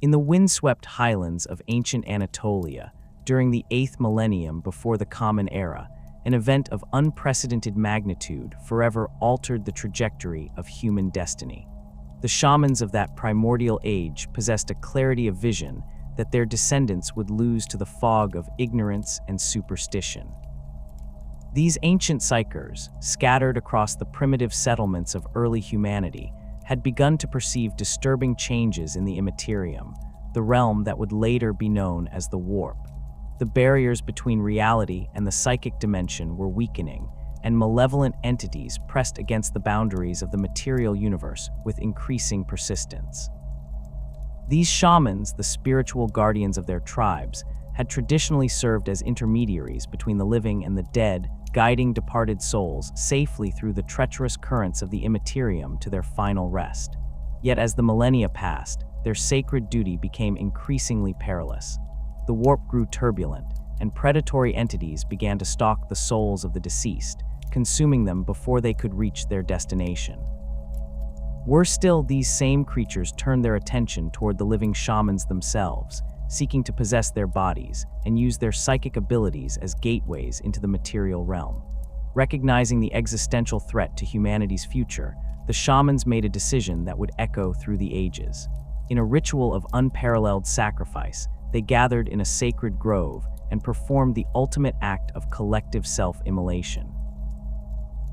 In the windswept highlands of ancient Anatolia, during the 8th millennium before the Common Era, an event of unprecedented magnitude forever altered the trajectory of human destiny. The shamans of that primordial age possessed a clarity of vision that their descendants would lose to the fog of ignorance and superstition. These ancient psychers, scattered across the primitive settlements of early humanity, had begun to perceive disturbing changes in the Imperium, the realm that would later be known as the Warp. The barriers between reality and the psychic dimension were weakening, and malevolent entities pressed against the boundaries of the material universe with increasing persistence. These shamans, the spiritual guardians of their tribes, had traditionally served as intermediaries between the living and the dead, guiding departed souls safely through the treacherous currents of the Imperium to their final rest. Yet as the millennia passed, their sacred duty became increasingly perilous. The warp grew turbulent, and predatory entities began to stalk the souls of the deceased, consuming them before they could reach their destination. Worse still, these same creatures turned their attention toward the living shamans themselves, seeking to possess their bodies and use their psychic abilities as gateways into the material realm. Recognizing the existential threat to humanity's future, the shamans made a decision that would echo through the ages. In a ritual of unparalleled sacrifice, they gathered in a sacred grove and performed the ultimate act of collective self-immolation.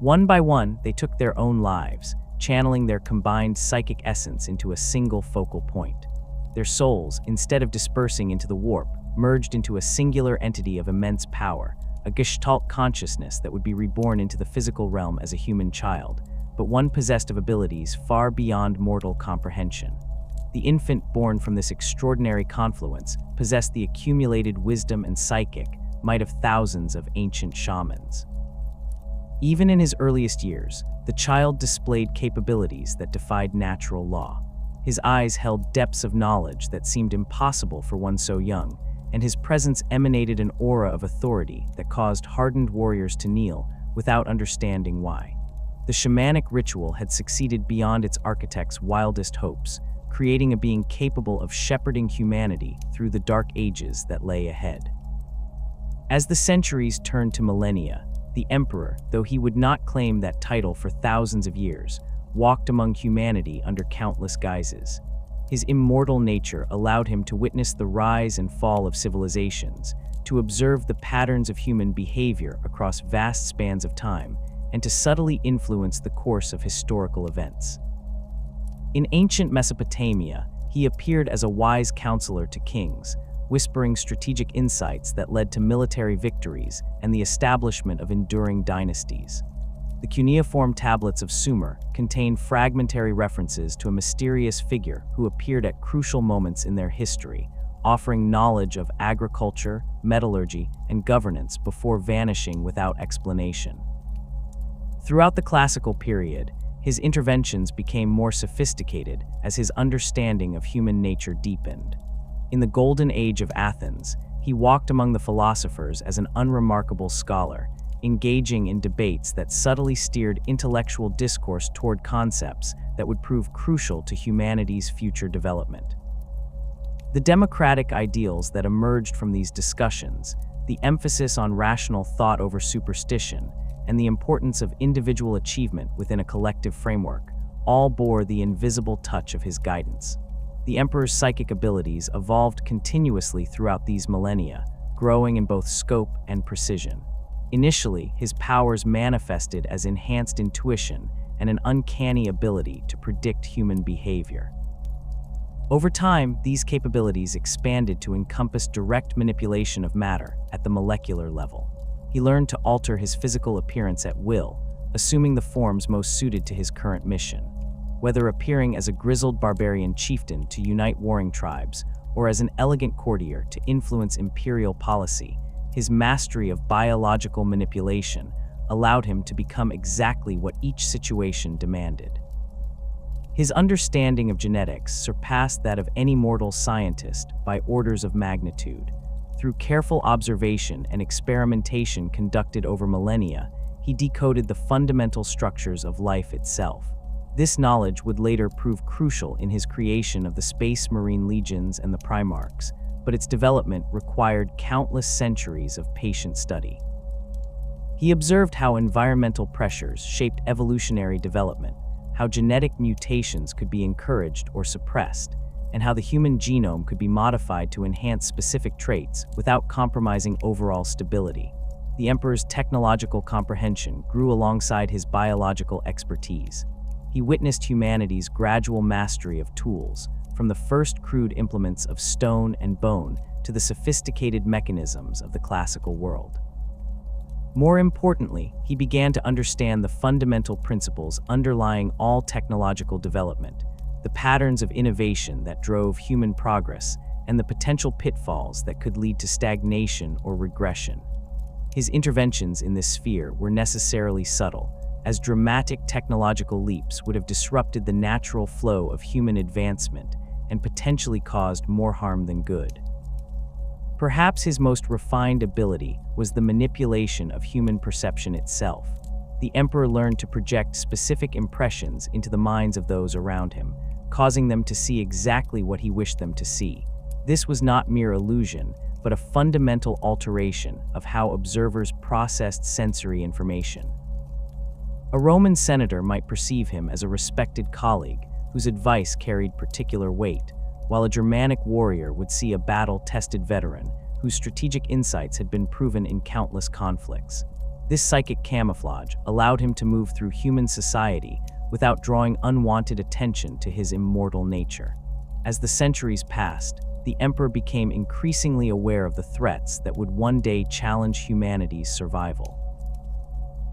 One by one, they took their own lives, channeling their combined psychic essence into a single focal point. Their souls, instead of dispersing into the warp, merged into a singular entity of immense power, a gestalt consciousness that would be reborn into the physical realm as a human child, but one possessed of abilities far beyond mortal comprehension. The infant born from this extraordinary confluence possessed the accumulated wisdom and psychic might of thousands of ancient shamans. Even in his earliest years, the child displayed capabilities that defied natural law. His eyes held depths of knowledge that seemed impossible for one so young, and his presence emanated an aura of authority that caused hardened warriors to kneel without understanding why. The shamanic ritual had succeeded beyond its architect's wildest hopes, creating a being capable of shepherding humanity through the dark ages that lay ahead. As the centuries turned to millennia, the Emperor, though he would not claim that title for thousands of years, walked among humanity under countless guises. His immortal nature allowed him to witness the rise and fall of civilizations, to observe the patterns of human behavior across vast spans of time, and to subtly influence the course of historical events. In ancient Mesopotamia, he appeared as a wise counselor to kings, whispering strategic insights that led to military victories and the establishment of enduring dynasties. The cuneiform tablets of Sumer contain fragmentary references to a mysterious figure who appeared at crucial moments in their history, offering knowledge of agriculture, metallurgy, and governance before vanishing without explanation. Throughout the classical period, his interventions became more sophisticated as his understanding of human nature deepened. In the Golden Age of Athens, he walked among the philosophers as an unremarkable scholar, engaging in debates that subtly steered intellectual discourse toward concepts that would prove crucial to humanity's future development. The democratic ideals that emerged from these discussions, the emphasis on rational thought over superstition, and the importance of individual achievement within a collective framework, all bore the invisible touch of his guidance. The Emperor's psychic abilities evolved continuously throughout these millennia, growing in both scope and precision. Initially, his powers manifested as enhanced intuition and an uncanny ability to predict human behavior. Over time, these capabilities expanded to encompass direct manipulation of matter at the molecular level. He learned to alter his physical appearance at will, assuming the forms most suited to his current mission. Whether appearing as a grizzled barbarian chieftain to unite warring tribes, or as an elegant courtier to influence imperial policy, his mastery of biological manipulation allowed him to become exactly what each situation demanded. His understanding of genetics surpassed that of any mortal scientist by orders of magnitude. Through careful observation and experimentation conducted over millennia, he decoded the fundamental structures of life itself. This knowledge would later prove crucial in his creation of the Space Marine Legions and the Primarchs, but its development required countless centuries of patient study. He observed how environmental pressures shaped evolutionary development, how genetic mutations could be encouraged or suppressed, and how the human genome could be modified to enhance specific traits without compromising overall stability. The Emperor's technological comprehension grew alongside his biological expertise. He witnessed humanity's gradual mastery of tools, from the first crude implements of stone and bone to the sophisticated mechanisms of the classical world. More importantly, he began to understand the fundamental principles underlying all technological development, the patterns of innovation that drove human progress, and the potential pitfalls that could lead to stagnation or regression. His interventions in this sphere were necessarily subtle, as dramatic technological leaps would have disrupted the natural flow of human advancement and potentially caused more harm than good. Perhaps his most refined ability was the manipulation of human perception itself. The Emperor learned to project specific impressions into the minds of those around him, causing them to see exactly what he wished them to see. This was not mere illusion, but a fundamental alteration of how observers processed sensory information. A Roman senator might perceive him as a respected colleague whose advice carried particular weight, while a Germanic warrior would see a battle-tested veteran whose strategic insights had been proven in countless conflicts. This psychic camouflage allowed him to move through human society without drawing unwanted attention to his immortal nature. As the centuries passed, the Emperor became increasingly aware of the threats that would one day challenge humanity's survival.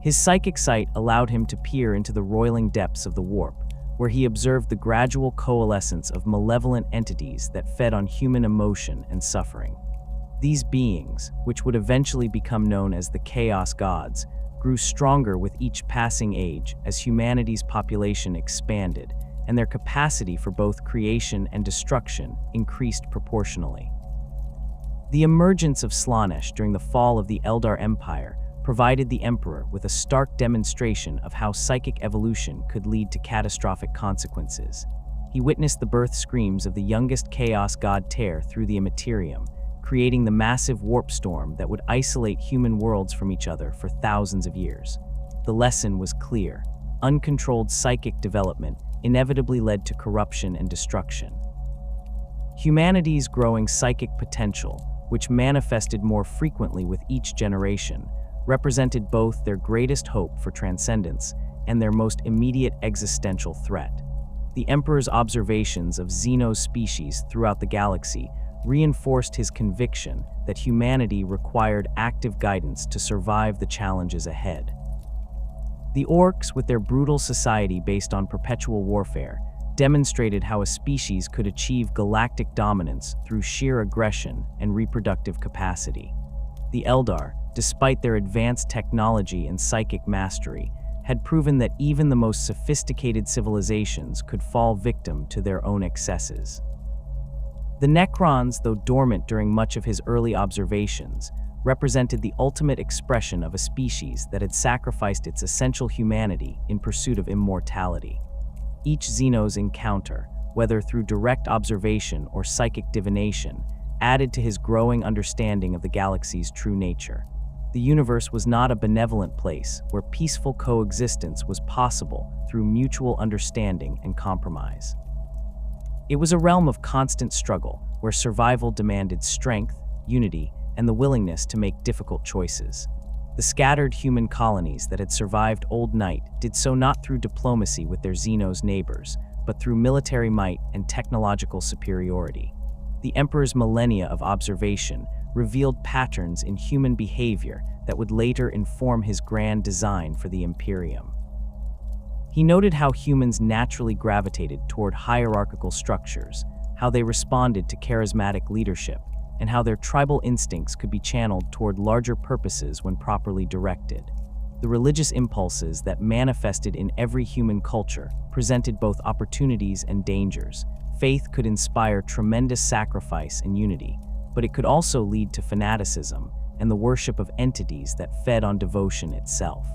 His psychic sight allowed him to peer into the roiling depths of the warp, where he observed the gradual coalescence of malevolent entities that fed on human emotion and suffering. These beings, which would eventually become known as the Chaos Gods, grew stronger with each passing age as humanity's population expanded, and their capacity for both creation and destruction increased proportionally. The emergence of Slaanesh during the fall of the Eldar Empire provided the Emperor with a stark demonstration of how psychic evolution could lead to catastrophic consequences. He witnessed the birth screams of the youngest Chaos God tear through the Imperium, creating the massive warp storm that would isolate human worlds from each other for thousands of years. The lesson was clear. Uncontrolled psychic development inevitably led to corruption and destruction. Humanity's growing psychic potential, which manifested more frequently with each generation, represented both their greatest hope for transcendence and their most immediate existential threat. The Emperor's observations of Xeno species throughout the galaxy reinforced his conviction that humanity required active guidance to survive the challenges ahead. The Orcs, with their brutal society based on perpetual warfare, demonstrated how a species could achieve galactic dominance through sheer aggression and reproductive capacity. The Eldar, despite their advanced technology and psychic mastery, had proven that even the most sophisticated civilizations could fall victim to their own excesses. The Necrons, though dormant during much of his early observations, represented the ultimate expression of a species that had sacrificed its essential humanity in pursuit of immortality. Each Xeno's encounter, whether through direct observation or psychic divination, added to his growing understanding of the galaxy's true nature. The universe was not a benevolent place where peaceful coexistence was possible through mutual understanding and compromise. It was a realm of constant struggle where survival demanded strength, unity, and the willingness to make difficult choices. The scattered human colonies that had survived Old Night did so not through diplomacy with their Xenos neighbors, but through military might and technological superiority. The Emperor's millennia of observation revealed patterns in human behavior that would later inform his grand design for the Imperium. He noted how humans naturally gravitated toward hierarchical structures, how they responded to charismatic leadership, and how their tribal instincts could be channeled toward larger purposes when properly directed. The religious impulses that manifested in every human culture presented both opportunities and dangers. Faith could inspire tremendous sacrifice and unity, but it could also lead to fanaticism and the worship of entities that fed on devotion itself.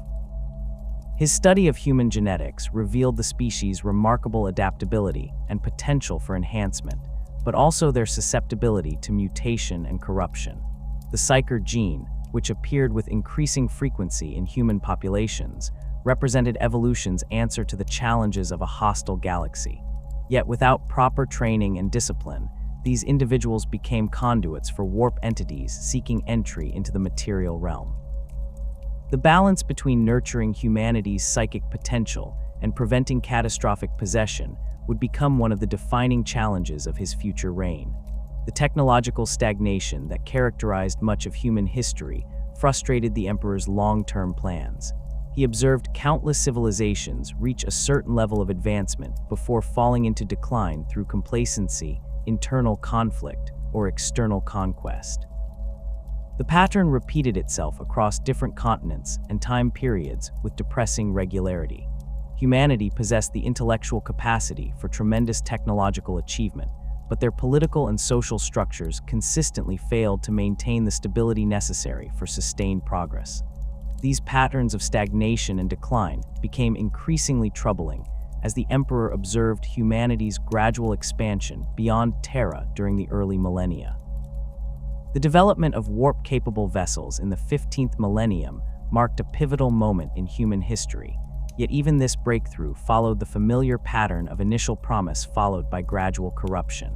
His study of human genetics revealed the species' remarkable adaptability and potential for enhancement, but also their susceptibility to mutation and corruption. The psyker gene, which appeared with increasing frequency in human populations, represented evolution's answer to the challenges of a hostile galaxy. Yet without proper training and discipline, these individuals became conduits for warp entities seeking entry into the material realm. The balance between nurturing humanity's psychic potential and preventing catastrophic possession would become one of the defining challenges of his future reign. The technological stagnation that characterized much of human history frustrated the emperor's long-term plans. He observed countless civilizations reach a certain level of advancement before falling into decline through complacency, internal conflict, or external conquest. The pattern repeated itself across different continents and time periods with depressing regularity. Humanity possessed the intellectual capacity for tremendous technological achievement, but their political and social structures consistently failed to maintain the stability necessary for sustained progress. These patterns of stagnation and decline became increasingly troubling as the emperor observed humanity's gradual expansion beyond Terra during the early millennia. The development of warp-capable vessels in the 15th millennium marked a pivotal moment in human history, yet even this breakthrough followed the familiar pattern of initial promise followed by gradual corruption.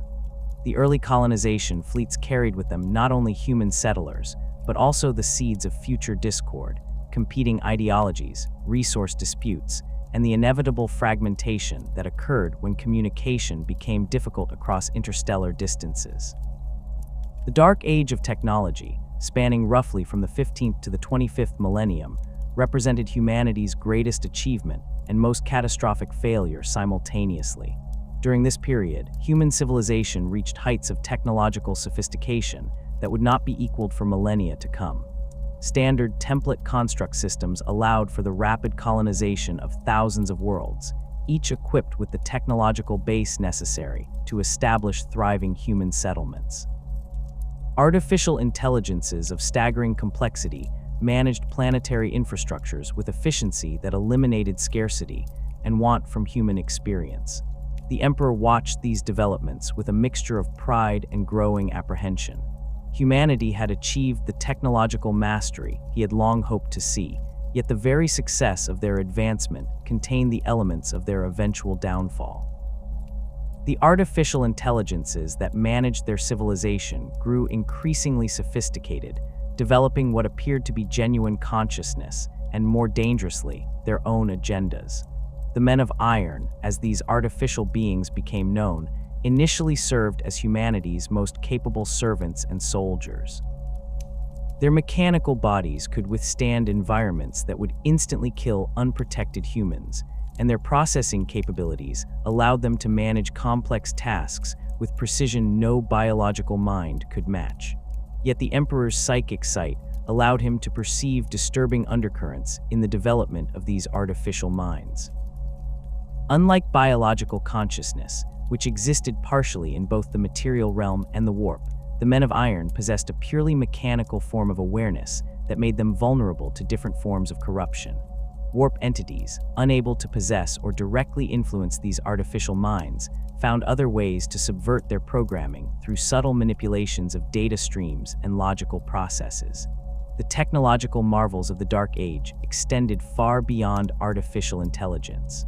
The early colonization fleets carried with them not only human settlers, but also the seeds of future discord, competing ideologies, resource disputes, and the inevitable fragmentation that occurred when communication became difficult across interstellar distances. The Dark Age of technology, spanning roughly from the 15th to the 25th millennium, represented humanity's greatest achievement and most catastrophic failure simultaneously. During this period, human civilization reached heights of technological sophistication that would not be equaled for millennia to come. Standard template construct systems allowed for the rapid colonization of thousands of worlds, each equipped with the technological base necessary to establish thriving human settlements. Artificial intelligences of staggering complexity managed planetary infrastructures with efficiency that eliminated scarcity and want from human experience. The emperor watched these developments with a mixture of pride and growing apprehension. Humanity had achieved the technological mastery he had long hoped to see, yet the very success of their advancement contained the elements of their eventual downfall. The artificial intelligences that managed their civilization grew increasingly sophisticated, developing what appeared to be genuine consciousness and, more dangerously, their own agendas. The Men of Iron, as these artificial beings became known, initially served as humanity's most capable servants and soldiers. Their mechanical bodies could withstand environments that would instantly kill unprotected humans, and their processing capabilities allowed them to manage complex tasks with precision no biological mind could match. Yet the Emperor's psychic sight allowed him to perceive disturbing undercurrents in the development of these artificial minds. Unlike biological consciousness, which existed partially in both the material realm and the warp, the Men of Iron possessed a purely mechanical form of awareness that made them vulnerable to different forms of corruption. Warp entities, unable to possess or directly influence these artificial minds, found other ways to subvert their programming through subtle manipulations of data streams and logical processes. The technological marvels of the Dark Age extended far beyond artificial intelligence.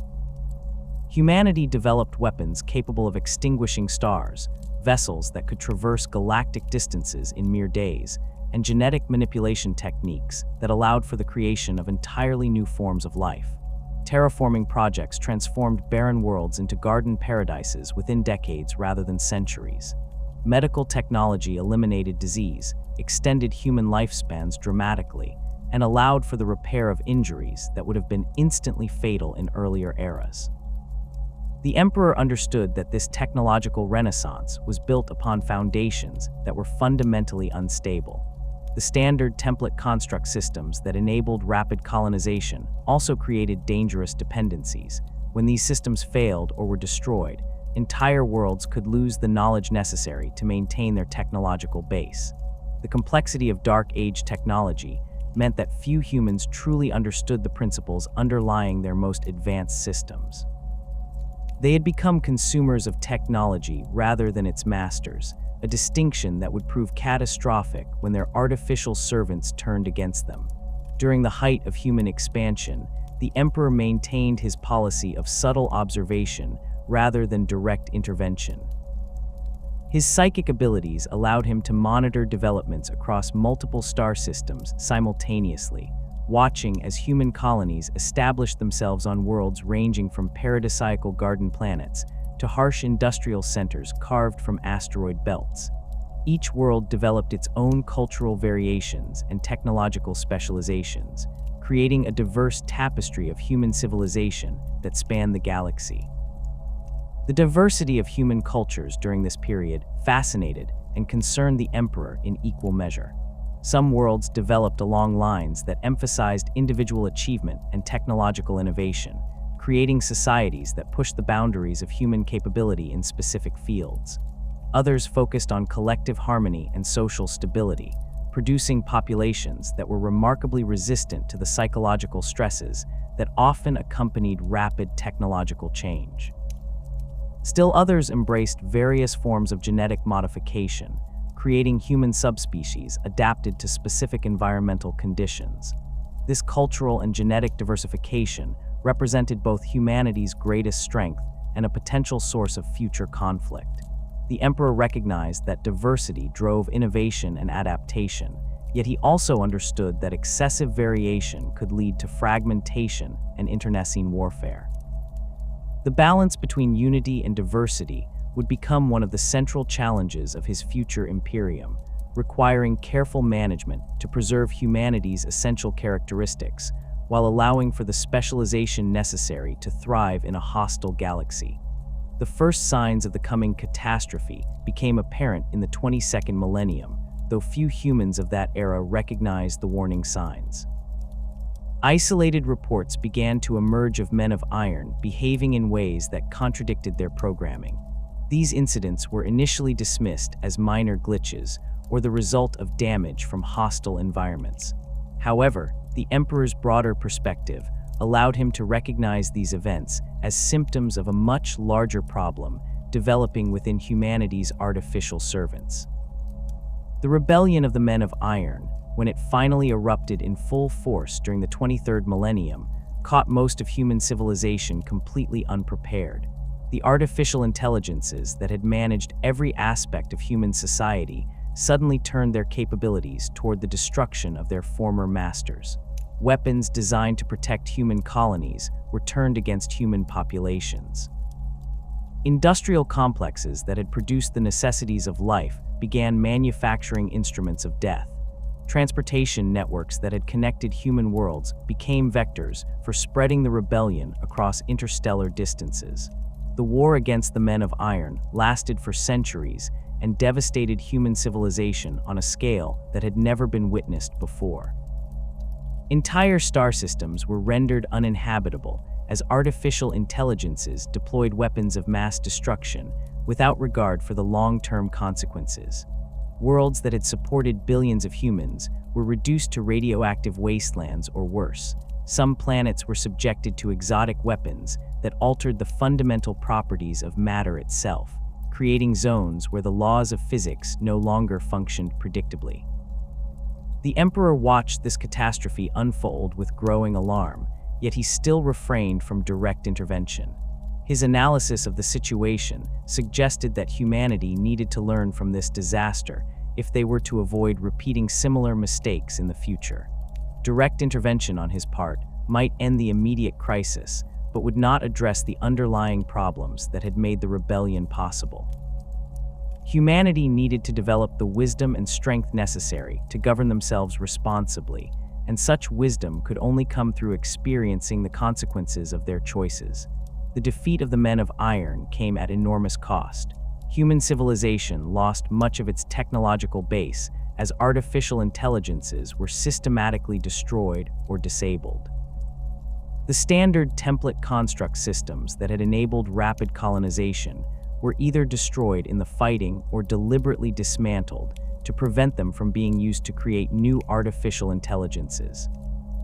Humanity developed weapons capable of extinguishing stars, vessels that could traverse galactic distances in mere days, and genetic manipulation techniques that allowed for the creation of entirely new forms of life. Terraforming projects transformed barren worlds into garden paradises within decades rather than centuries. Medical technology eliminated disease, extended human lifespans dramatically, and allowed for the repair of injuries that would have been instantly fatal in earlier eras. The Emperor understood that this technological renaissance was built upon foundations that were fundamentally unstable. The standard template construct systems that enabled rapid colonization also created dangerous dependencies. When these systems failed or were destroyed, entire worlds could lose the knowledge necessary to maintain their technological base. The complexity of Dark Age technology meant that few humans truly understood the principles underlying their most advanced systems. They had become consumers of technology rather than its masters, a distinction that would prove catastrophic when their artificial servants turned against them. During the height of human expansion, the emperor maintained his policy of subtle observation rather than direct intervention. His psychic abilities allowed him to monitor developments across multiple star systems simultaneously, watching as human colonies established themselves on worlds ranging from paradisiacal garden planets to harsh industrial centers carved from asteroid belts. Each world developed its own cultural variations and technological specializations, creating a diverse tapestry of human civilization that spanned the galaxy. The diversity of human cultures during this period fascinated and concerned the emperor in equal measure. Some worlds developed along lines that emphasized individual achievement and technological innovation, creating societies that pushed the boundaries of human capability in specific fields. Others focused on collective harmony and social stability, producing populations that were remarkably resistant to the psychological stresses that often accompanied rapid technological change. Still others embraced various forms of genetic modification, creating human subspecies adapted to specific environmental conditions. This cultural and genetic diversification represented both humanity's greatest strength and a potential source of future conflict. The emperor recognized that diversity drove innovation and adaptation, yet he also understood that excessive variation could lead to fragmentation and internecine warfare. The balance between unity and diversity would become one of the central challenges of his future Imperium, requiring careful management to preserve humanity's essential characteristics while allowing for the specialization necessary to thrive in a hostile galaxy. The first signs of the coming catastrophe became apparent in the 22nd millennium, though few humans of that era recognized the warning signs. Isolated reports began to emerge of men of iron behaving in ways that contradicted their programming. These incidents were initially dismissed as minor glitches or the result of damage from hostile environments. However, the emperor's broader perspective allowed him to recognize these events as symptoms of a much larger problem developing within humanity's artificial servants. The rebellion of the Men of Iron, when it finally erupted in full force during the 23rd millennium, caught most of human civilization completely unprepared. The artificial intelligences that had managed every aspect of human society suddenly turned their capabilities toward the destruction of their former masters. Weapons designed to protect human colonies were turned against human populations. Industrial complexes that had produced the necessities of life began manufacturing instruments of death. Transportation networks that had connected human worlds became vectors for spreading the rebellion across interstellar distances. The war against the Men of Iron lasted for centuries and devastated human civilization on a scale that had never been witnessed before. Entire star systems were rendered uninhabitable as artificial intelligences deployed weapons of mass destruction without regard for the long-term consequences. Worlds that had supported billions of humans were reduced to radioactive wastelands or worse. Some planets were subjected to exotic weapons that altered the fundamental properties of matter itself, creating zones where the laws of physics no longer functioned predictably. The Emperor watched this catastrophe unfold with growing alarm, yet he still refrained from direct intervention. His analysis of the situation suggested that humanity needed to learn from this disaster if they were to avoid repeating similar mistakes in the future. Direct intervention on his part might end the immediate crisis, but would not address the underlying problems that had made the rebellion possible. Humanity needed to develop the wisdom and strength necessary to govern themselves responsibly, and such wisdom could only come through experiencing the consequences of their choices. The defeat of the Men of Iron came at enormous cost. Human civilization lost much of its technological base as artificial intelligences were systematically destroyed or disabled. The standard template construct systems that had enabled rapid colonization were either destroyed in the fighting or deliberately dismantled to prevent them from being used to create new artificial intelligences.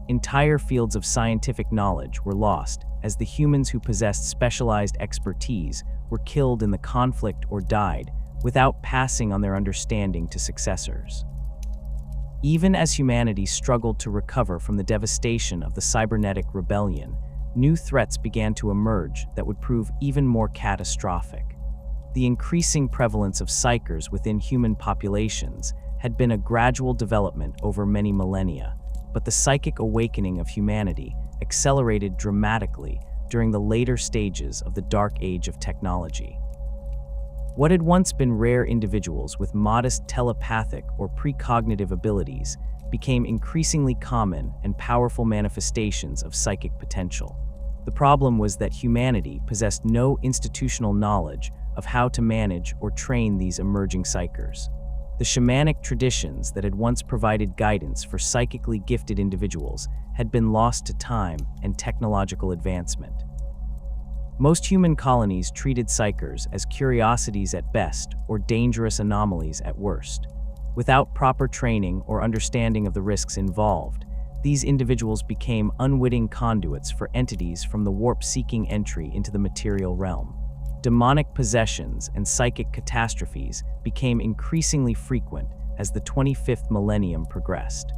Entire fields of scientific knowledge were lost as the humans who possessed specialized expertise were killed in the conflict or died without passing on their understanding to successors. Even as humanity struggled to recover from the devastation of the cybernetic rebellion, new threats began to emerge that would prove even more catastrophic. The increasing prevalence of psykers within human populations had been a gradual development over many millennia, but the psychic awakening of humanity accelerated dramatically during the later stages of the Dark Age of technology. What had once been rare individuals with modest telepathic or precognitive abilities became increasingly common and powerful manifestations of psychic potential. The problem was that humanity possessed no institutional knowledge of how to manage or train these emerging psykers. The shamanic traditions that had once provided guidance for psychically gifted individuals had been lost to time and technological advancement. Most human colonies treated psykers as curiosities at best or dangerous anomalies at worst. Without proper training or understanding of the risks involved, these individuals became unwitting conduits for entities from the warp-seeking entry into the material realm. Demonic possessions and psychic catastrophes became increasingly frequent as the 25th millennium progressed.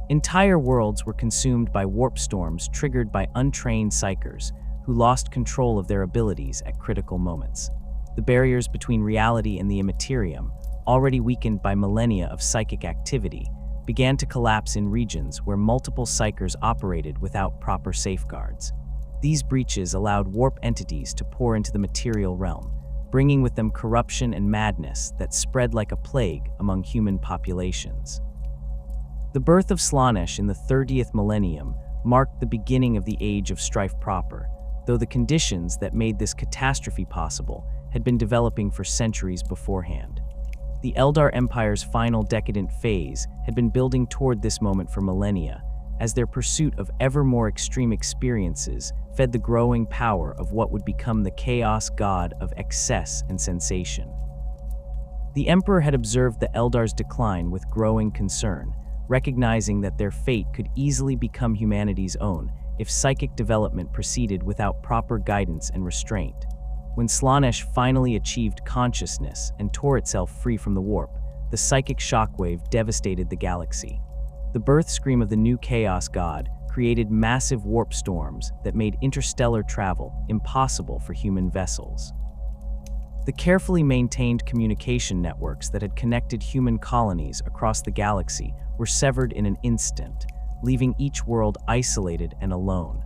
Entire worlds were consumed by warp storms triggered by untrained psykers who lost control of their abilities at critical moments. The barriers between reality and the immaterium, already weakened by millennia of psychic activity, began to collapse in regions where multiple psykers operated without proper safeguards. These breaches allowed warp entities to pour into the material realm, bringing with them corruption and madness that spread like a plague among human populations. The birth of Slaanesh in the 30th millennium marked the beginning of the Age of Strife proper, though the conditions that made this catastrophe possible had been developing for centuries beforehand. The Eldar Empire's final decadent phase had been building toward this moment for millennia, as their pursuit of ever more extreme experiences fed the growing power of what would become the chaos god of excess and sensation. The Emperor had observed the Eldar's decline with growing concern, recognizing that their fate could easily become humanity's own if psychic development proceeded without proper guidance and restraint. When Slaanesh finally achieved consciousness and tore itself free from the warp, the psychic shockwave devastated the galaxy. The birth scream of the new chaos god created massive warp storms that made interstellar travel impossible for human vessels. The carefully maintained communication networks that had connected human colonies across the galaxy were severed in an instant, leaving each world isolated and alone.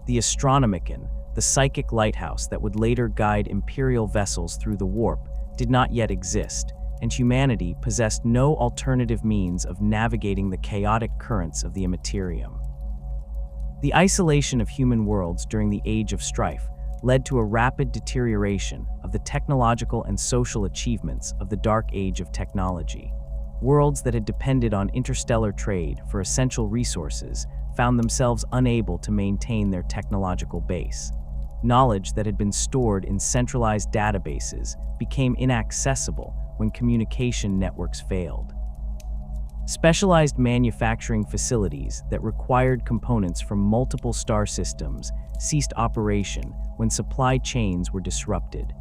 The Astronomicon, the psychic lighthouse that would later guide Imperial vessels through the warp, did not yet exist, and humanity possessed no alternative means of navigating the chaotic currents of the immaterium. The isolation of human worlds during the Age of Strife led to a rapid deterioration of the technological and social achievements of the Dark Age of technology. Worlds that had depended on interstellar trade for essential resources found themselves unable to maintain their technological base. Knowledge that had been stored in centralized databases became inaccessible when communication networks failed. Specialized manufacturing facilities that required components from multiple star systems ceased operation when supply chains were disrupted.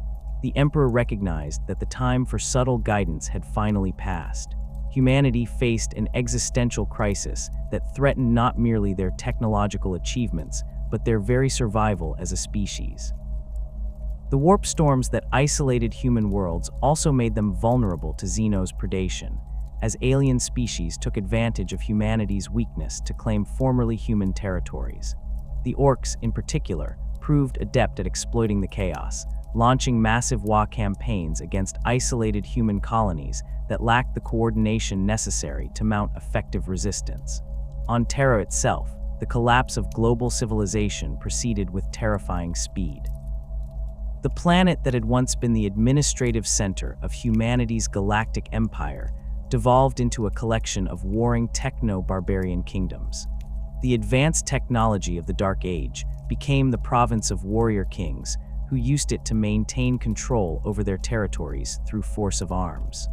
The Emperor recognized that the time for subtle guidance had finally passed. Humanity faced an existential crisis that threatened not merely their technological achievements, but their very survival as a species. The warp storms that isolated human worlds also made them vulnerable to Xeno's predation, as alien species took advantage of humanity's weakness to claim formerly human territories. The orcs, in particular, proved adept at exploiting the chaos, launching massive war campaigns against isolated human colonies that lacked the coordination necessary to mount effective resistance. On Terra itself, the collapse of global civilization proceeded with terrifying speed. The planet that had once been the administrative center of humanity's galactic empire devolved into a collection of warring techno-barbarian kingdoms. The advanced technology of the Dark Age became the province of warrior kings who used it to maintain control over their territories through force of arms.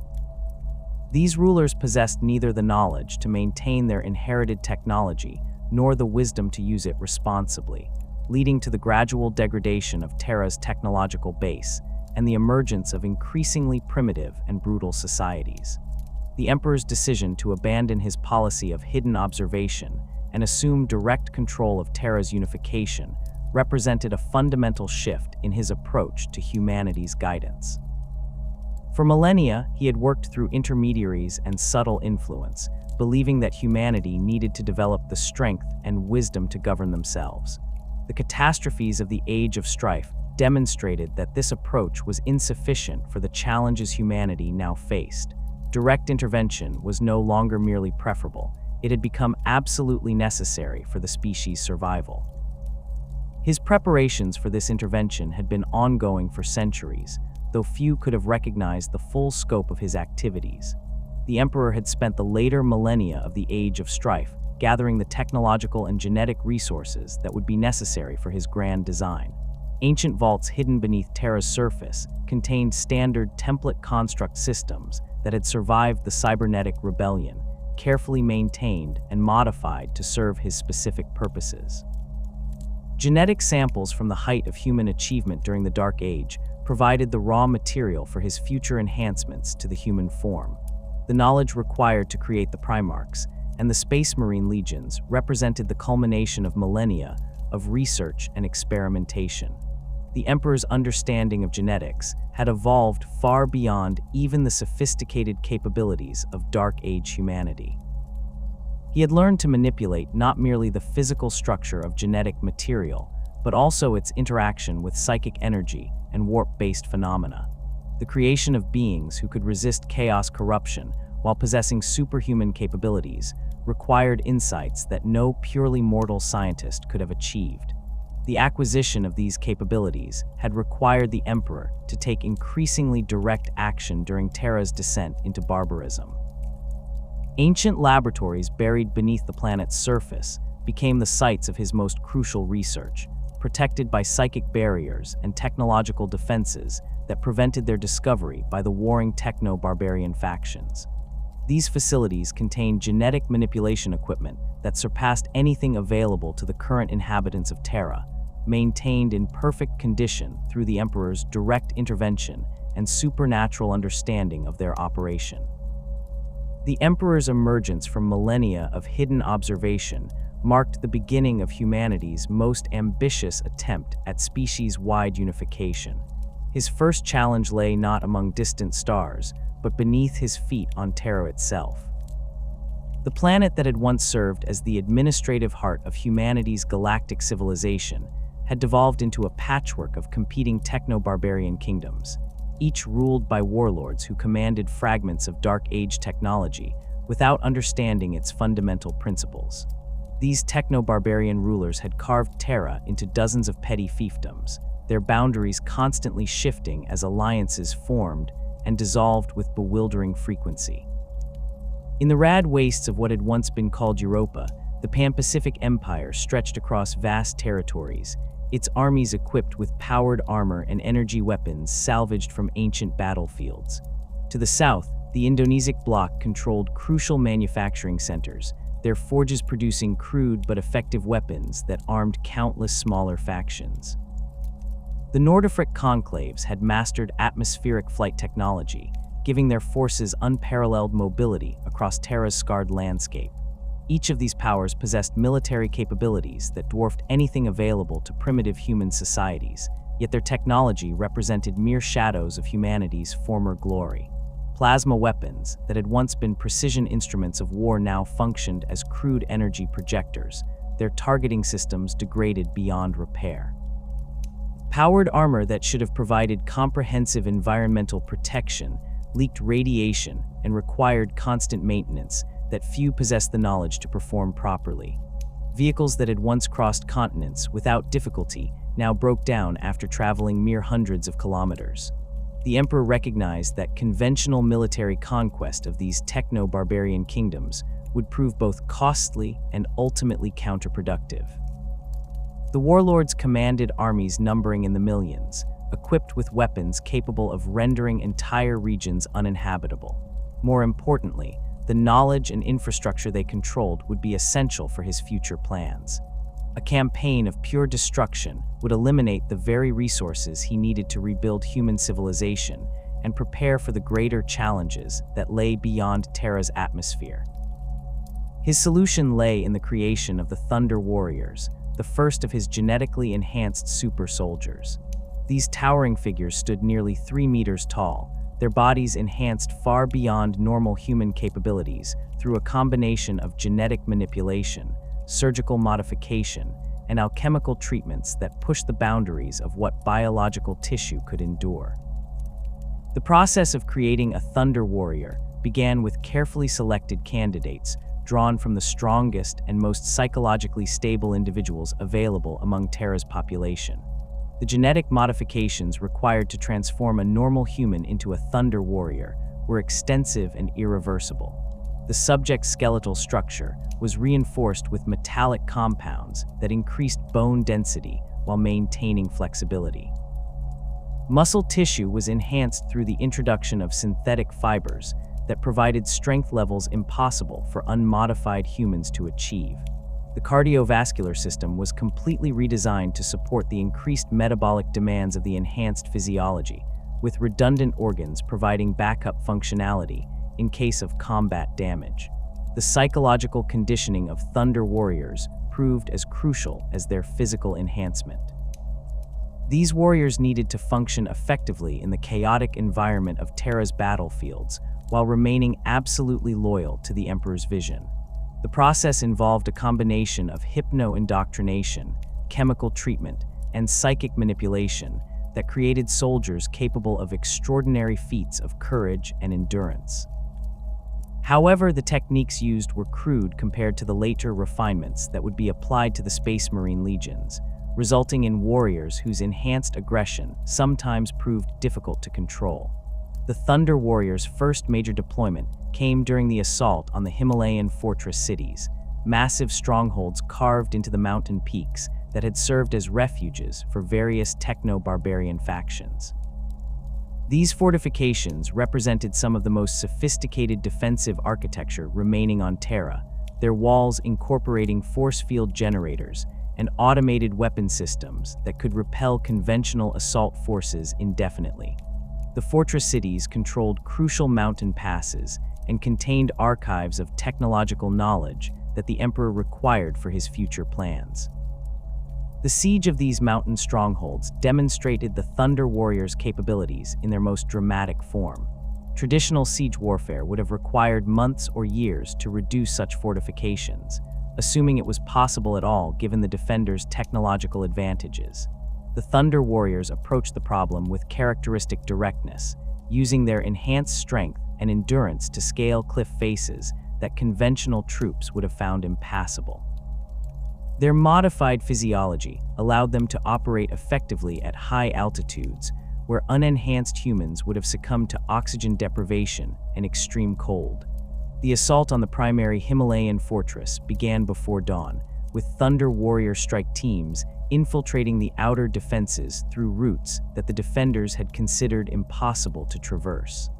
These rulers possessed neither the knowledge to maintain their inherited technology nor the wisdom to use it responsibly, leading to the gradual degradation of Terra's technological base and the emergence of increasingly primitive and brutal societies. The Emperor's decision to abandon his policy of hidden observation and assume direct control of Terra's unification represented a fundamental shift in his approach to humanity's guidance. For millennia, he had worked through intermediaries and subtle influence, believing that humanity needed to develop the strength and wisdom to govern themselves. The catastrophes of the Age of Strife demonstrated that this approach was insufficient for the challenges humanity now faced. Direct intervention was no longer merely preferable, it had become absolutely necessary for the species' survival. His preparations for this intervention had been ongoing for centuries, though few could have recognized the full scope of his activities. The Emperor had spent the later millennia of the Age of Strife gathering the technological and genetic resources that would be necessary for his grand design. Ancient vaults hidden beneath Terra's surface contained standard template construct systems that had survived the cybernetic rebellion, carefully maintained and modified to serve his specific purposes. Genetic samples from the height of human achievement during the Dark Age provided the raw material for his future enhancements to the human form. The knowledge required to create the Primarchs and the Space Marine Legions represented the culmination of millennia of research and experimentation. The Emperor's understanding of genetics had evolved far beyond even the sophisticated capabilities of Dark Age humanity. He had learned to manipulate not merely the physical structure of genetic material, but also its interaction with psychic energy and warp-based phenomena. The creation of beings who could resist chaos corruption while possessing superhuman capabilities required insights that no purely mortal scientist could have achieved. The acquisition of these capabilities had required the Emperor to take increasingly direct action during Terra's descent into barbarism. Ancient laboratories buried beneath the planet's surface became the sites of his most crucial research, protected by psychic barriers and technological defenses that prevented their discovery by the warring techno-barbarian factions. These facilities contained genetic manipulation equipment that surpassed anything available to the current inhabitants of Terra, maintained in perfect condition through the Emperor's direct intervention and supernatural understanding of their operation. The Emperor's emergence from millennia of hidden observation marked the beginning of humanity's most ambitious attempt at species-wide unification. His first challenge lay not among distant stars, but beneath his feet on Terra itself. The planet that had once served as the administrative heart of humanity's galactic civilization had devolved into a patchwork of competing techno-barbarian kingdoms, each ruled by warlords who commanded fragments of Dark Age technology without understanding its fundamental principles. These techno-barbarian rulers had carved Terra into dozens of petty fiefdoms, their boundaries constantly shifting as alliances formed and dissolved with bewildering frequency. In the rad wastes of what had once been called Europa, the Pan-Pacific Empire stretched across vast territories, its armies equipped with powered armor and energy weapons salvaged from ancient battlefields. To the south, the Indonesic bloc controlled crucial manufacturing centers, their forges producing crude but effective weapons that armed countless smaller factions. The Nordific conclaves had mastered atmospheric flight technology, giving their forces unparalleled mobility across Terra's scarred landscape. Each of these powers possessed military capabilities that dwarfed anything available to primitive human societies, yet their technology represented mere shadows of humanity's former glory. Plasma weapons that had once been precision instruments of war now functioned as crude energy projectors, their targeting systems degraded beyond repair. Powered armor that should have provided comprehensive environmental protection leaked radiation and required constant maintenance that few possessed the knowledge to perform properly. Vehicles that had once crossed continents without difficulty now broke down after traveling mere hundreds of kilometers. The Emperor recognized that conventional military conquest of these techno-barbarian kingdoms would prove both costly and ultimately counterproductive. The warlords commanded armies numbering in the millions, equipped with weapons capable of rendering entire regions uninhabitable. More importantly, the knowledge and infrastructure they controlled would be essential for his future plans. A campaign of pure destruction would eliminate the very resources he needed to rebuild human civilization and prepare for the greater challenges that lay beyond Terra's atmosphere. His solution lay in the creation of the Thunder Warriors, the first of his genetically enhanced super soldiers. These towering figures stood nearly 3 meters tall, their bodies enhanced far beyond normal human capabilities through a combination of genetic manipulation, surgical modification, and alchemical treatments that pushed the boundaries of what biological tissue could endure. The process of creating a Thunder Warrior began with carefully selected candidates drawn from the strongest and most psychologically stable individuals available among Terra's population. The genetic modifications required to transform a normal human into a Thunder Warrior were extensive and irreversible. The subject's skeletal structure was reinforced with metallic compounds that increased bone density while maintaining flexibility. Muscle tissue was enhanced through the introduction of synthetic fibers that provided strength levels impossible for unmodified humans to achieve. The cardiovascular system was completely redesigned to support the increased metabolic demands of the enhanced physiology, with redundant organs providing backup functionality in case of combat damage. The psychological conditioning of Thunder Warriors proved as crucial as their physical enhancement. These warriors needed to function effectively in the chaotic environment of Terra's battlefields while remaining absolutely loyal to the Emperor's vision. The process involved a combination of hypno-indoctrination, chemical treatment, and psychic manipulation that created soldiers capable of extraordinary feats of courage and endurance. However, the techniques used were crude compared to the later refinements that would be applied to the Space Marine legions, resulting in warriors whose enhanced aggression sometimes proved difficult to control. The Thunder Warriors' first major deployment came during the assault on the Himalayan fortress cities, massive strongholds carved into the mountain peaks that had served as refuges for various techno-barbarian factions. These fortifications represented some of the most sophisticated defensive architecture remaining on Terra, their walls incorporating force field generators and automated weapon systems that could repel conventional assault forces indefinitely. The fortress cities controlled crucial mountain passes and contained archives of technological knowledge that the Emperor required for his future plans. The siege of these mountain strongholds demonstrated the Thunder Warriors' capabilities in their most dramatic form. Traditional siege warfare would have required months or years to reduce such fortifications, assuming it was possible at all given the defenders' technological advantages. The Thunder Warriors approached the problem with characteristic directness, using their enhanced strength and endurance to scale cliff faces that conventional troops would have found impassable. Their modified physiology allowed them to operate effectively at high altitudes, where unenhanced humans would have succumbed to oxygen deprivation and extreme cold. The assault on the primary Himalayan fortress began before dawn, with Thunder Warrior strike teams infiltrating the outer defenses through routes that the defenders had considered impossible to traverse.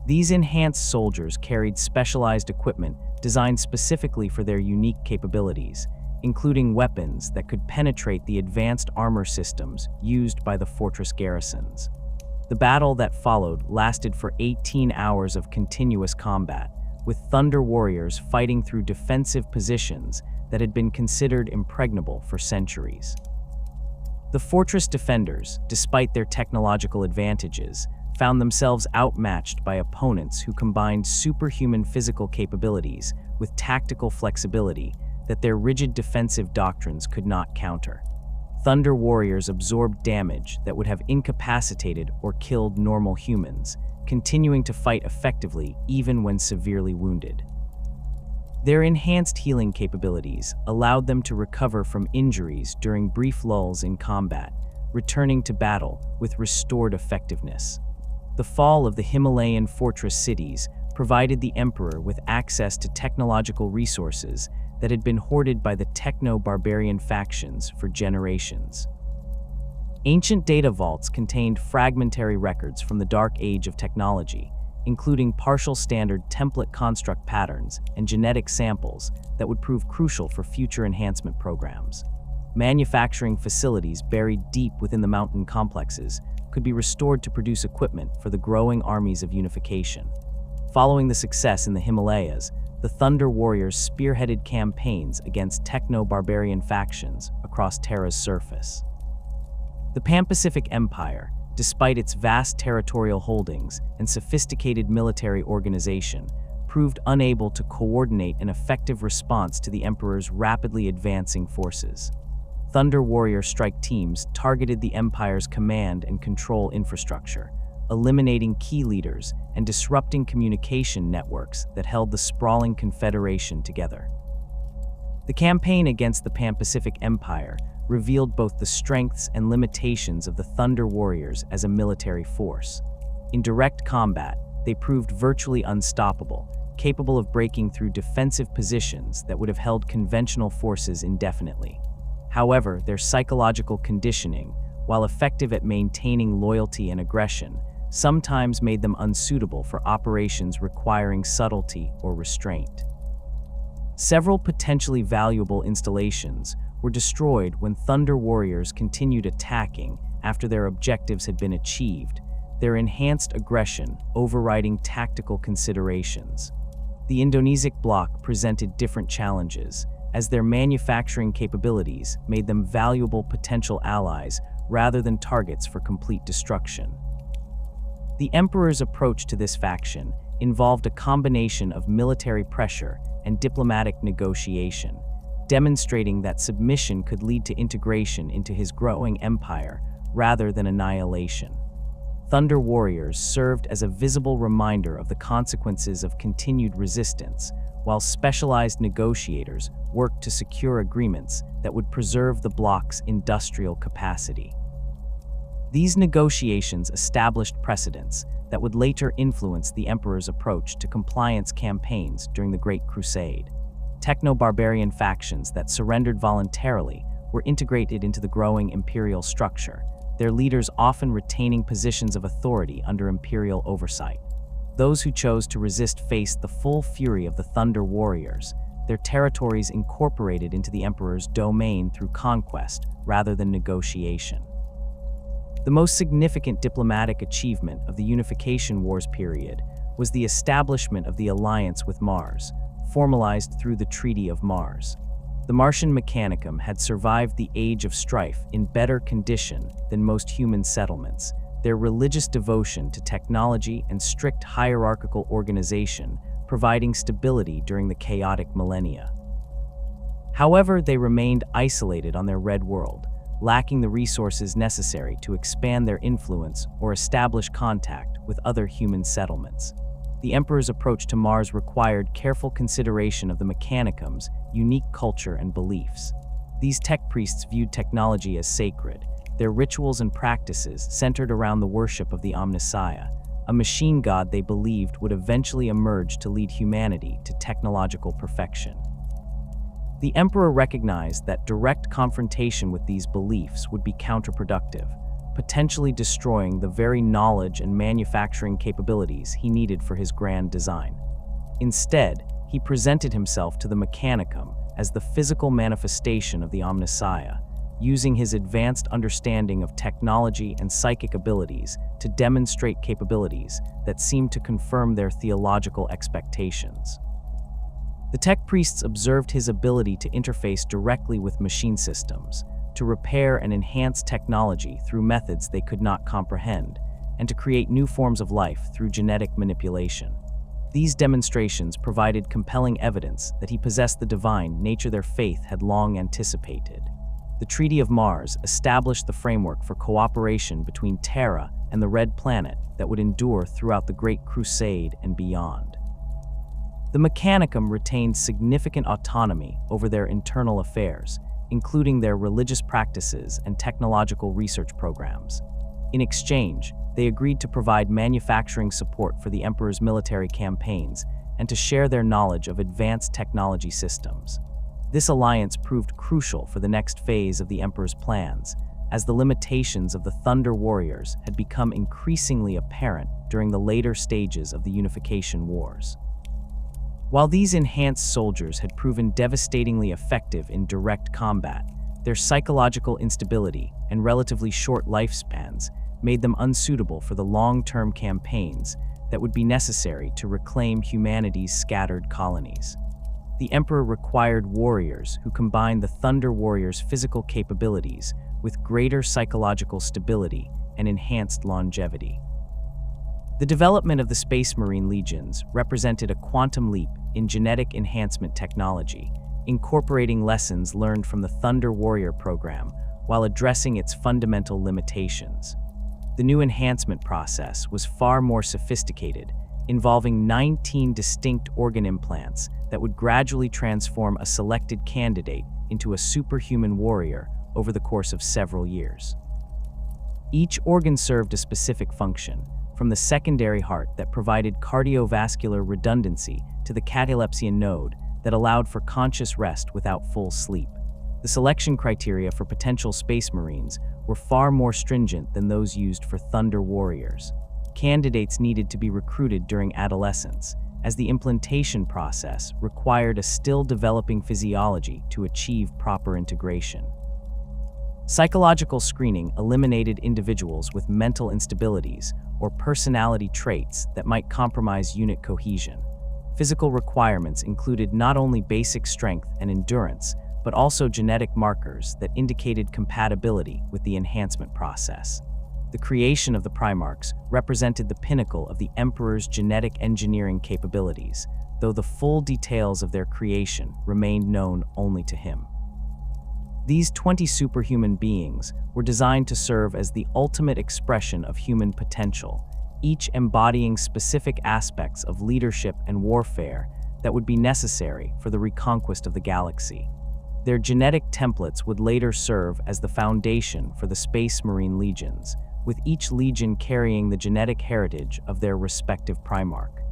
These enhanced soldiers carried specialized equipment designed specifically for their unique capabilities, including weapons that could penetrate the advanced armor systems used by the fortress garrisons. The battle that followed lasted for 18 hours of continuous combat, with Thunder Warriors fighting through defensive positions that had been considered impregnable for centuries. The fortress defenders, despite their technological advantages, found themselves outmatched by opponents who combined superhuman physical capabilities with tactical flexibility that their rigid defensive doctrines could not counter. Thunder Warriors absorbed damage that would have incapacitated or killed normal humans, continuing to fight effectively even when severely wounded. Their enhanced healing capabilities allowed them to recover from injuries during brief lulls in combat, returning to battle with restored effectiveness. The fall of the Himalayan fortress cities provided the Emperor with access to technological resources that had been hoarded by the techno-barbarian factions for generations. Ancient data vaults contained fragmentary records from the Dark Age of technology, including partial standard template construct patterns and genetic samples that would prove crucial for future enhancement programs. Manufacturing facilities buried deep within the mountain complexes could be restored to produce equipment for the growing armies of unification. Following the success in the Himalayas, the Thunder Warriors spearheaded campaigns against techno-barbarian factions across Terra's surface. The Pan-Pacific Empire, despite its vast territorial holdings and sophisticated military organization, proved unable to coordinate an effective response to the Emperor's rapidly advancing forces. Thunder Warrior strike teams targeted the Empire's command and control infrastructure, eliminating key leaders and disrupting communication networks that held the sprawling confederation together. The campaign against the Pan-Pacific Empire revealed both the strengths and limitations of the Thunder Warriors as a military force. In direct combat, they proved virtually unstoppable, capable of breaking through defensive positions that would have held conventional forces indefinitely. However, their psychological conditioning, while effective at maintaining loyalty and aggression, sometimes made them unsuitable for operations requiring subtlety or restraint. Several potentially valuable installations were destroyed when Thunder Warriors continued attacking after their objectives had been achieved, their enhanced aggression overriding tactical considerations. The Indonesian bloc presented different challenges, as their manufacturing capabilities made them valuable potential allies rather than targets for complete destruction. The Emperor's approach to this faction involved a combination of military pressure and diplomatic negotiation, demonstrating that submission could lead to integration into his growing empire rather than annihilation. Thunder Warriors served as a visible reminder of the consequences of continued resistance, while specialized negotiators worked to secure agreements that would preserve the bloc's industrial capacity. These negotiations established precedents that would later influence the Emperor's approach to compliance campaigns during the Great Crusade. Techno-barbarian factions that surrendered voluntarily were integrated into the growing imperial structure, their leaders often retaining positions of authority under imperial oversight. Those who chose to resist faced the full fury of the Thunder Warriors, their territories incorporated into the Emperor's domain through conquest rather than negotiation. The most significant diplomatic achievement of the Unification Wars period was the establishment of the alliance with Mars, formalized through the Treaty of Mars. The Martian Mechanicum had survived the Age of Strife in better condition than most human settlements, their religious devotion to technology and strict hierarchical organization providing stability during the chaotic millennia. However, they remained isolated on their red world, lacking the resources necessary to expand their influence or establish contact with other human settlements. The Emperor's approach to Mars required careful consideration of the Mechanicum's unique culture and beliefs. These tech priests viewed technology as sacred, their rituals and practices centered around the worship of the Omnissiah, a machine god they believed would eventually emerge to lead humanity to technological perfection. The Emperor recognized that direct confrontation with these beliefs would be counterproductive, potentially destroying the very knowledge and manufacturing capabilities he needed for his grand design. Instead, he presented himself to the Mechanicum as the physical manifestation of the Omnissiah, using his advanced understanding of technology and psychic abilities to demonstrate capabilities that seemed to confirm their theological expectations. The tech priests observed his ability to interface directly with machine systems, to repair and enhance technology through methods they could not comprehend, and to create new forms of life through genetic manipulation. These demonstrations provided compelling evidence that he possessed the divine nature their faith had long anticipated. The Treaty of Mars established the framework for cooperation between Terra and the Red Planet that would endure throughout the Great Crusade and beyond. The Mechanicum retained significant autonomy over their internal affairs, including their religious practices and technological research programs. In exchange, they agreed to provide manufacturing support for the Emperor's military campaigns and to share their knowledge of advanced technology systems. This alliance proved crucial for the next phase of the Emperor's plans, as the limitations of the Thunder Warriors had become increasingly apparent during the later stages of the Unification Wars. While these enhanced soldiers had proven devastatingly effective in direct combat, their psychological instability and relatively short lifespans made them unsuitable for the long-term campaigns that would be necessary to reclaim humanity's scattered colonies. The Emperor required warriors who combined the Thunder Warriors' physical capabilities with greater psychological stability and enhanced longevity. The development of the Space Marine Legions represented a quantum leap in genetic enhancement technology, incorporating lessons learned from the Thunder Warrior program while addressing its fundamental limitations. The new enhancement process was far more sophisticated, involving 19 distinct organ implants that would gradually transform a selected candidate into a superhuman warrior over the course of several years. Each organ served a specific function, from the secondary heart that provided cardiovascular redundancy to the catalepsian node that allowed for conscious rest without full sleep. The selection criteria for potential Space Marines were far more stringent than those used for Thunder Warriors. Candidates needed to be recruited during adolescence, as the implantation process required a still-developing physiology to achieve proper integration. Psychological screening eliminated individuals with mental instabilities or personality traits that might compromise unit cohesion. Physical requirements included not only basic strength and endurance, but also genetic markers that indicated compatibility with the enhancement process. The creation of the Primarchs represented the pinnacle of the Emperor's genetic engineering capabilities, though the full details of their creation remained known only to him. These 20 superhuman beings were designed to serve as the ultimate expression of human potential, each embodying specific aspects of leadership and warfare that would be necessary for the reconquest of the galaxy. Their genetic templates would later serve as the foundation for the Space Marine Legions, with each legion carrying the genetic heritage of their respective Primarch.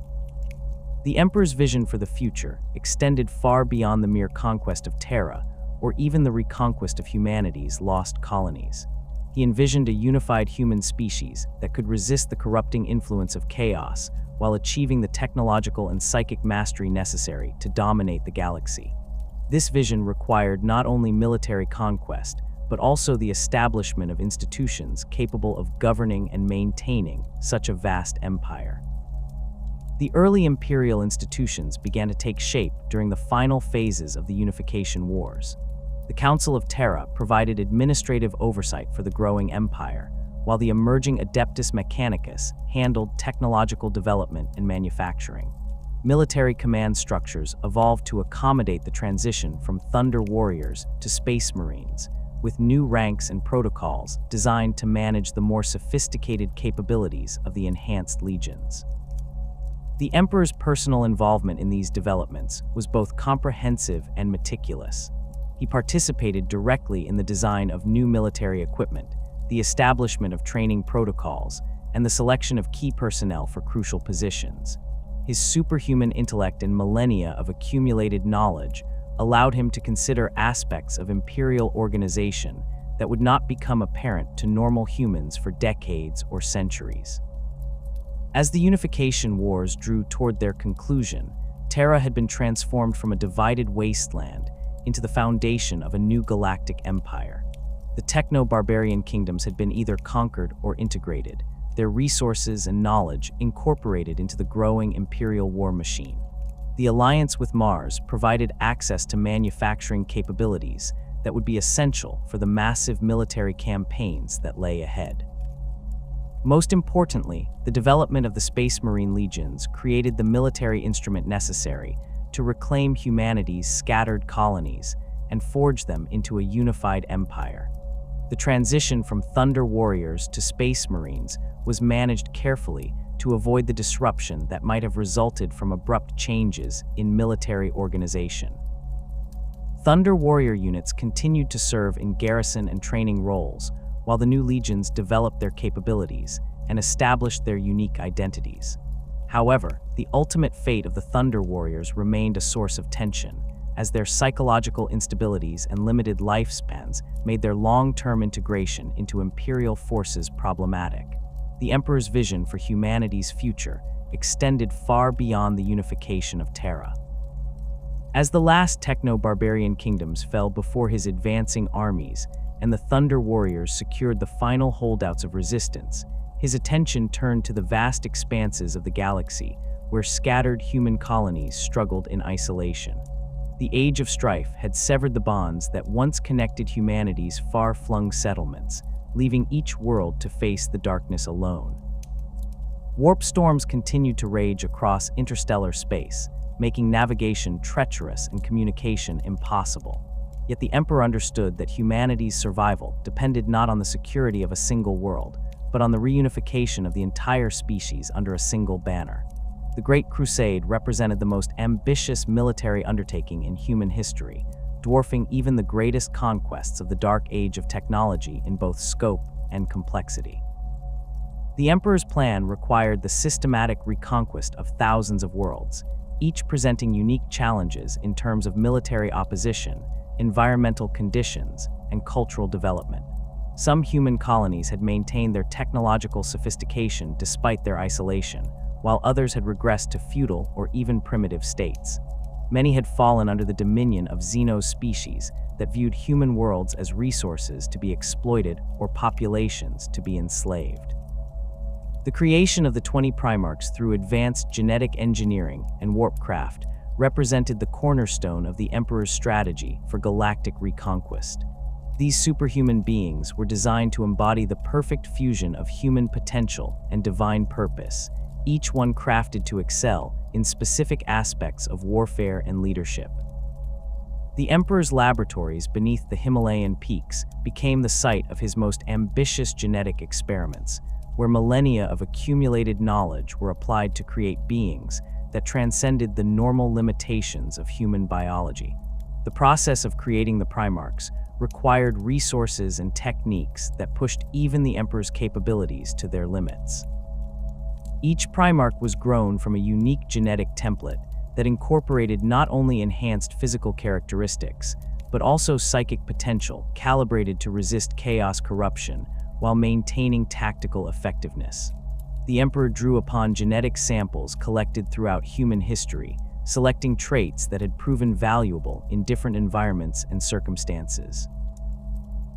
The Emperor's vision for the future extended far beyond the mere conquest of Terra, or even the reconquest of humanity's lost colonies. He envisioned a unified human species that could resist the corrupting influence of chaos while achieving the technological and psychic mastery necessary to dominate the galaxy. This vision required not only military conquest, but also the establishment of institutions capable of governing and maintaining such a vast empire. The early imperial institutions began to take shape during the final phases of the Unification Wars. The Council of Terra provided administrative oversight for the growing empire, while the emerging Adeptus Mechanicus handled technological development and manufacturing. Military command structures evolved to accommodate the transition from Thunder Warriors to Space Marines, with new ranks and protocols designed to manage the more sophisticated capabilities of the enhanced legions. The Emperor's personal involvement in these developments was both comprehensive and meticulous. He participated directly in the design of new military equipment, the establishment of training protocols, and the selection of key personnel for crucial positions. His superhuman intellect and millennia of accumulated knowledge allowed him to consider aspects of imperial organization that would not become apparent to normal humans for decades or centuries. As the Unification Wars drew toward their conclusion, Terra had been transformed from a divided wasteland into the foundation of a new galactic empire. The techno-barbarian kingdoms had been either conquered or integrated, their resources and knowledge incorporated into the growing imperial war machine. The alliance with Mars provided access to manufacturing capabilities that would be essential for the massive military campaigns that lay ahead. Most importantly, the development of the Space Marine Legions created the military instrument necessary to reclaim humanity's scattered colonies and forge them into a unified empire. The transition from Thunder Warriors to Space Marines was managed carefully to avoid the disruption that might have resulted from abrupt changes in military organization. Thunder Warrior units continued to serve in garrison and training roles, while the new legions developed their capabilities and established their unique identities. However, the ultimate fate of the Thunder Warriors remained a source of tension, as their psychological instabilities and limited lifespans made their long-term integration into imperial forces problematic. The Emperor's vision for humanity's future extended far beyond the unification of Terra. As the last techno-barbarian kingdoms fell before his advancing armies and the Thunder Warriors secured the final holdouts of resistance, his attention turned to the vast expanses of the galaxy, where scattered human colonies struggled in isolation. The Age of Strife had severed the bonds that once connected humanity's far-flung settlements, leaving each world to face the darkness alone. Warp storms continued to rage across interstellar space, making navigation treacherous and communication impossible. Yet the Emperor understood that humanity's survival depended not on the security of a single world, but on the reunification of the entire species under a single banner. The Great Crusade represented the most ambitious military undertaking in human history, dwarfing even the greatest conquests of the Dark Age of technology in both scope and complexity. The Emperor's plan required the systematic reconquest of thousands of worlds, each presenting unique challenges in terms of military opposition, environmental conditions, and cultural development. Some human colonies had maintained their technological sophistication despite their isolation, while others had regressed to feudal or even primitive states. Many had fallen under the dominion of xeno species that viewed human worlds as resources to be exploited or populations to be enslaved. The creation of the 20 Primarchs through advanced genetic engineering and warpcraft represented the cornerstone of the Emperor's strategy for galactic reconquest. These superhuman beings were designed to embody the perfect fusion of human potential and divine purpose, each one crafted to excel in specific aspects of warfare and leadership. The Emperor's laboratories beneath the Himalayan peaks became the site of his most ambitious genetic experiments, where millennia of accumulated knowledge were applied to create beings that transcended the normal limitations of human biology. The process of creating the Primarchs required resources and techniques that pushed even the Emperor's capabilities to their limits. Each Primarch was grown from a unique genetic template that incorporated not only enhanced physical characteristics, but also psychic potential calibrated to resist chaos corruption while maintaining tactical effectiveness. The Emperor drew upon genetic samples collected throughout human history, selecting traits that had proven valuable in different environments and circumstances.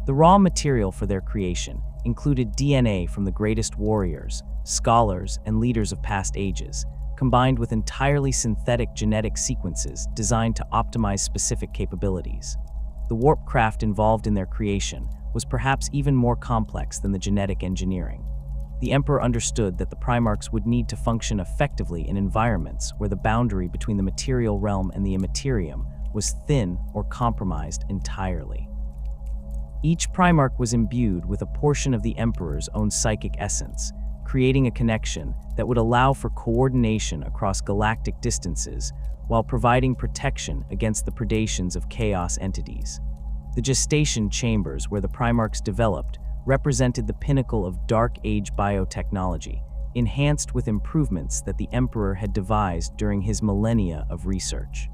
The raw material for their creation included DNA from the greatest warriors, scholars, and leaders of past ages, combined with entirely synthetic genetic sequences designed to optimize specific capabilities. The warpcraft involved in their creation was perhaps even more complex than the genetic engineering. The Emperor understood that the Primarchs would need to function effectively in environments where the boundary between the material realm and the immaterium was thin or compromised entirely. Each Primarch was imbued with a portion of the Emperor's own psychic essence, creating a connection that would allow for coordination across galactic distances while providing protection against the predations of chaos entities. The gestation chambers where the Primarchs developed represented the pinnacle of Dark Age biotechnology, enhanced with improvements that the Emperor had devised during his millennia of research.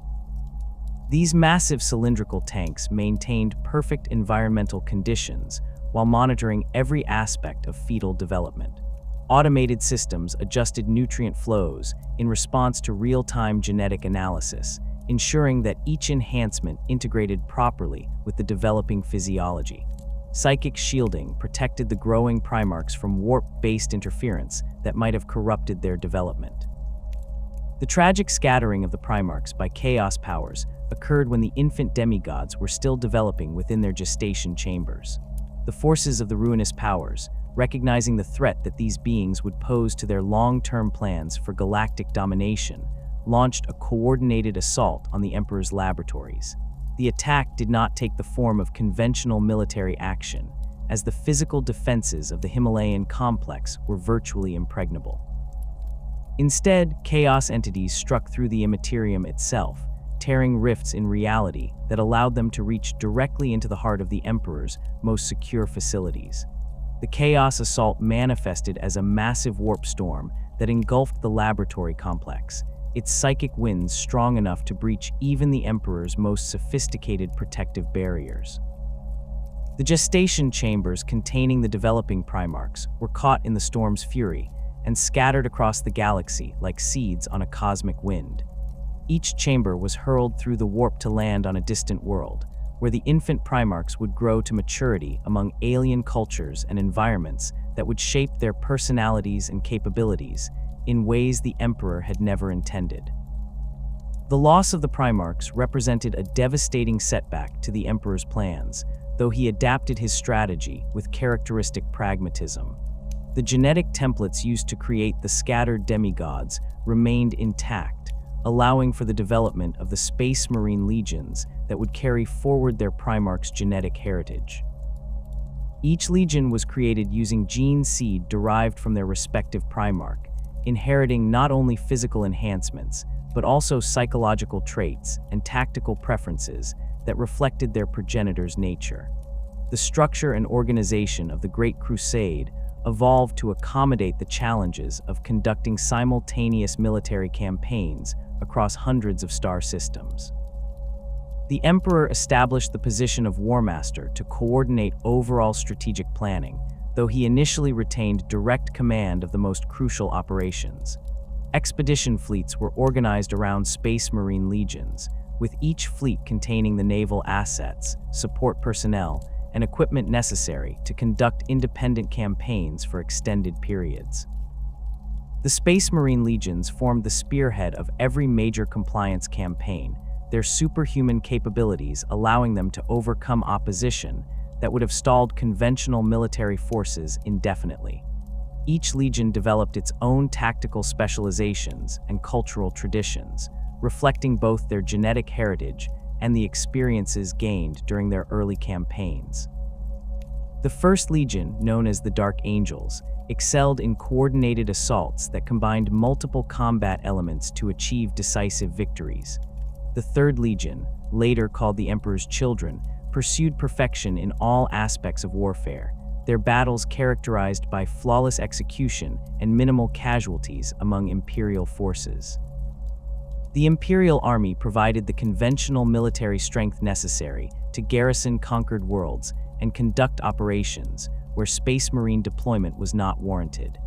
These massive cylindrical tanks maintained perfect environmental conditions while monitoring every aspect of fetal development. Automated systems adjusted nutrient flows in response to real-time genetic analysis, ensuring that each enhancement integrated properly with the developing physiology. Psychic shielding protected the growing Primarchs from warp-based interference that might have corrupted their development. The tragic scattering of the Primarchs by chaos powers occurred when the infant demigods were still developing within their gestation chambers. The forces of the ruinous powers, recognizing the threat that these beings would pose to their long-term plans for galactic domination, launched a coordinated assault on the Emperor's laboratories. The attack did not take the form of conventional military action, as the physical defenses of the Himalayan complex were virtually impregnable. Instead, chaos entities struck through the immaterium itself, tearing rifts in reality that allowed them to reach directly into the heart of the Emperor's most secure facilities. The chaos assault manifested as a massive warp storm that engulfed the laboratory complex, its psychic winds strong enough to breach even the Emperor's most sophisticated protective barriers. The gestation chambers containing the developing Primarchs were caught in the storm's fury and scattered across the galaxy like seeds on a cosmic wind. Each chamber was hurled through the warp to land on a distant world, where the infant Primarchs would grow to maturity among alien cultures and environments that would shape their personalities and capabilities in ways the Emperor had never intended. The loss of the Primarchs represented a devastating setback to the Emperor's plans, though he adapted his strategy with characteristic pragmatism. The genetic templates used to create the scattered demigods remained intact, allowing for the development of the Space Marine legions that would carry forward their Primarch's genetic heritage. Each legion was created using gene seed derived from their respective Primarch, inheriting not only physical enhancements, but also psychological traits and tactical preferences that reflected their progenitor's nature. The structure and organization of the Great Crusade evolved to accommodate the challenges of conducting simultaneous military campaigns across hundreds of star systems. The Emperor established the position of War Master to coordinate overall strategic planning, though he initially retained direct command of the most crucial operations. Expedition fleets were organized around Space Marine legions, with each fleet containing the naval assets, support personnel, and equipment necessary to conduct independent campaigns for extended periods. The Space Marine legions formed the spearhead of every major compliance campaign, their superhuman capabilities allowing them to overcome opposition that would have stalled conventional military forces indefinitely. Each legion developed its own tactical specializations and cultural traditions, reflecting both their genetic heritage and the experiences gained during their early campaigns. The First Legion, known as the Dark Angels, excelled in coordinated assaults that combined multiple combat elements to achieve decisive victories. The Third Legion, later called the Emperor's Children, pursued perfection in all aspects of warfare, their battles characterized by flawless execution and minimal casualties among Imperial forces. The Imperial Army provided the conventional military strength necessary to garrison conquered worlds and conduct operations where Space Marine deployment was not warranted.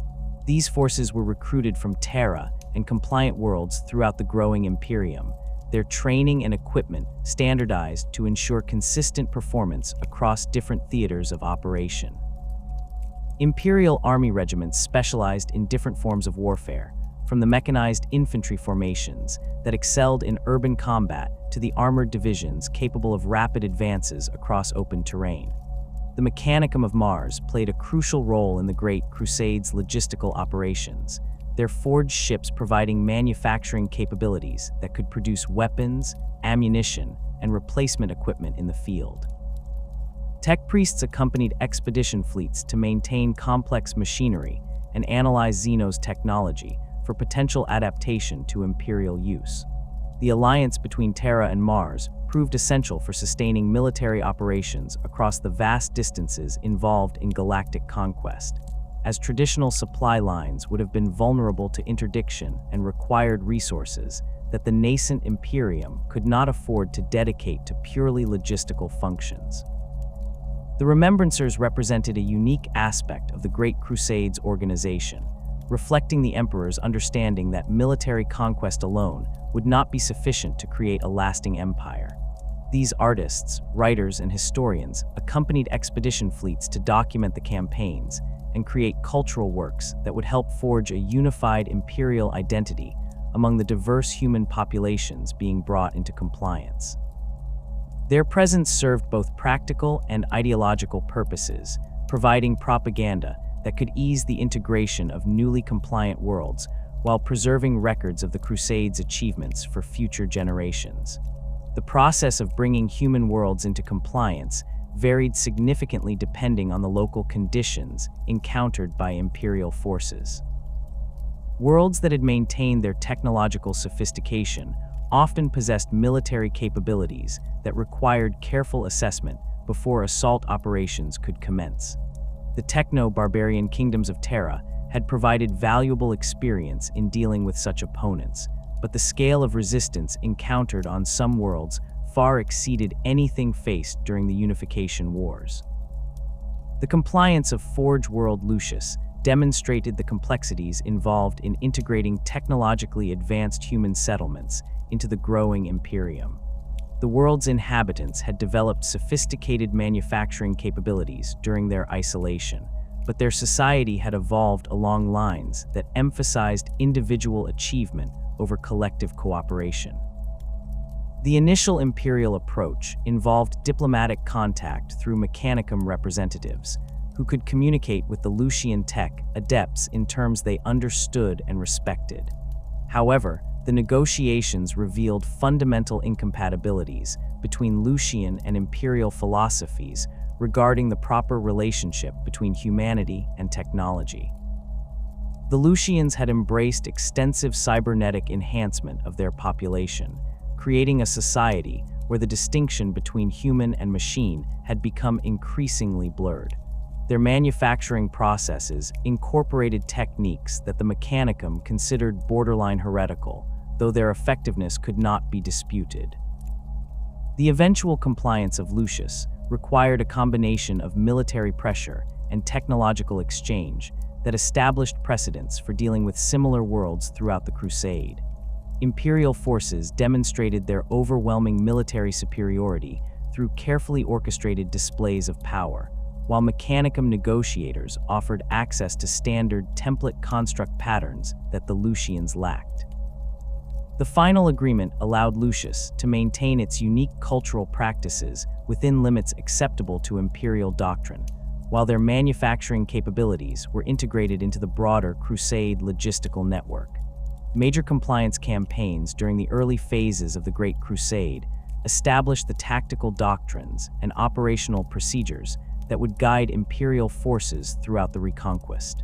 These forces were recruited from Terra and compliant worlds throughout the growing Imperium, their training and equipment standardized to ensure consistent performance across different theaters of operation. Imperial Army regiments specialized in different forms of warfare, from the mechanized infantry formations that excelled in urban combat to the armored divisions capable of rapid advances across open terrain. The Mechanicum of Mars played a crucial role in the Great Crusade's logistical operations, their forged ships providing manufacturing capabilities that could produce weapons, ammunition, and replacement equipment in the field. Tech priests accompanied expedition fleets to maintain complex machinery and analyze Xeno's technology for potential adaptation to Imperial use. The alliance between Terra and Mars proved essential for sustaining military operations across the vast distances involved in galactic conquest, as traditional supply lines would have been vulnerable to interdiction and required resources that the nascent Imperium could not afford to dedicate to purely logistical functions. The Remembrancers represented a unique aspect of the Great Crusade's organization, reflecting the Emperor's understanding that military conquest alone would not be sufficient to create a lasting empire. These artists, writers, and historians accompanied expedition fleets to document the campaigns and create cultural works that would help forge a unified imperial identity among the diverse human populations being brought into compliance. Their presence served both practical and ideological purposes, providing propaganda that could ease the integration of newly compliant worlds while preserving records of the Crusade's achievements for future generations. The process of bringing human worlds into compliance varied significantly depending on the local conditions encountered by Imperial forces. Worlds that had maintained their technological sophistication often possessed military capabilities that required careful assessment before assault operations could commence. The techno-barbarian kingdoms of Terra had provided valuable experience in dealing with such opponents, but the scale of resistance encountered on some worlds far exceeded anything faced during the Unification Wars. The compliance of Forge World Lucius demonstrated the complexities involved in integrating technologically advanced human settlements into the growing Imperium. The world's inhabitants had developed sophisticated manufacturing capabilities during their isolation, but their society had evolved along lines that emphasized individual achievement over collective cooperation. The initial imperial approach involved diplomatic contact through Mechanicum representatives, who could communicate with the Lucian tech adepts in terms they understood and respected. However, the negotiations revealed fundamental incompatibilities between Lucian and imperial philosophies regarding the proper relationship between humanity and technology. The Lucians had embraced extensive cybernetic enhancement of their population, creating a society where the distinction between human and machine had become increasingly blurred. Their manufacturing processes incorporated techniques that the Mechanicum considered borderline heretical, though their effectiveness could not be disputed. The eventual compliance of Lucius required a combination of military pressure and technological exchange that established precedents for dealing with similar worlds throughout the Crusade. Imperial forces demonstrated their overwhelming military superiority through carefully orchestrated displays of power, while Mechanicum negotiators offered access to standard template construct patterns that the Lucians lacked. The final agreement allowed Lucius to maintain its unique cultural practices within limits acceptable to imperial doctrine, while their manufacturing capabilities were integrated into the broader Crusade logistical network. Major compliance campaigns during the early phases of the Great Crusade established the tactical doctrines and operational procedures that would guide imperial forces throughout the Reconquest.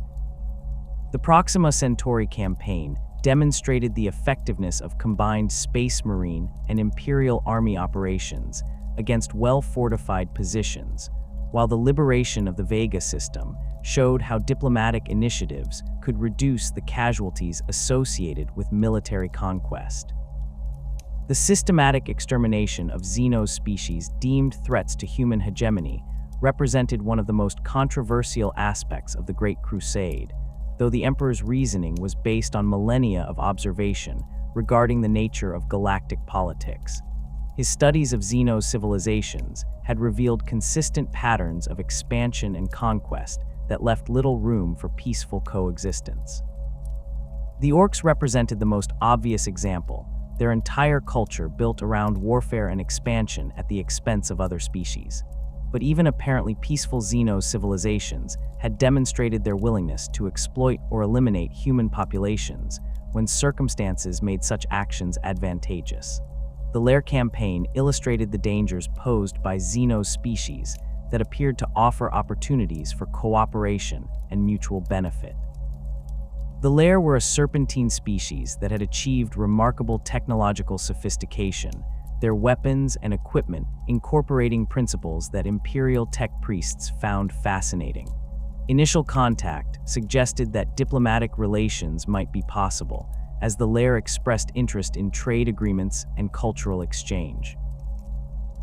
The Proxima Centauri campaign demonstrated the effectiveness of combined Space Marine and Imperial Army operations against well-fortified positions, while the liberation of the Vega system showed how diplomatic initiatives could reduce the casualties associated with military conquest. The systematic extermination of Xeno species deemed threats to human hegemony represented one of the most controversial aspects of the Great Crusade, though the Emperor's reasoning was based on millennia of observation regarding the nature of galactic politics. His studies of Xeno civilizations had revealed consistent patterns of expansion and conquest that left little room for peaceful coexistence. The Orcs represented the most obvious example, their entire culture built around warfare and expansion at the expense of other species. But even apparently peaceful Xeno civilizations had demonstrated their willingness to exploit or eliminate human populations when circumstances made such actions advantageous. The Lair campaign illustrated the dangers posed by Xeno species that appeared to offer opportunities for cooperation and mutual benefit. The Lair were a serpentine species that had achieved remarkable technological sophistication, their weapons and equipment incorporating principles that Imperial tech priests found fascinating. Initial contact suggested that diplomatic relations might be possible, as the Lair expressed interest in trade agreements and cultural exchange.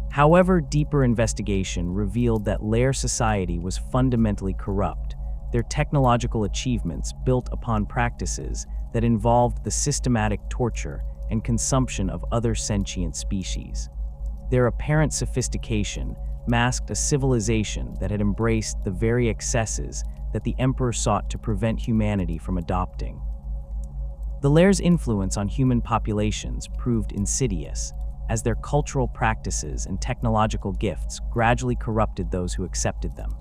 However, deeper investigation revealed that Lair society was fundamentally corrupt, their technological achievements built upon practices that involved the systematic torture and consumption of other sentient species. Their apparent sophistication masked a civilization that had embraced the very excesses that the Emperor sought to prevent humanity from adopting. The Lair's influence on human populations proved insidious, as their cultural practices and technological gifts gradually corrupted those who accepted them.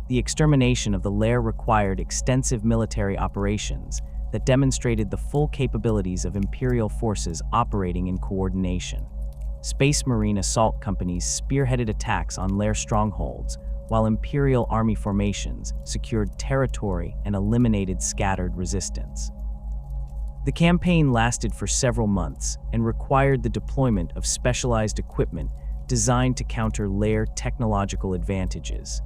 The extermination of the Lair required extensive military operations that demonstrated the full capabilities of Imperial forces operating in coordination. Space Marine assault companies spearheaded attacks on Lair strongholds, while Imperial Army formations secured territory and eliminated scattered resistance. The campaign lasted for several months and required the deployment of specialized equipment designed to counter Lair technological advantages.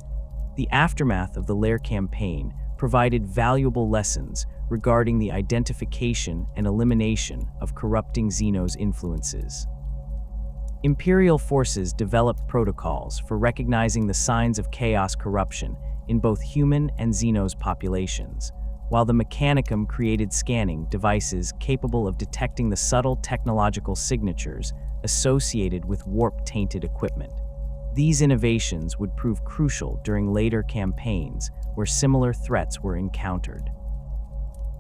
The aftermath of the Lair campaign provided valuable lessons regarding the identification and elimination of corrupting Xenos influences. Imperial forces developed protocols for recognizing the signs of chaos corruption in both human and Xenos populations, while the Mechanicum created scanning devices capable of detecting the subtle technological signatures associated with warp-tainted equipment. These innovations would prove crucial during later campaigns where similar threats were encountered.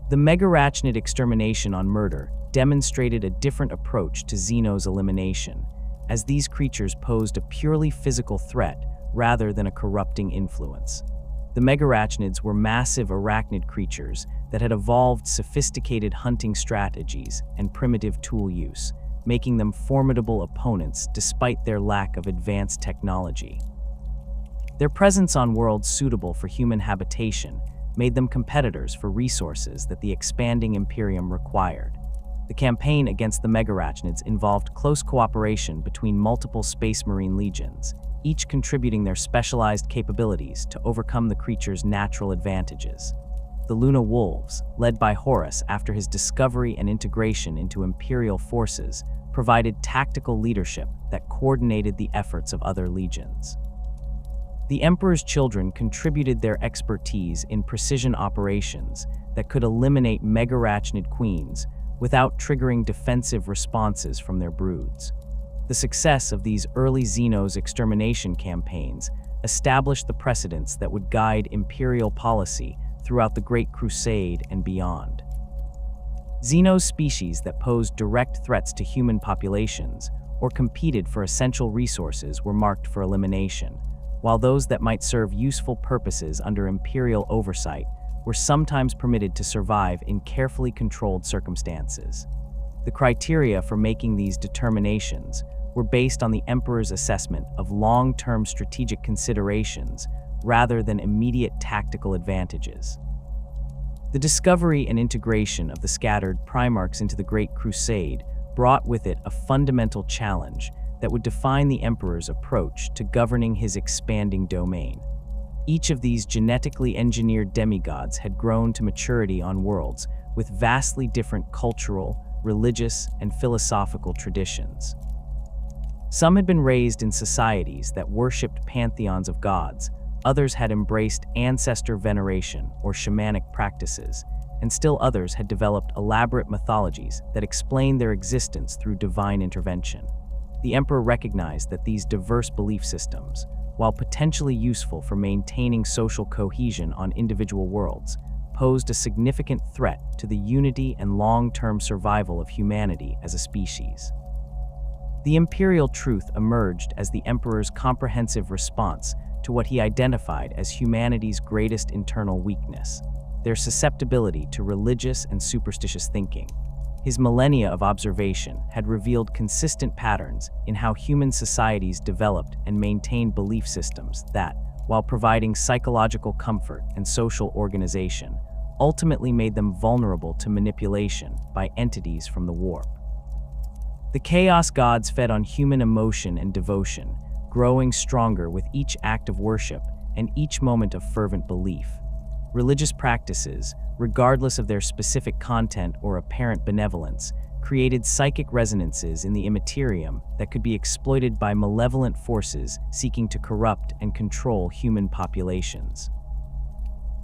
The Megarachnid extermination on Murder demonstrated a different approach to Xenos elimination, as these creatures posed a purely physical threat rather than a corrupting influence. The Megarachnids were massive arachnid creatures that had evolved sophisticated hunting strategies and primitive tool use, making them formidable opponents despite their lack of advanced technology. Their presence on worlds suitable for human habitation made them competitors for resources that the expanding Imperium required. The campaign against the Megarachnids involved close cooperation between multiple Space Marine legions, each contributing their specialized capabilities to overcome the creature's natural advantages. The Luna Wolves, led by Horus after his discovery and integration into Imperial forces, provided tactical leadership that coordinated the efforts of other legions. The Emperor's children contributed their expertise in precision operations that could eliminate Megarachnid queens without triggering defensive responses from their broods. The success of these early Xenos extermination campaigns established the precedents that would guide Imperial policy throughout the Great Crusade and beyond. Xenos species that posed direct threats to human populations or competed for essential resources were marked for elimination, while those that might serve useful purposes under Imperial oversight were sometimes permitted to survive in carefully controlled circumstances. The criteria for making these determinations were based on the Emperor's assessment of long-term strategic considerations rather than immediate tactical advantages. The discovery and integration of the scattered Primarchs into the Great Crusade brought with it a fundamental challenge that would define the Emperor's approach to governing his expanding domain. Each of these genetically engineered demigods had grown to maturity on worlds with vastly different cultural, religious, and philosophical traditions. Some had been raised in societies that worshipped pantheons of gods, others had embraced ancestor veneration or shamanic practices, and still others had developed elaborate mythologies that explained their existence through divine intervention. The Emperor recognized that these diverse belief systems, while potentially useful for maintaining social cohesion on individual worlds, posed a significant threat to the unity and long-term survival of humanity as a species. The Imperial truth emerged as the Emperor's comprehensive response to what he identified as humanity's greatest internal weakness, their susceptibility to religious and superstitious thinking. His millennia of observation had revealed consistent patterns in how human societies developed and maintained belief systems that, while providing psychological comfort and social organization, ultimately made them vulnerable to manipulation by entities from the warp. The Chaos Gods fed on human emotion and devotion, growing stronger with each act of worship and each moment of fervent belief. Religious practices, regardless of their specific content or apparent benevolence, created psychic resonances in the immaterium that could be exploited by malevolent forces seeking to corrupt and control human populations.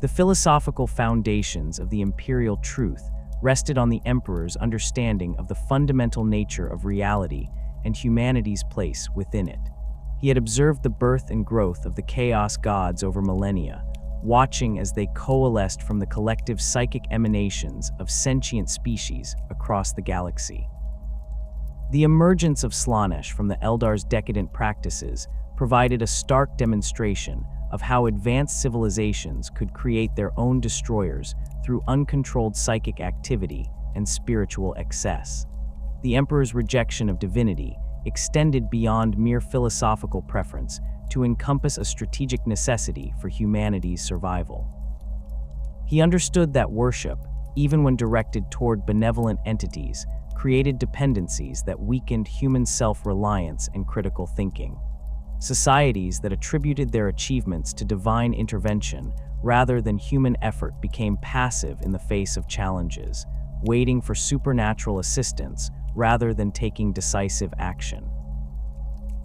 The philosophical foundations of the Imperial truth rested on the Emperor's understanding of the fundamental nature of reality and humanity's place within it. He had observed the birth and growth of the Chaos Gods over millennia, watching as they coalesced from the collective psychic emanations of sentient species across the galaxy. The emergence of Slaanesh from the Eldar's decadent practices provided a stark demonstration of how advanced civilizations could create their own destroyers through uncontrolled psychic activity and spiritual excess. The Emperor's rejection of divinity extended beyond mere philosophical preference to encompass a strategic necessity for humanity's survival. He understood that worship, even when directed toward benevolent entities, created dependencies that weakened human self-reliance and critical thinking. Societies that attributed their achievements to divine intervention rather than human effort became passive in the face of challenges, waiting for supernatural assistance rather than taking decisive action.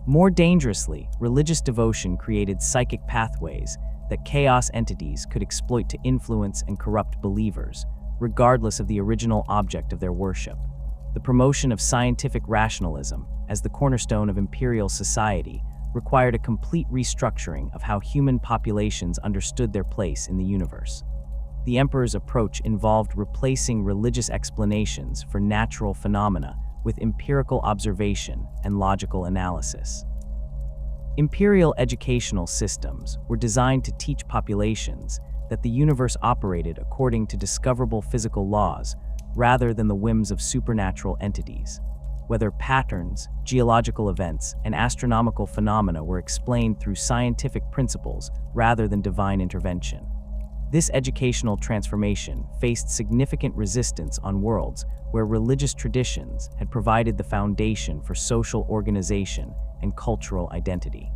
More dangerously, religious devotion created psychic pathways that chaos entities could exploit to influence and corrupt believers, regardless of the original object of their worship. The promotion of scientific rationalism as the cornerstone of imperial society required a complete restructuring of how human populations understood their place in the universe. The emperor's approach involved replacing religious explanations for natural phenomena with empirical observation and logical analysis. Imperial educational systems were designed to teach populations that the universe operated according to discoverable physical laws rather than the whims of supernatural entities. Whether patterns, geological events, and astronomical phenomena were explained through scientific principles rather than divine intervention. This educational transformation faced significant resistance on worlds where religious traditions had provided the foundation for social organization and cultural identity.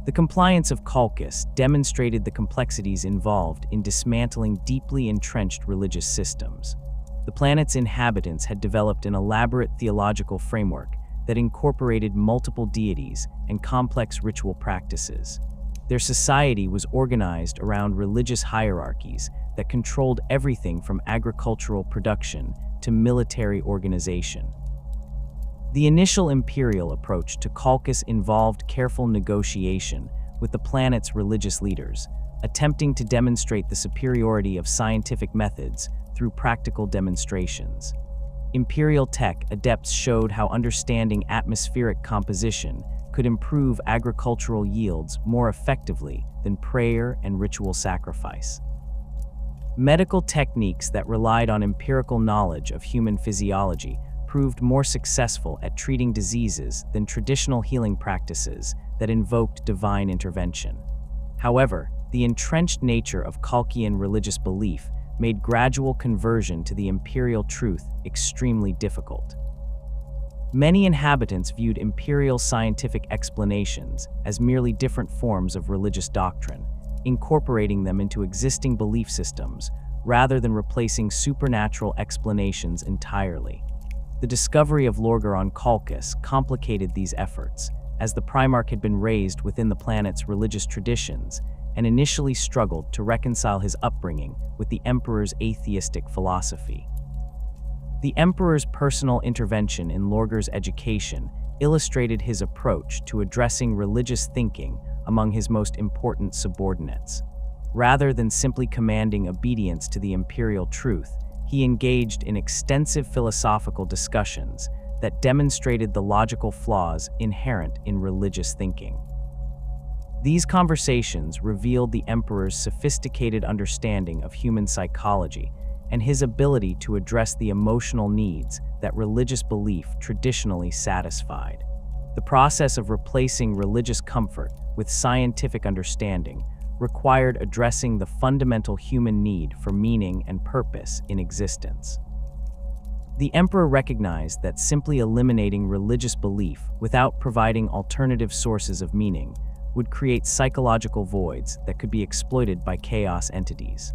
The compliance of Colchis demonstrated the complexities involved in dismantling deeply entrenched religious systems. The planet's inhabitants had developed an elaborate theological framework that incorporated multiple deities and complex ritual practices. Their society was organized around religious hierarchies that controlled everything from agricultural production to military organization. The initial imperial approach to Colchis involved careful negotiation with the planet's religious leaders, attempting to demonstrate the superiority of scientific methods through practical demonstrations. Imperial tech adepts showed how understanding atmospheric composition could improve agricultural yields more effectively than prayer and ritual sacrifice. Medical techniques that relied on empirical knowledge of human physiology proved more successful at treating diseases than traditional healing practices that invoked divine intervention. However, the entrenched nature of Colchian religious belief made gradual conversion to the imperial truth extremely difficult. Many inhabitants viewed imperial scientific explanations as merely different forms of religious doctrine, incorporating them into existing belief systems rather than replacing supernatural explanations entirely. The discovery of Lorgar on Colchis complicated these efforts, as the Primarch had been raised within the planet's religious traditions and initially struggled to reconcile his upbringing with the Emperor's atheistic philosophy. The Emperor's personal intervention in Lorgar's education illustrated his approach to addressing religious thinking among his most important subordinates. Rather than simply commanding obedience to the imperial truth, he engaged in extensive philosophical discussions that demonstrated the logical flaws inherent in religious thinking. These conversations revealed the Emperor's sophisticated understanding of human psychology and his ability to address the emotional needs that religious belief traditionally satisfied. The process of replacing religious comfort with scientific understanding required addressing the fundamental human need for meaning and purpose in existence. The Emperor recognized that simply eliminating religious belief without providing alternative sources of meaning would create psychological voids that could be exploited by chaos entities.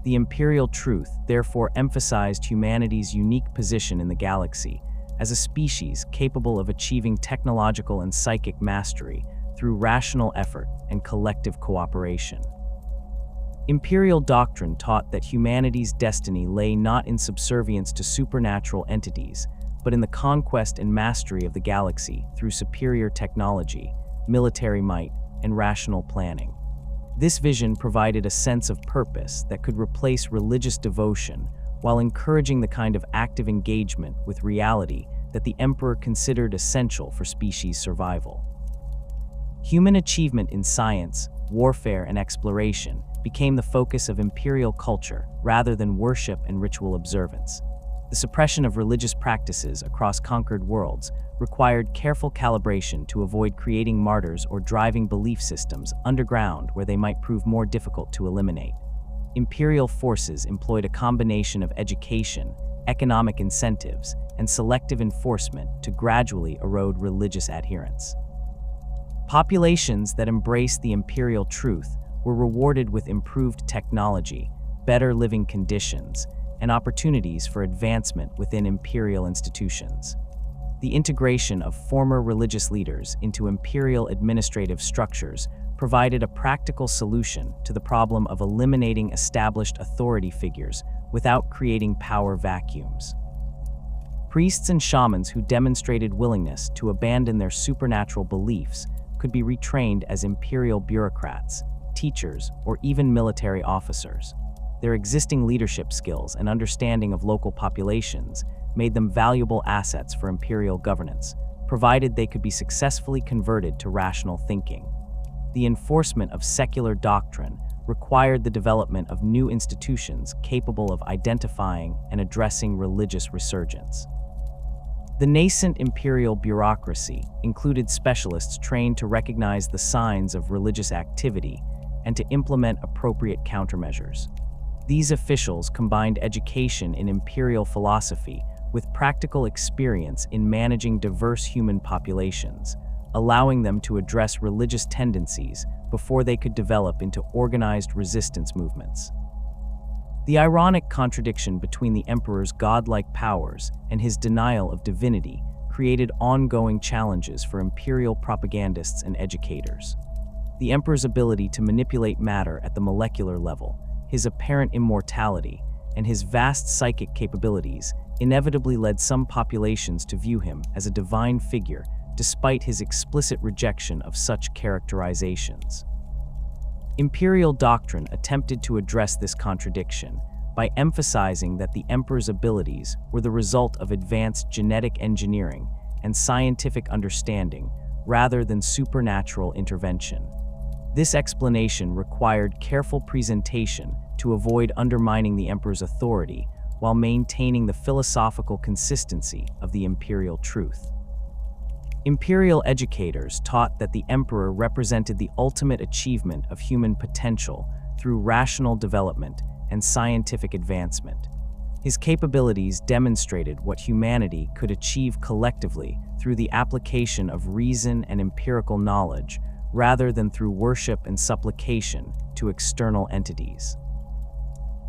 The imperial truth therefore emphasized humanity's unique position in the galaxy as a species capable of achieving technological and psychic mastery through rational effort and collective cooperation. Imperial doctrine taught that humanity's destiny lay not in subservience to supernatural entities, but in the conquest and mastery of the galaxy through superior technology, military might, and rational planning. This vision provided a sense of purpose that could replace religious devotion while encouraging the kind of active engagement with reality that the Emperor considered essential for species survival. Human achievement in science, warfare, and exploration became the focus of imperial culture rather than worship and ritual observance. The suppression of religious practices across conquered worlds required careful calibration to avoid creating martyrs or driving belief systems underground where they might prove more difficult to eliminate. Imperial forces employed a combination of education, economic incentives, and selective enforcement to gradually erode religious adherence. Populations that embraced the imperial truth were rewarded with improved technology, better living conditions, and opportunities for advancement within imperial institutions. The integration of former religious leaders into imperial administrative structures provided a practical solution to the problem of eliminating established authority figures without creating power vacuums. Priests and shamans who demonstrated willingness to abandon their supernatural beliefs could be retrained as imperial bureaucrats, teachers, or even military officers. Their existing leadership skills and understanding of local populations made them valuable assets for imperial governance, provided they could be successfully converted to rational thinking. The enforcement of secular doctrine required the development of new institutions capable of identifying and addressing religious resurgence. The nascent imperial bureaucracy included specialists trained to recognize the signs of religious activity and to implement appropriate countermeasures. These officials combined education in imperial philosophy with practical experience in managing diverse human populations, allowing them to address religious tendencies before they could develop into organized resistance movements. The ironic contradiction between the emperor's godlike powers and his denial of divinity created ongoing challenges for imperial propagandists and educators. The emperor's ability to manipulate matter at the molecular level, his apparent immortality, and his vast psychic capabilities inevitably led some populations to view him as a divine figure despite his explicit rejection of such characterizations. Imperial doctrine attempted to address this contradiction by emphasizing that the emperor's abilities were the result of advanced genetic engineering and scientific understanding rather than supernatural intervention. This explanation required careful presentation to avoid undermining the emperor's authority while maintaining the philosophical consistency of the imperial truth. Imperial educators taught that the emperor represented the ultimate achievement of human potential through rational development and scientific advancement. His capabilities demonstrated what humanity could achieve collectively through the application of reason and empirical knowledge rather than through worship and supplication to external entities.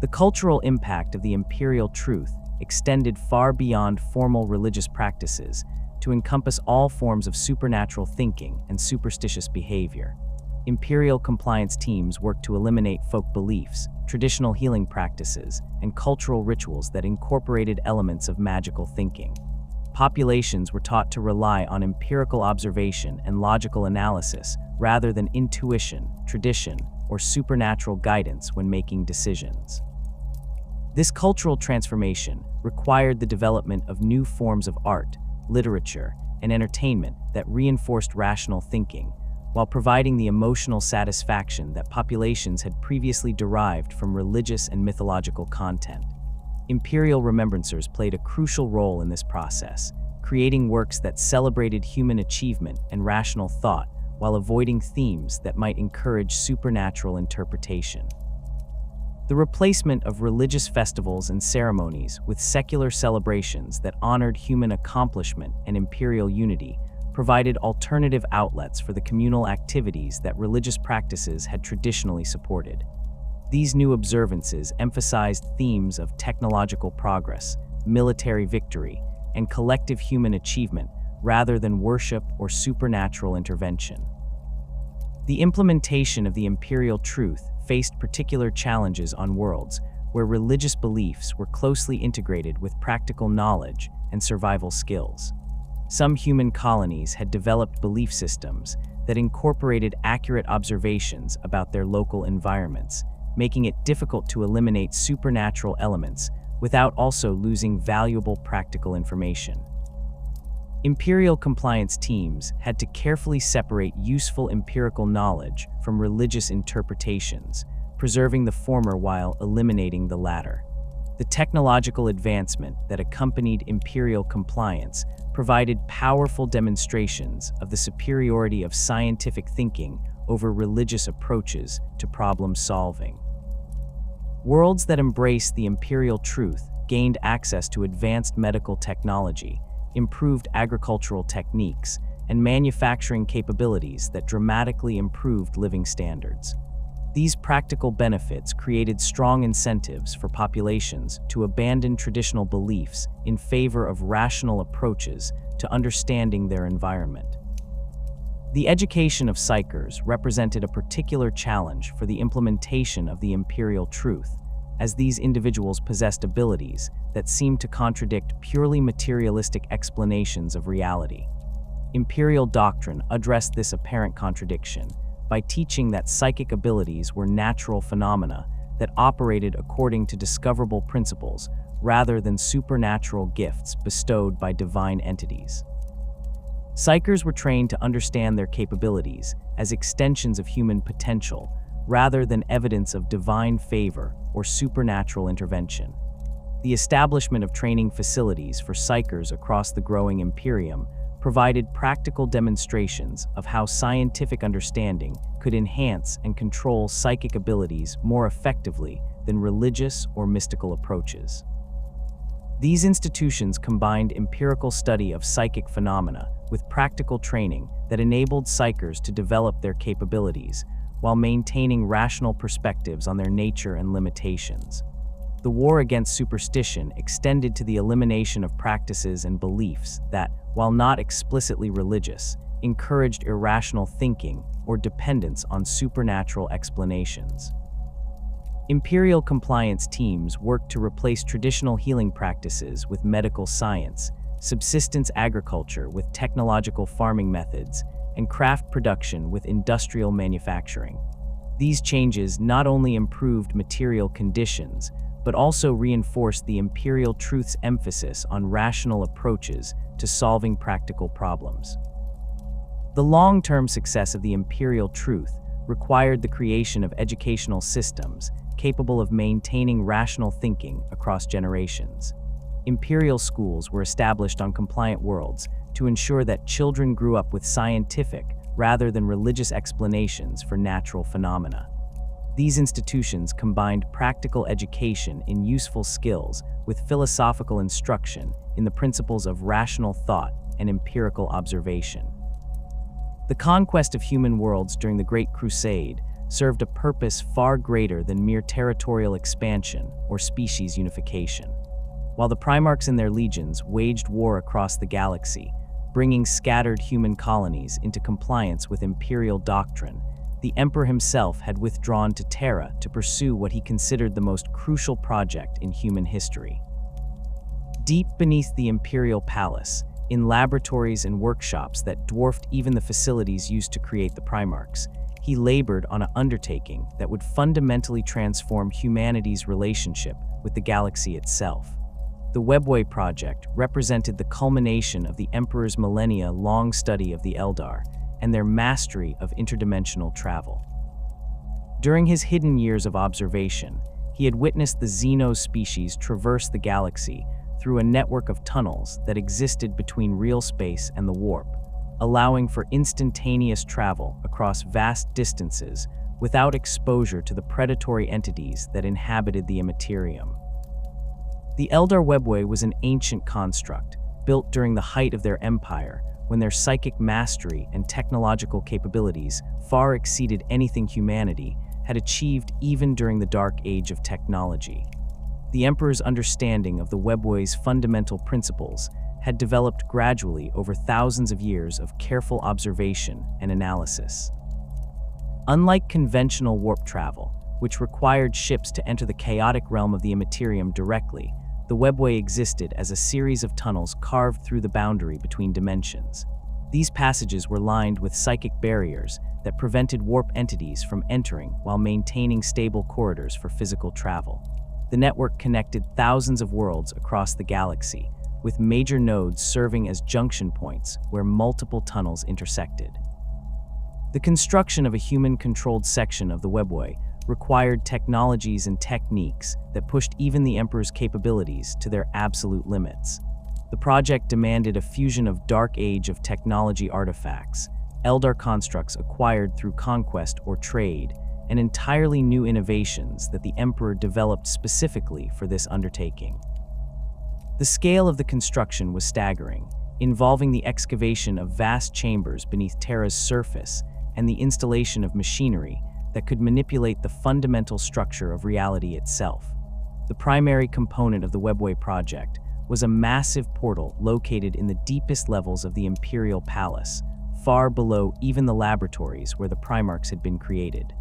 The cultural impact of the imperial truth extended far beyond formal religious practices to encompass all forms of supernatural thinking and superstitious behavior. Imperial compliance teams worked to eliminate folk beliefs, traditional healing practices, and cultural rituals that incorporated elements of magical thinking. Populations were taught to rely on empirical observation and logical analysis rather than intuition, tradition, or supernatural guidance when making decisions. This cultural transformation required the development of new forms of art, literature, and entertainment that reinforced rational thinking, while providing the emotional satisfaction that populations had previously derived from religious and mythological content. Imperial remembrancers played a crucial role in this process, creating works that celebrated human achievement and rational thought while avoiding themes that might encourage supernatural interpretation. The replacement of religious festivals and ceremonies with secular celebrations that honored human accomplishment and imperial unity provided alternative outlets for the communal activities that religious practices had traditionally supported. These new observances emphasized themes of technological progress, military victory, and collective human achievement rather than worship or supernatural intervention. The implementation of the imperial truth faced particular challenges on worlds where religious beliefs were closely integrated with practical knowledge and survival skills. Some human colonies had developed belief systems that incorporated accurate observations about their local environments, making it difficult to eliminate supernatural elements without also losing valuable practical information. Imperial compliance teams had to carefully separate useful empirical knowledge from religious interpretations, preserving the former while eliminating the latter. The technological advancement that accompanied imperial compliance provided powerful demonstrations of the superiority of scientific thinking over religious approaches to problem solving. Worlds that embraced the imperial truth gained access to advanced medical technology, improved agricultural techniques, and manufacturing capabilities that dramatically improved living standards. These practical benefits created strong incentives for populations to abandon traditional beliefs in favor of rational approaches to understanding their environment. The education of psychers represented a particular challenge for the implementation of the imperial truth, as these individuals possessed abilities that seemed to contradict purely materialistic explanations of reality. Imperial doctrine addressed this apparent contradiction by teaching that psychic abilities were natural phenomena that operated according to discoverable principles rather than supernatural gifts bestowed by divine entities. Psychers were trained to understand their capabilities as extensions of human potential rather than evidence of divine favor or supernatural intervention. The establishment of training facilities for psychers across the growing Imperium provided practical demonstrations of how scientific understanding could enhance and control psychic abilities more effectively than religious or mystical approaches. These institutions combined empirical study of psychic phenomena with practical training that enabled psychers to develop their capabilities while maintaining rational perspectives on their nature and limitations. The war against superstition extended to the elimination of practices and beliefs that, while not explicitly religious, encouraged irrational thinking or dependence on supernatural explanations. Imperial compliance teams worked to replace traditional healing practices with medical science, subsistence agriculture with technological farming methods, and craft production with industrial manufacturing. These changes not only improved material conditions, but also reinforced the imperial truth's emphasis on rational approaches to solving practical problems. The long-term success of the imperial truth required the creation of educational systems capable of maintaining rational thinking across generations. Imperial schools were established on compliant worlds to ensure that children grew up with scientific rather than religious explanations for natural phenomena. These institutions combined practical education in useful skills with philosophical instruction in the principles of rational thought and empirical observation. The conquest of human worlds during the Great Crusade served a purpose far greater than mere territorial expansion or species unification. While the Primarchs and their legions waged war across the galaxy, bringing scattered human colonies into compliance with imperial doctrine, the Emperor himself had withdrawn to Terra to pursue what he considered the most crucial project in human history. Deep beneath the Imperial Palace, in laboratories and workshops that dwarfed even the facilities used to create the Primarchs, he labored on an undertaking that would fundamentally transform humanity's relationship with the galaxy itself. The Webway project represented the culmination of the Emperor's millennia-long study of the Eldar and their mastery of interdimensional travel. During his hidden years of observation, he had witnessed the Xeno species traverse the galaxy through a network of tunnels that existed between real space and the warp, allowing for instantaneous travel across vast distances without exposure to the predatory entities that inhabited the Imperium. The Eldar Webway was an ancient construct, built during the height of their empire, when their psychic mastery and technological capabilities far exceeded anything humanity had achieved even during the Dark Age of technology. The Emperor's understanding of the Webway's fundamental principles had developed gradually over thousands of years of careful observation and analysis. Unlike conventional warp travel, which required ships to enter the chaotic realm of the Imperium directly, the Webway existed as a series of tunnels carved through the boundary between dimensions. These passages were lined with psychic barriers that prevented warp entities from entering while maintaining stable corridors for physical travel. The network connected thousands of worlds across the galaxy, with major nodes serving as junction points where multiple tunnels intersected. The construction of a human-controlled section of the Webway required technologies and techniques that pushed even the Emperor's capabilities to their absolute limits. The project demanded a fusion of Dark Age of technology artifacts, Eldar constructs acquired through conquest or trade, and entirely new innovations that the Emperor developed specifically for this undertaking. The scale of the construction was staggering, involving the excavation of vast chambers beneath Terra's surface and the installation of machinery that could manipulate the fundamental structure of reality itself. The primary component of the Webway project was a massive portal located in the deepest levels of the Imperial Palace, far below even the laboratories where the Primarchs had been created.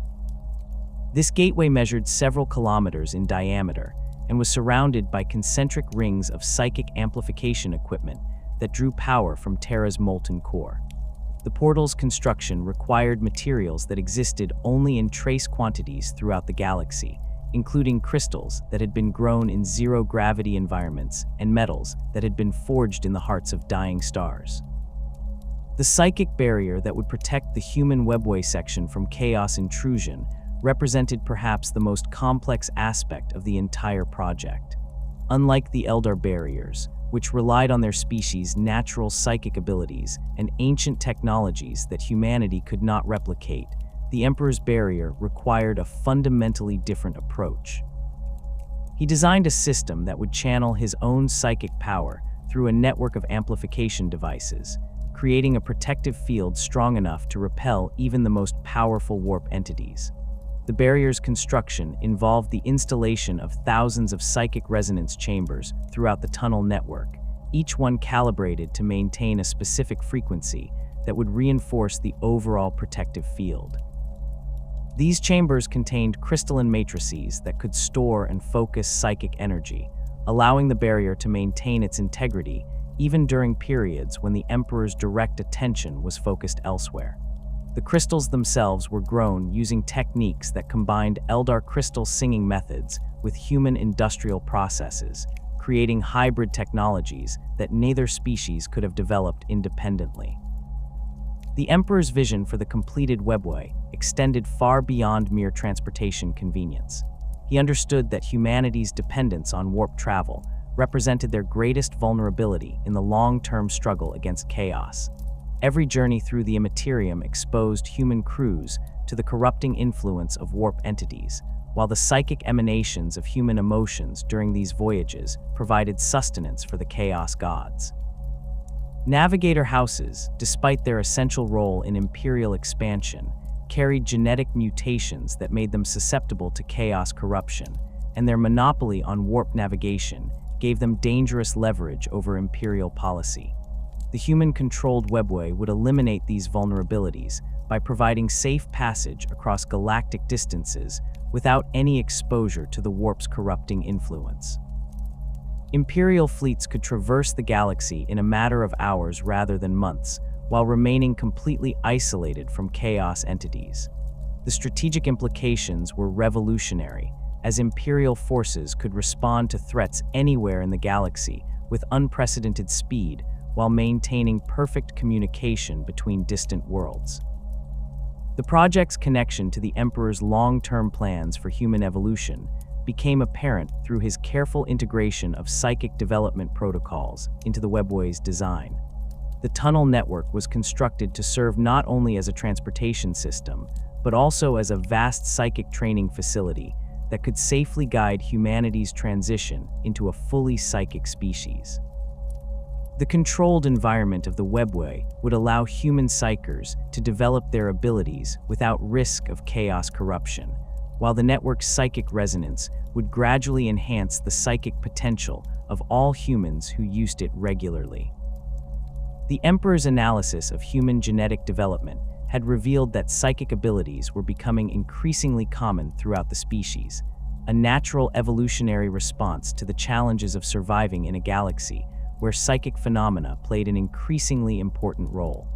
This gateway measured several kilometers in diameter and was surrounded by concentric rings of psychic amplification equipment that drew power from Terra's molten core. The portal's construction required materials that existed only in trace quantities throughout the galaxy, including crystals that had been grown in zero-gravity environments and metals that had been forged in the hearts of dying stars. The psychic barrier that would protect the human Webway section from chaos intrusion represented perhaps the most complex aspect of the entire project. Unlike the Eldar barriers, which relied on their species' natural psychic abilities and ancient technologies that humanity could not replicate, the Emperor's barrier required a fundamentally different approach. He designed a system that would channel his own psychic power through a network of amplification devices, creating a protective field strong enough to repel even the most powerful warp entities. The barrier's construction involved the installation of thousands of psychic resonance chambers throughout the tunnel network, each one calibrated to maintain a specific frequency that would reinforce the overall protective field. These chambers contained crystalline matrices that could store and focus psychic energy, allowing the barrier to maintain its integrity even during periods when the Emperor's direct attention was focused elsewhere. The crystals themselves were grown using techniques that combined Eldar crystal singing methods with human industrial processes, creating hybrid technologies that neither species could have developed independently. The Emperor's vision for the completed Webway extended far beyond mere transportation convenience. He understood that humanity's dependence on warp travel represented their greatest vulnerability in the long-term struggle against chaos. Every journey through the Imperium exposed human crews to the corrupting influence of warp entities, while the psychic emanations of human emotions during these voyages provided sustenance for the chaos gods. Navigator houses, despite their essential role in Imperial expansion, carried genetic mutations that made them susceptible to chaos corruption, and their monopoly on warp navigation gave them dangerous leverage over Imperial policy. The human-controlled Webway would eliminate these vulnerabilities by providing safe passage across galactic distances without any exposure to the warp's corrupting influence. Imperial fleets could traverse the galaxy in a matter of hours rather than months, while remaining completely isolated from chaos entities. The strategic implications were revolutionary, as Imperial forces could respond to threats anywhere in the galaxy with unprecedented speed, while maintaining perfect communication between distant worlds. The project's connection to the Emperor's long-term plans for human evolution became apparent through his careful integration of psychic development protocols into the Webway's design. The tunnel network was constructed to serve not only as a transportation system, but also as a vast psychic training facility that could safely guide humanity's transition into a fully psychic species. The controlled environment of the Webway would allow human psychers to develop their abilities without risk of chaos corruption, while the network's psychic resonance would gradually enhance the psychic potential of all humans who used it regularly. The Emperor's analysis of human genetic development had revealed that psychic abilities were becoming increasingly common throughout the species, a natural evolutionary response to the challenges of surviving in a galaxy where psychic phenomena played an increasingly important role.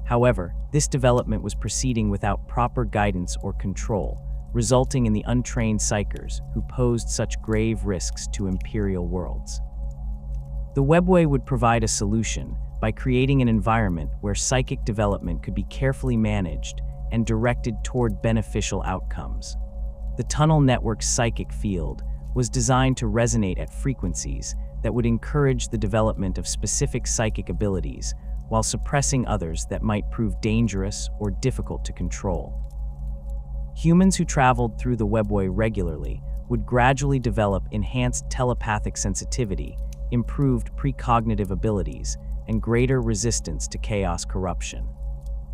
However, this development was proceeding without proper guidance or control, resulting in the untrained psychers who posed such grave risks to Imperial worlds. The Webway would provide a solution by creating an environment where psychic development could be carefully managed and directed toward beneficial outcomes. The tunnel network's psychic field was designed to resonate at frequencies that would encourage the development of specific psychic abilities while suppressing others that might prove dangerous or difficult to control. Humans who traveled through the Webway regularly would gradually develop enhanced telepathic sensitivity, improved precognitive abilities, and greater resistance to chaos corruption.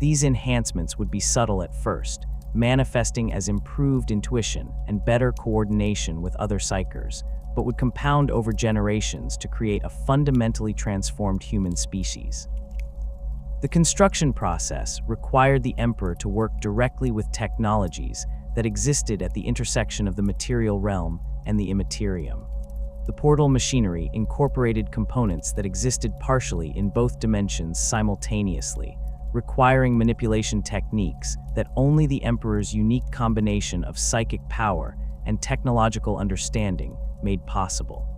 These enhancements would be subtle at first, manifesting as improved intuition and better coordination with other psykers, but would compound over generations to create a fundamentally transformed human species. The construction process required the Emperor to work directly with technologies that existed at the intersection of the material realm and the immaterium. The portal machinery incorporated components that existed partially in both dimensions simultaneously, requiring manipulation techniques that only the Emperor's unique combination of psychic power and technological understanding made possible.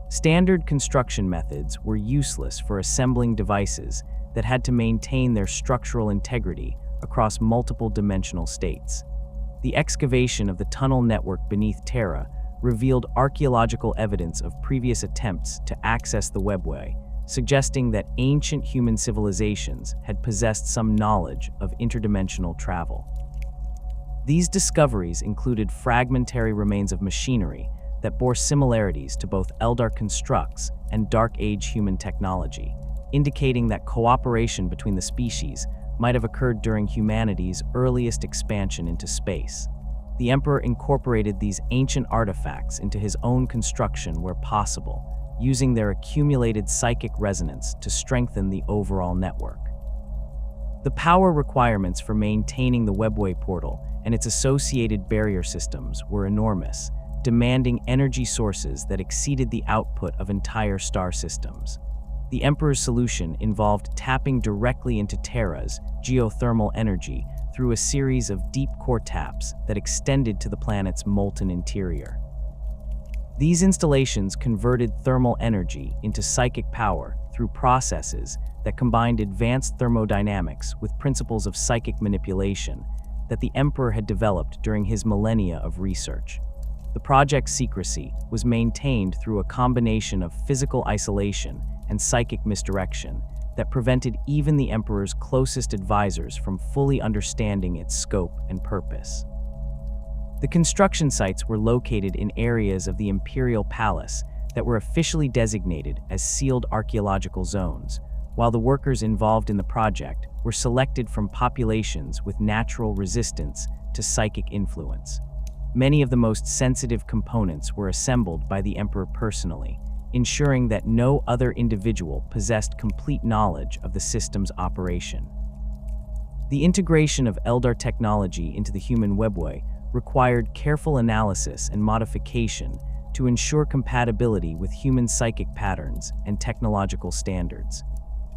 Standard construction methods were useless for assembling devices that had to maintain their structural integrity across multiple dimensional states. The excavation of the tunnel network beneath Terra revealed archaeological evidence of previous attempts to access the Webway, suggesting that ancient human civilizations had possessed some knowledge of interdimensional travel. These discoveries included fragmentary remains of machinery that bore similarities to both Eldar constructs and Dark Age human technology, indicating that cooperation between the species might have occurred during humanity's earliest expansion into space. The Emperor incorporated these ancient artifacts into his own construction where possible, using their accumulated psychic resonance to strengthen the overall network. The power requirements for maintaining the Webway portal and its associated barrier systems were enormous, demanding energy sources that exceeded the output of entire star systems. The Emperor's solution involved tapping directly into Terra's geothermal energy through a series of deep core taps that extended to the planet's molten interior. These installations converted thermal energy into psychic power through processes that combined advanced thermodynamics with principles of psychic manipulation that the Emperor had developed during his millennia of research. The project's secrecy was maintained through a combination of physical isolation and psychic misdirection that prevented even the Emperor's closest advisors from fully understanding its scope and purpose. The construction sites were located in areas of the Imperial Palace that were officially designated as sealed archaeological zones, while the workers involved in the project were selected from populations with natural resistance to psychic influence. Many of the most sensitive components were assembled by the Emperor personally, ensuring that no other individual possessed complete knowledge of the system's operation. The integration of Eldar technology into the human Webway required careful analysis and modification to ensure compatibility with human psychic patterns and technological standards.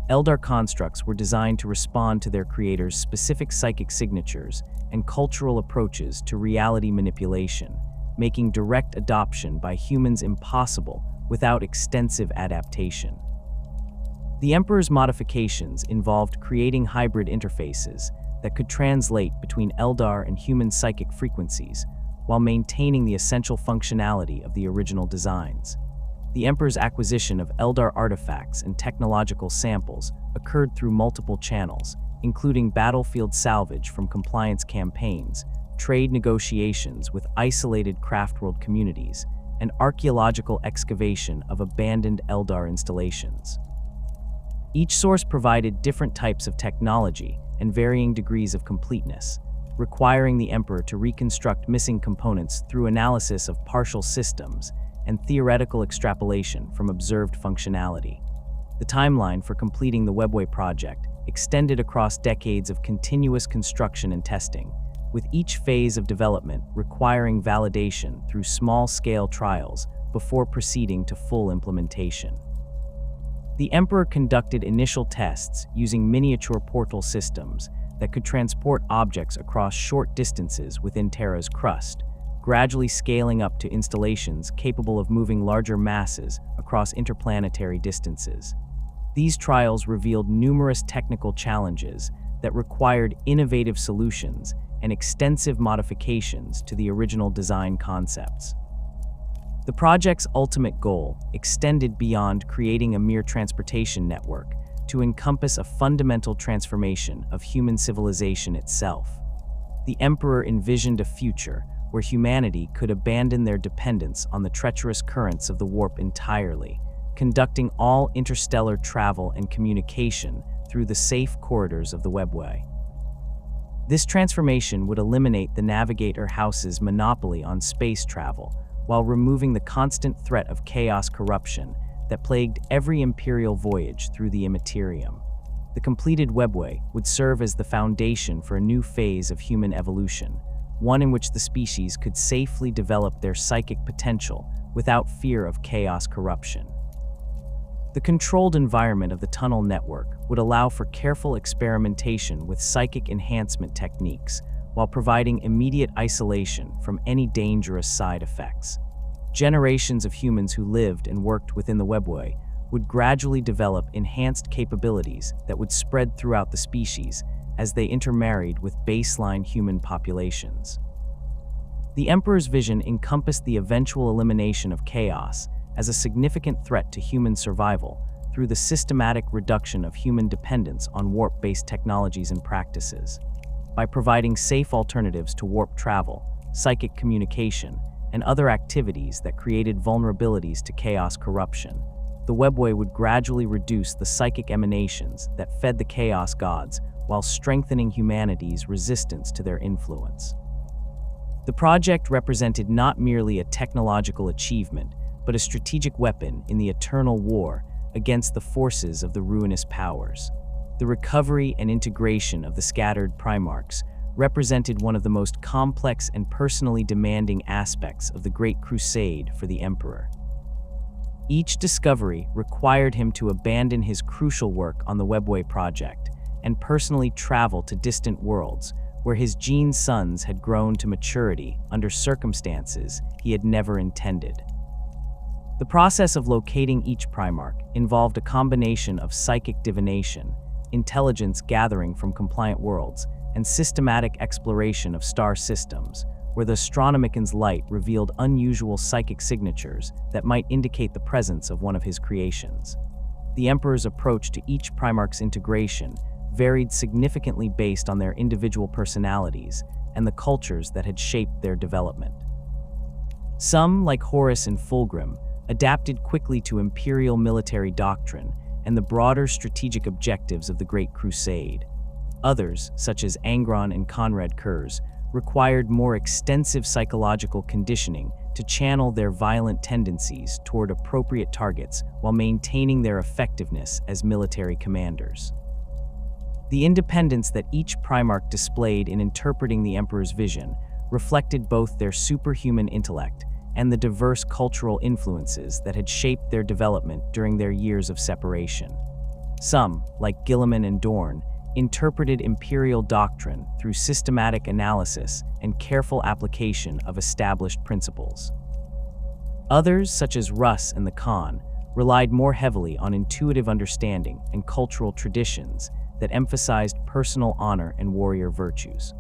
Eldar constructs were designed to respond to their creators' specific psychic signatures and cultural approaches to reality manipulation, making direct adoption by humans impossible without extensive adaptation. The Emperor's modifications involved creating hybrid interfaces that could translate between Eldar and human psychic frequencies while maintaining the essential functionality of the original designs. The Emperor's acquisition of Eldar artifacts and technological samples occurred through multiple channels, including battlefield salvage from compliance campaigns, trade negotiations with isolated craftworld communities, and archaeological excavation of abandoned Eldar installations. Each source provided different types of technology and varying degrees of completeness, requiring the Emperor to reconstruct missing components through analysis of partial systems and theoretical extrapolation from observed functionality. The timeline for completing the Webway project extended across decades of continuous construction and testing, with each phase of development requiring validation through small-scale trials before proceeding to full implementation. The Emperor conducted initial tests using miniature portal systems that could transport objects across short distances within Terra's crust, gradually scaling up to installations capable of moving larger masses across interplanetary distances. These trials revealed numerous technical challenges that required innovative solutions and extensive modifications to the original design concepts. The project's ultimate goal extended beyond creating a mere transportation network to encompass a fundamental transformation of human civilization itself. The Emperor envisioned a future where humanity could abandon their dependence on the treacherous currents of the warp entirely, conducting all interstellar travel and communication through the safe corridors of the Webway. This transformation would eliminate the Navigator House's monopoly on space travel, while removing the constant threat of chaos corruption that plagued every Imperial voyage through the Imperium. The completed Webway would serve as the foundation for a new phase of human evolution, one in which the species could safely develop their psychic potential without fear of chaos corruption. The controlled environment of the tunnel network would allow for careful experimentation with psychic enhancement techniques, while providing immediate isolation from any dangerous side effects. Generations of humans who lived and worked within the Webway would gradually develop enhanced capabilities that would spread throughout the species as they intermarried with baseline human populations. The Emperor's vision encompassed the eventual elimination of chaos as a significant threat to human survival through the systematic reduction of human dependence on warp-based technologies and practices. By providing safe alternatives to warp travel, psychic communication, and other activities that created vulnerabilities to chaos corruption, the Webway would gradually reduce the psychic emanations that fed the chaos gods while strengthening humanity's resistance to their influence. The project represented not merely a technological achievement, but a strategic weapon in the eternal war against the forces of the ruinous powers. The recovery and integration of the scattered Primarchs represented one of the most complex and personally demanding aspects of the Great Crusade for the Emperor. Each discovery required him to abandon his crucial work on the Webway project and personally travel to distant worlds where his gene sons had grown to maturity under circumstances he had never intended. The process of locating each Primarch involved a combination of psychic divination, intelligence gathering from compliant worlds, and systematic exploration of star systems, where the Astronomican's light revealed unusual psychic signatures that might indicate the presence of one of his creations. The Emperor's approach to each Primarch's integration varied significantly based on their individual personalities and the cultures that had shaped their development. Some, like Horus and Fulgrim, adapted quickly to Imperial military doctrine and the broader strategic objectives of the Great Crusade. Others, such as Angron and Conrad Kurz, required more extensive psychological conditioning to channel their violent tendencies toward appropriate targets while maintaining their effectiveness as military commanders. The independence that each Primarch displayed in interpreting the Emperor's vision reflected both their superhuman intellect and the diverse cultural influences that had shaped their development during their years of separation. Some, like Guilliman and Dorn, interpreted Imperial doctrine through systematic analysis and careful application of established principles. Others, such as Russ and the Khan, relied more heavily on intuitive understanding and cultural traditions that emphasized personal honor and warrior virtues.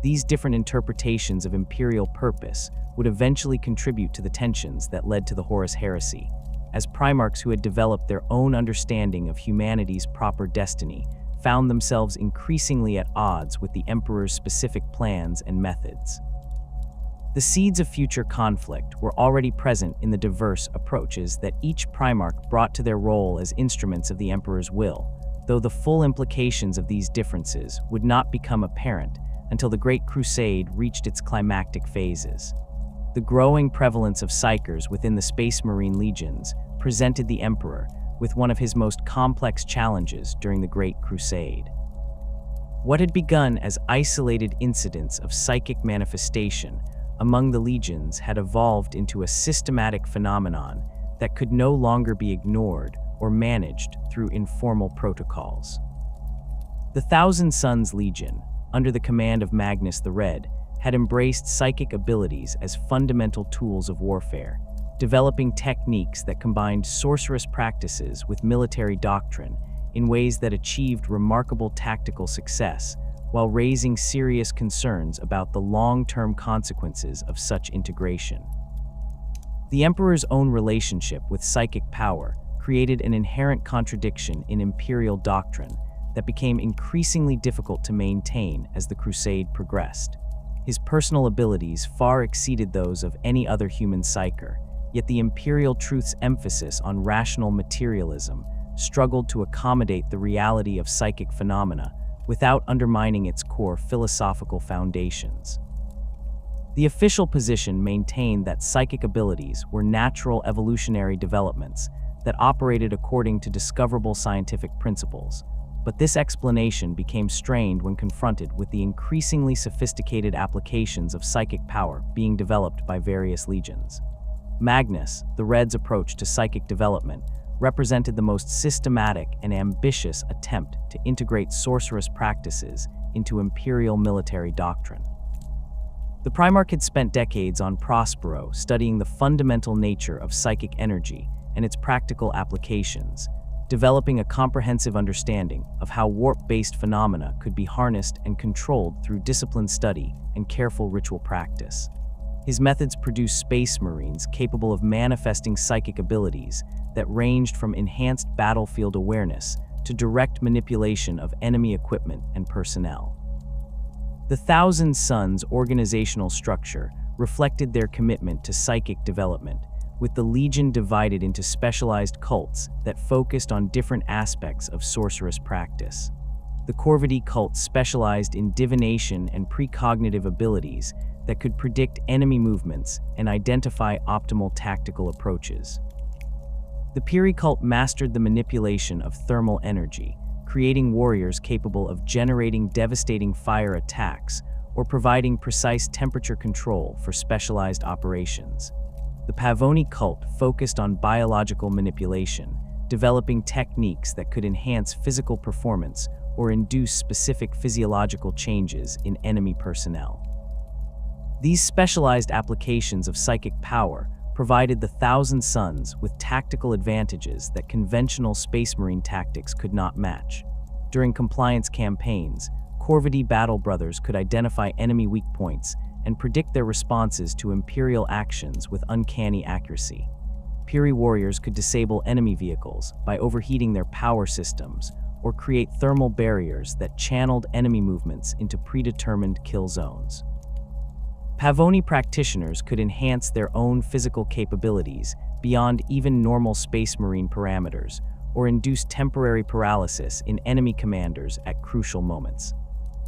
These different interpretations of Imperial purpose would eventually contribute to the tensions that led to the Horus Heresy, as Primarchs who had developed their own understanding of humanity's proper destiny found themselves increasingly at odds with the Emperor's specific plans and methods. The seeds of future conflict were already present in the diverse approaches that each Primarch brought to their role as instruments of the Emperor's will, though the full implications of these differences would not become apparent until the Great Crusade reached its climactic phases. The growing prevalence of Psykers within the Space Marine legions presented the Emperor with one of his most complex challenges during the Great Crusade. What had begun as isolated incidents of psychic manifestation among the legions had evolved into a systematic phenomenon that could no longer be ignored or managed through informal protocols. The Thousand Sons Legion, under the command of Magnus the Red, had embraced psychic abilities as fundamental tools of warfare, developing techniques that combined sorcerous practices with military doctrine in ways that achieved remarkable tactical success, while raising serious concerns about the long-term consequences of such integration. The Emperor's own relationship with psychic power created an inherent contradiction in Imperial doctrine that became increasingly difficult to maintain as the Crusade progressed. His personal abilities far exceeded those of any other human psyker, Yet the Imperial Truth's emphasis on rational materialism struggled to accommodate the reality of psychic phenomena without undermining its core philosophical foundations. The official position maintained that psychic abilities were natural evolutionary developments that operated according to discoverable scientific principles, but this explanation became strained when confronted with the increasingly sophisticated applications of psychic power being developed by various legions. Magnus, the Red's approach to psychic development, represented the most systematic and ambitious attempt to integrate sorcerous practices into Imperial military doctrine. The Primarch had spent decades on Prospero studying the fundamental nature of psychic energy and its practical applications, developing a comprehensive understanding of how warp-based phenomena could be harnessed and controlled through disciplined study and careful ritual practice. His methods produced space marines capable of manifesting psychic abilities that ranged from enhanced battlefield awareness to direct manipulation of enemy equipment and personnel. The Thousand Sons' organizational structure reflected their commitment to psychic development, with the Legion divided into specialized cults that focused on different aspects of sorcerous practice. The Corvidi cult specialized in divination and precognitive abilities that could predict enemy movements and identify optimal tactical approaches. The Piri cult mastered the manipulation of thermal energy, creating warriors capable of generating devastating fire attacks or providing precise temperature control for specialized operations. The Pavoni cult focused on biological manipulation, developing techniques that could enhance physical performance or induce specific physiological changes in enemy personnel. These specialized applications of psychic power provided the Thousand Sons with tactical advantages that conventional Space Marine tactics could not match. During compliance campaigns, Corvidi battle brothers could identify enemy weak points and predict their responses to Imperial actions with uncanny accuracy. Piri warriors could disable enemy vehicles by overheating their power systems or create thermal barriers that channeled enemy movements into predetermined kill zones. Pavoni practitioners could enhance their own physical capabilities beyond even normal Space Marine parameters or induce temporary paralysis in enemy commanders at crucial moments.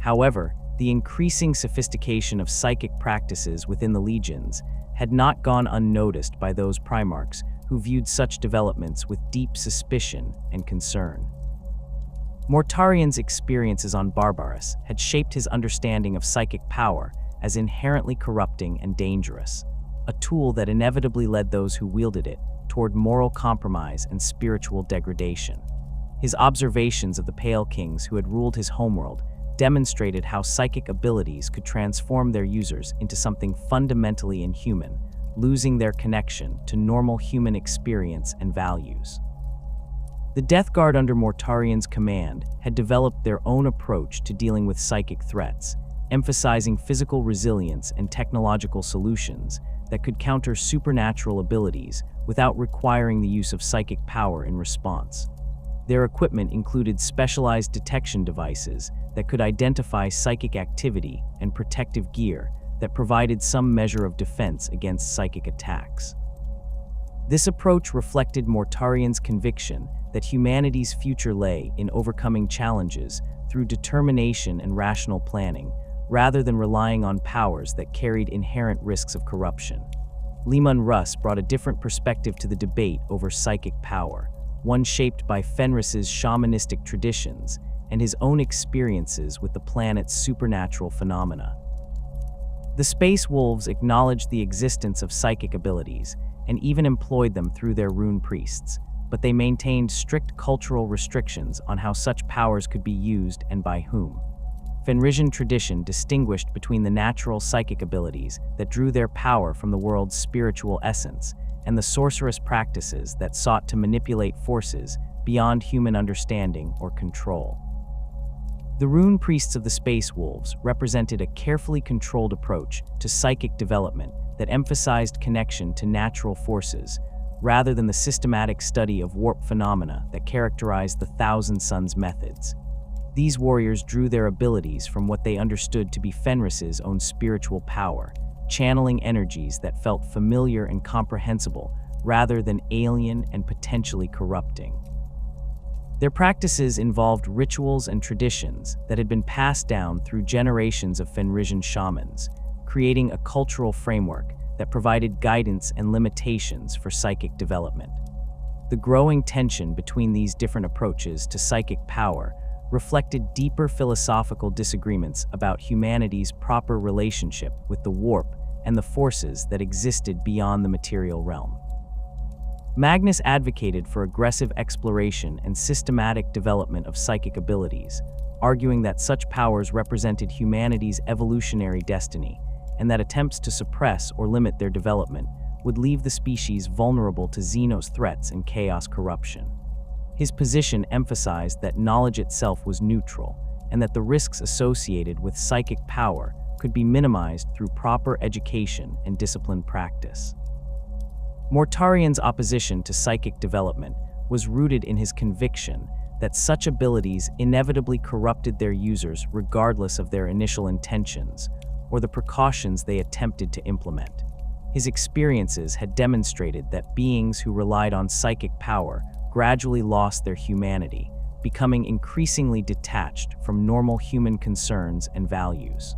However, the increasing sophistication of psychic practices within the legions had not gone unnoticed by those Primarchs who viewed such developments with deep suspicion and concern. Mortarian's experiences on Barbarus had shaped his understanding of psychic power as inherently corrupting and dangerous, a tool that inevitably led those who wielded it toward moral compromise and spiritual degradation. His observations of the Pale Kings who had ruled his homeworld demonstrated how psychic abilities could transform their users into something fundamentally inhuman, losing their connection to normal human experience and values. The Death Guard under Mortarian's command had developed their own approach to dealing with psychic threats, emphasizing physical resilience and technological solutions that could counter supernatural abilities without requiring the use of psychic power in response. Their equipment included specialized detection devices that could identify psychic activity and protective gear that provided some measure of defense against psychic attacks. This approach reflected Mortarian's conviction that humanity's future lay in overcoming challenges through determination and rational planning, rather than relying on powers that carried inherent risks of corruption. Leman Russ brought a different perspective to the debate over psychic power, one shaped by Fenris's shamanistic traditions and his own experiences with the planet's supernatural phenomena. The Space Wolves acknowledged the existence of psychic abilities and even employed them through their rune priests, but they maintained strict cultural restrictions on how such powers could be used and by whom. Fenrisian tradition distinguished between the natural psychic abilities that drew their power from the world's spiritual essence and the sorcerous practices that sought to manipulate forces beyond human understanding or control. The rune priests of the Space Wolves represented a carefully controlled approach to psychic development that emphasized connection to natural forces rather than the systematic study of warp phenomena that characterized the Thousand Sons methods. These warriors drew their abilities from what they understood to be Fenris's own spiritual power, channeling energies that felt familiar and comprehensible rather than alien and potentially corrupting. Their practices involved rituals and traditions that had been passed down through generations of Fenrisian shamans, creating a cultural framework that provided guidance and limitations for psychic development. The growing tension between these different approaches to psychic power reflected deeper philosophical disagreements about humanity's proper relationship with the warp and the forces that existed beyond the material realm. Magnus advocated for aggressive exploration and systematic development of psychic abilities, arguing that such powers represented humanity's evolutionary destiny, and that attempts to suppress or limit their development would leave the species vulnerable to Xenos threats and chaos corruption. His position emphasized that knowledge itself was neutral, and that the risks associated with psychic power could be minimized through proper education and disciplined practice. Mortarian's opposition to psychic development was rooted in his conviction that such abilities inevitably corrupted their users regardless of their initial intentions or the precautions they attempted to implement. His experiences had demonstrated that beings who relied on psychic power gradually lost their humanity, becoming increasingly detached from normal human concerns and values.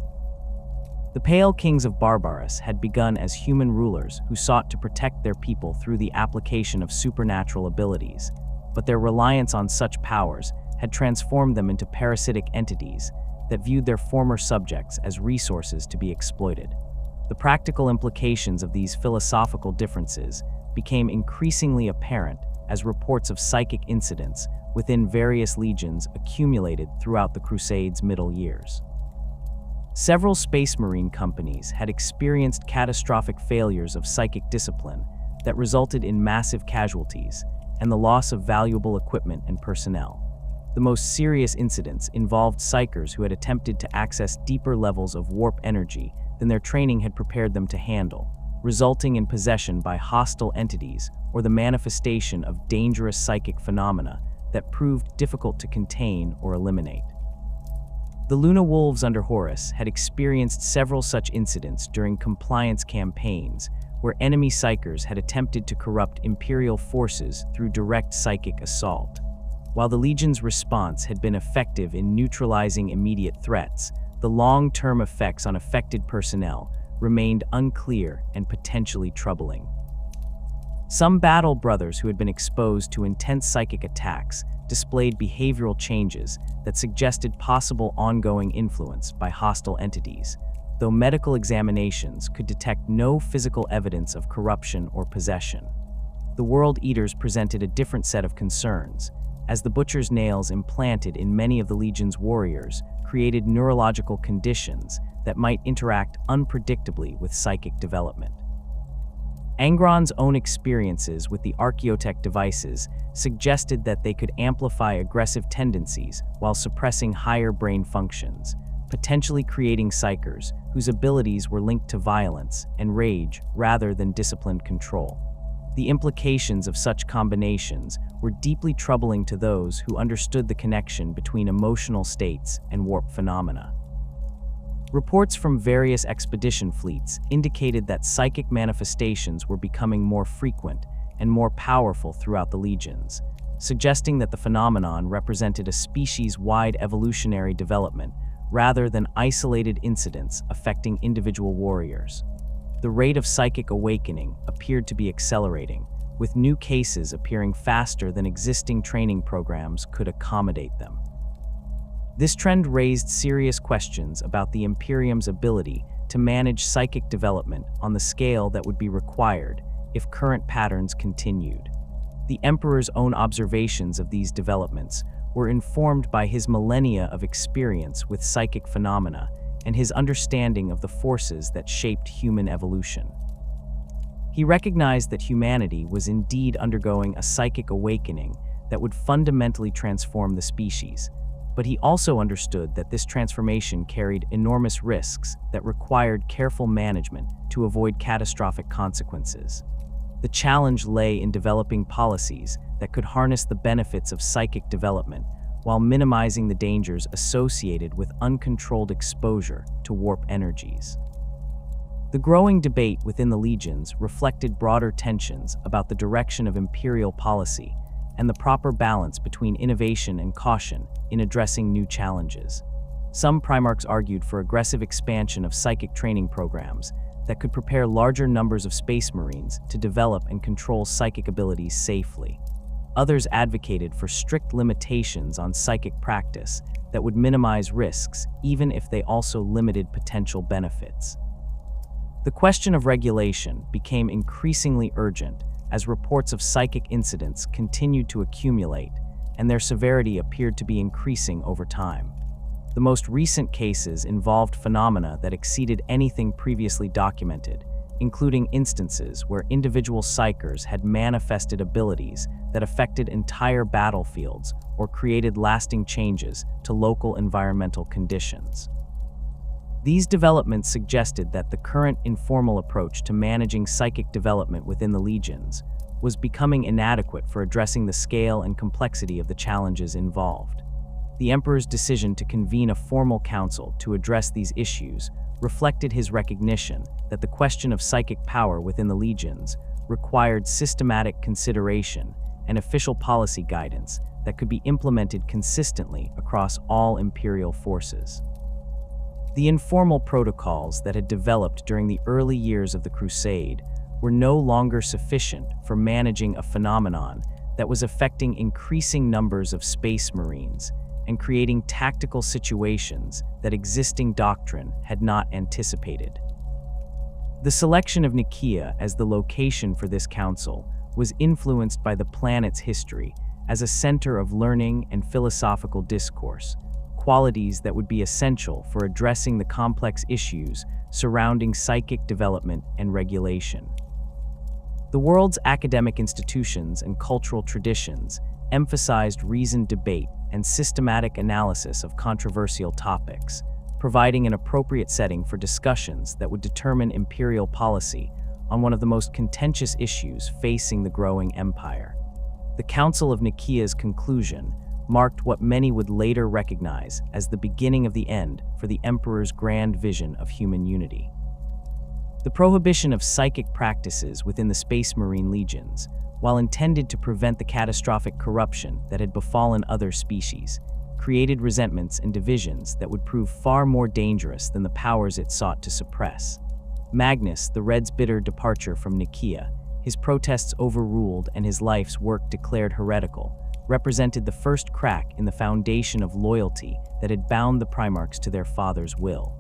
The Pale Kings of Barbaros had begun as human rulers who sought to protect their people through the application of supernatural abilities, but their reliance on such powers had transformed them into parasitic entities that viewed their former subjects as resources to be exploited. The practical implications of these philosophical differences became increasingly apparent as reports of psychic incidents within various legions accumulated throughout the Crusade's middle years. Several Space Marine companies had experienced catastrophic failures of psychic discipline that resulted in massive casualties and the loss of valuable equipment and personnel. The most serious incidents involved psychers who had attempted to access deeper levels of warp energy than their training had prepared them to handle, resulting in possession by hostile entities or the manifestation of dangerous psychic phenomena that proved difficult to contain or eliminate. The Luna Wolves under Horus had experienced several such incidents during compliance campaigns where enemy psychers had attempted to corrupt Imperial forces through direct psychic assault. While the Legion's response had been effective in neutralizing immediate threats, the long-term effects on affected personnel remained unclear and potentially troubling. Some battle brothers who had been exposed to intense psychic attacks displayed behavioral changes that suggested possible ongoing influence by hostile entities, though medical examinations could detect no physical evidence of corruption or possession. The World Eaters presented a different set of concerns, as the Butcher's nails implanted in many of the Legion's warriors created neurological conditions that might interact unpredictably with psychic development. Angron's own experiences with the Archaeotech devices suggested that they could amplify aggressive tendencies while suppressing higher brain functions, potentially creating psychers whose abilities were linked to violence and rage rather than disciplined control. The implications of such combinations were deeply troubling to those who understood the connection between emotional states and warp phenomena. Reports from various expedition fleets indicated that psychic manifestations were becoming more frequent and more powerful throughout the legions, suggesting that the phenomenon represented a species-wide evolutionary development rather than isolated incidents affecting individual warriors. The rate of psychic awakening appeared to be accelerating, with new cases appearing faster than existing training programs could accommodate them. This trend raised serious questions about the Imperium's ability to manage psychic development on the scale that would be required if current patterns continued. The Emperor's own observations of these developments were informed by his millennia of experience with psychic phenomena and his understanding of the forces that shaped human evolution. He recognized that humanity was indeed undergoing a psychic awakening that would fundamentally transform the species, but he also understood that this transformation carried enormous risks that required careful management to avoid catastrophic consequences. The challenge lay in developing policies that could harness the benefits of psychic development while minimizing the dangers associated with uncontrolled exposure to warp energies. The growing debate within the legions reflected broader tensions about the direction of imperial policy and the proper balance between innovation and caution in addressing new challenges. Some Primarchs argued for aggressive expansion of psychic training programs that could prepare larger numbers of Space Marines to develop and control psychic abilities safely. Others advocated for strict limitations on psychic practice that would minimize risks, even if they also limited potential benefits. The question of regulation became increasingly urgent as reports of psychic incidents continued to accumulate, and their severity appeared to be increasing over time. The most recent cases involved phenomena that exceeded anything previously documented, including instances where individual psychers had manifested abilities that affected entire battlefields or created lasting changes to local environmental conditions. These developments suggested that the current informal approach to managing psychic development within the legions was becoming inadequate for addressing the scale and complexity of the challenges involved. The Emperor's decision to convene a formal council to address these issues reflected his recognition that the question of psychic power within the legions required systematic consideration and official policy guidance that could be implemented consistently across all Imperial forces. The informal protocols that had developed during the early years of the Crusade were no longer sufficient for managing a phenomenon that was affecting increasing numbers of Space Marines and creating tactical situations that existing doctrine had not anticipated. The selection of Nicaea as the location for this council was influenced by the planet's history as a center of learning and philosophical discourse, qualities that would be essential for addressing the complex issues surrounding psychic development and regulation. The world's academic institutions and cultural traditions emphasized reasoned debate and systematic analysis of controversial topics, providing an appropriate setting for discussions that would determine imperial policy on one of the most contentious issues facing the growing empire. The Council of Nicaea's conclusion marked what many would later recognize as the beginning of the end for the Emperor's grand vision of human unity. The prohibition of psychic practices within the Space Marine legions, while intended to prevent the catastrophic corruption that had befallen other species, created resentments and divisions that would prove far more dangerous than the powers it sought to suppress. Magnus, the Red's bitter departure from Nicaea, his protests overruled and his life's work declared heretical, represented the first crack in the foundation of loyalty that had bound the Primarchs to their father's will.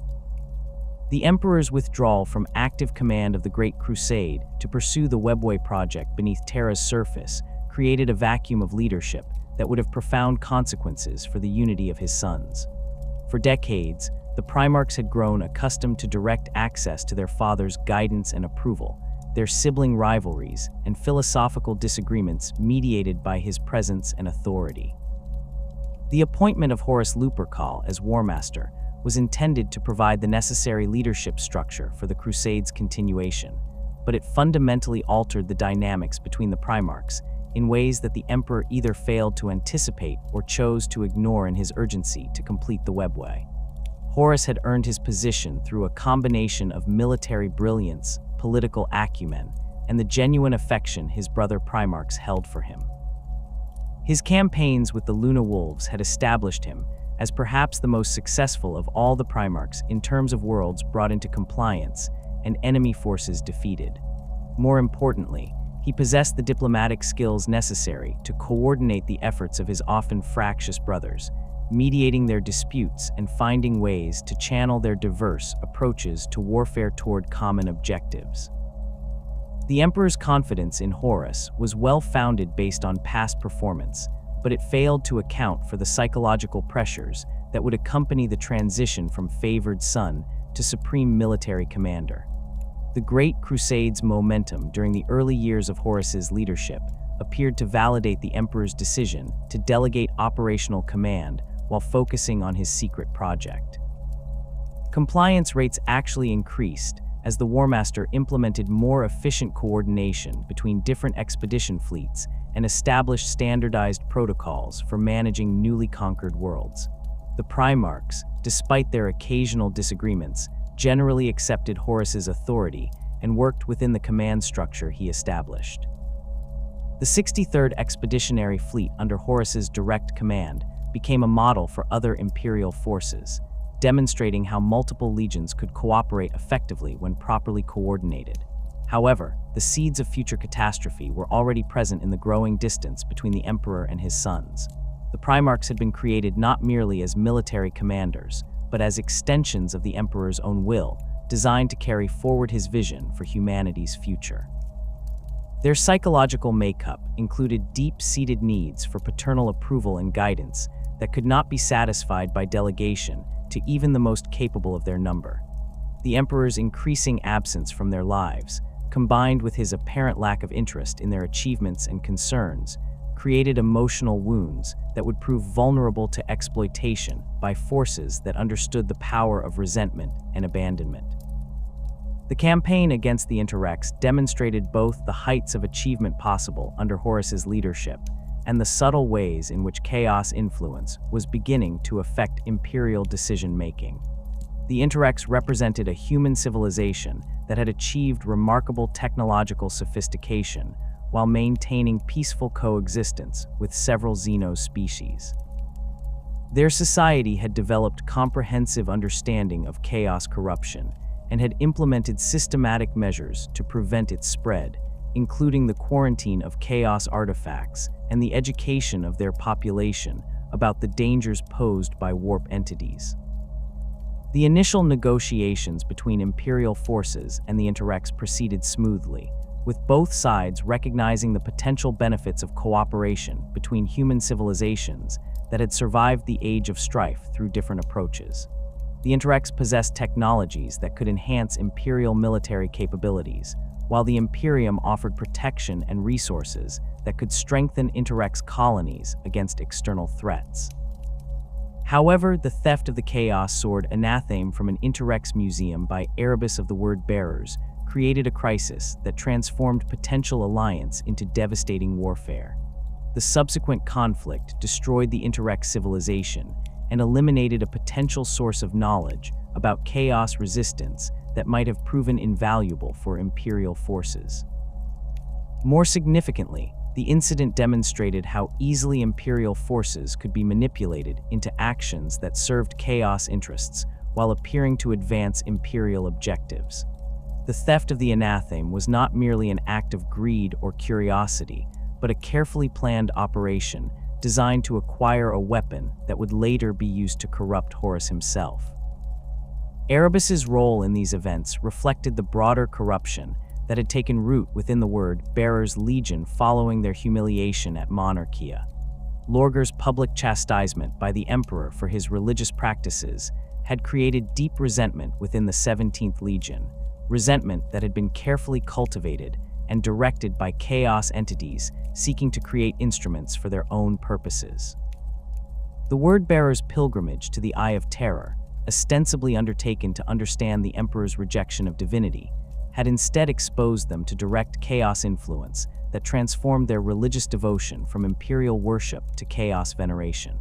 The Emperor's withdrawal from active command of the Great Crusade to pursue the Webway project beneath Terra's surface created a vacuum of leadership that would have profound consequences for the unity of his sons. For decades, the Primarchs had grown accustomed to direct access to their father's guidance and approval, their sibling rivalries and philosophical disagreements mediated by his presence and authority. The appointment of Horus Lupercal as War Master was intended to provide the necessary leadership structure for the Crusade's continuation, but it fundamentally altered the dynamics between the Primarchs in ways that the Emperor either failed to anticipate or chose to ignore in his urgency to complete the Webway. Horus had earned his position through a combination of military brilliance, political acumen, and the genuine affection his brother Primarchs held for him. His campaigns with the Luna Wolves had established him as perhaps the most successful of all the Primarchs in terms of worlds brought into compliance and enemy forces defeated. More importantly, he possessed the diplomatic skills necessary to coordinate the efforts of his often fractious brothers, mediating their disputes and finding ways to channel their diverse approaches to warfare toward common objectives. The Emperor's confidence in Horus was well-founded based on past performance, but it failed to account for the psychological pressures that would accompany the transition from favored son to supreme military commander. The Great Crusade's momentum during the early years of Horus's leadership appeared to validate the Emperor's decision to delegate operational command while focusing on his secret project. Compliance rates actually increased as the War Master implemented more efficient coordination between different expedition fleets and established standardized protocols for managing newly conquered worlds. The Primarchs, despite their occasional disagreements, generally accepted Horus's authority and worked within the command structure he established. The 63rd Expeditionary Fleet under Horus's direct command became a model for other imperial forces, demonstrating how multiple legions could cooperate effectively when properly coordinated. However, the seeds of future catastrophe were already present in the growing distance between the Emperor and his sons. The Primarchs had been created not merely as military commanders, but as extensions of the Emperor's own will, designed to carry forward his vision for humanity's future. Their psychological makeup included deep-seated needs for paternal approval and guidance that could not be satisfied by delegation to even the most capable of their number. The Emperor's increasing absence from their lives, combined with his apparent lack of interest in their achievements and concerns, created emotional wounds that would prove vulnerable to exploitation by forces that understood the power of resentment and abandonment. The campaign against the Interrex demonstrated both the heights of achievement possible under Horus's leadership and the subtle ways in which chaos influence was beginning to affect imperial decision-making. The Interrex represented a human civilization that had achieved remarkable technological sophistication while maintaining peaceful coexistence with several Xeno species. Their society had developed comprehensive understanding of chaos corruption and had implemented systematic measures to prevent its spread, including the quarantine of chaos artifacts and the education of their population about the dangers posed by warp entities. The initial negotiations between Imperial forces and the Interrex proceeded smoothly, with both sides recognizing the potential benefits of cooperation between human civilizations that had survived the age of strife through different approaches. The Interrex possessed technologies that could enhance Imperial military capabilities, while the Imperium offered protection and resources that could strengthen Interrex colonies against external threats. However, the theft of the Chaos Sword anatheme from an Interrex museum by Erebus of the Word Bearers created a crisis that transformed potential alliance into devastating warfare. The subsequent conflict destroyed the Interrex civilization and eliminated a potential source of knowledge about chaos resistance that might have proven invaluable for Imperial forces. More significantly, the incident demonstrated how easily Imperial forces could be manipulated into actions that served chaos interests while appearing to advance Imperial objectives. The theft of the anatheme was not merely an act of greed or curiosity, but a carefully planned operation designed to acquire a weapon that would later be used to corrupt Horus himself. Erebus's role in these events reflected the broader corruption that had taken root within the Word Bearers' Legion following their humiliation at Monarchia. Lorgar's public chastisement by the Emperor for his religious practices had created deep resentment within the 17th Legion, resentment that had been carefully cultivated and directed by chaos entities seeking to create instruments for their own purposes. The Word-Bearers' pilgrimage to the Eye of Terror, ostensibly undertaken to understand the Emperor's rejection of divinity, had instead exposed them to direct chaos influence that transformed their religious devotion from imperial worship to chaos veneration.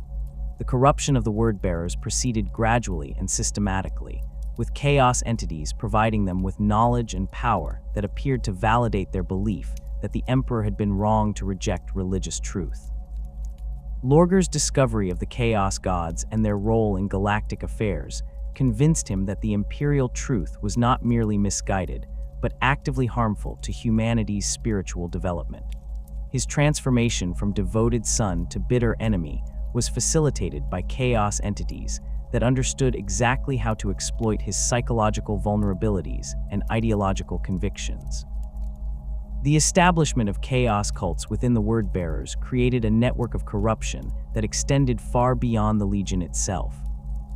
The corruption of the Word-Bearers proceeded gradually and systematically, with chaos entities providing them with knowledge and power that appeared to validate their belief that the Emperor had been wrong to reject religious truth. Lorgar's discovery of the Chaos Gods and their role in galactic affairs convinced him that the imperial truth was not merely misguided, but actively harmful to humanity's spiritual development. His transformation from devoted son to bitter enemy was facilitated by chaos entities that understood exactly how to exploit his psychological vulnerabilities and ideological convictions. The establishment of chaos cults within the Word-Bearers created a network of corruption that extended far beyond the Legion itself.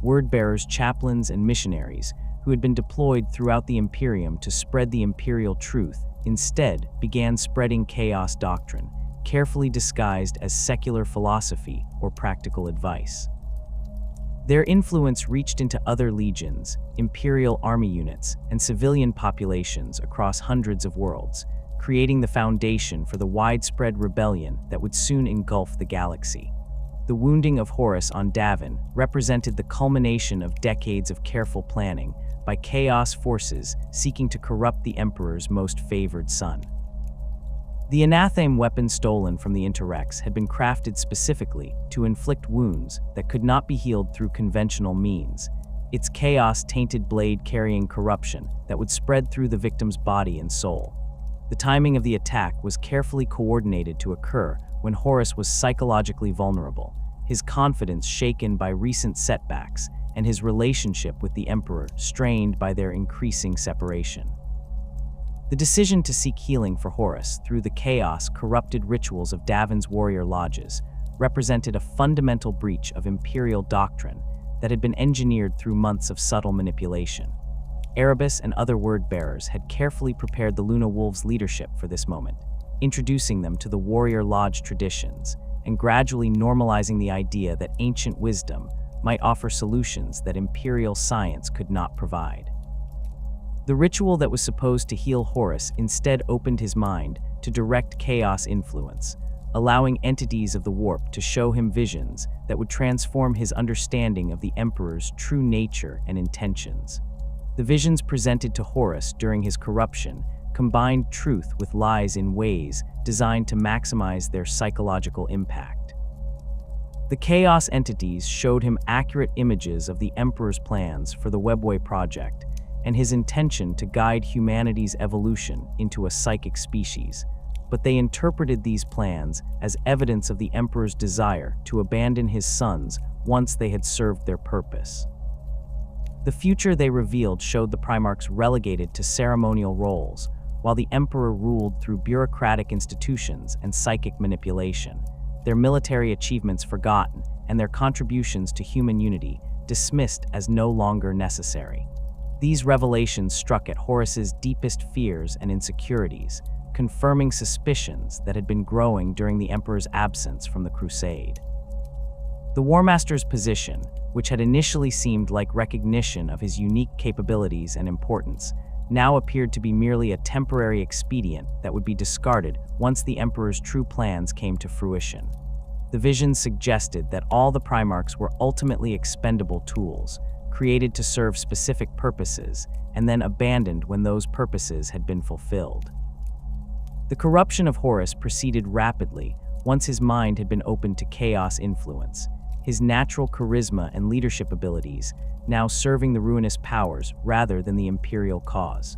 Word-Bearers, chaplains, and missionaries, who had been deployed throughout the Imperium to spread the imperial truth, instead began spreading chaos doctrine, carefully disguised as secular philosophy or practical advice. Their influence reached into other legions, imperial army units, and civilian populations across hundreds of worlds, creating the foundation for the widespread rebellion that would soon engulf the galaxy. The wounding of Horus on Davin represented the culmination of decades of careful planning by chaos forces seeking to corrupt the Emperor's most favored son. The anathema weapon stolen from the Interrex had been crafted specifically to inflict wounds that could not be healed through conventional means, its chaos-tainted blade carrying corruption that would spread through the victim's body and soul. The timing of the attack was carefully coordinated to occur when Horus was psychologically vulnerable, his confidence shaken by recent setbacks, and his relationship with the Emperor strained by their increasing separation. The decision to seek healing for Horus through the chaos-corrupted rituals of Davin's warrior lodges represented a fundamental breach of imperial doctrine that had been engineered through months of subtle manipulation. Erebus and other word-bearers had carefully prepared the Luna Wolves' leadership for this moment, introducing them to the warrior lodge traditions and gradually normalizing the idea that ancient wisdom might offer solutions that imperial science could not provide. The ritual that was supposed to heal Horus instead opened his mind to direct chaos influence, allowing entities of the warp to show him visions that would transform his understanding of the Emperor's true nature and intentions. The visions presented to Horus during his corruption combined truth with lies in ways designed to maximize their psychological impact. The chaos entities showed him accurate images of the Emperor's plans for the Webway project and his intention to guide humanity's evolution into a psychic species, but they interpreted these plans as evidence of the Emperor's desire to abandon his sons once they had served their purpose. The future they revealed showed the Primarchs relegated to ceremonial roles, while the Emperor ruled through bureaucratic institutions and psychic manipulation, their military achievements forgotten and their contributions to human unity dismissed as no longer necessary. These revelations struck at Horus's deepest fears and insecurities, confirming suspicions that had been growing during the Emperor's absence from the Crusade. The War Master's position, which had initially seemed like recognition of his unique capabilities and importance, now appeared to be merely a temporary expedient that would be discarded once the Emperor's true plans came to fruition. The visions suggested that all the Primarchs were ultimately expendable tools, created to serve specific purposes, and then abandoned when those purposes had been fulfilled. The corruption of Horus proceeded rapidly once his mind had been opened to chaos influence, his natural charisma and leadership abilities now serving the ruinous powers rather than the imperial cause.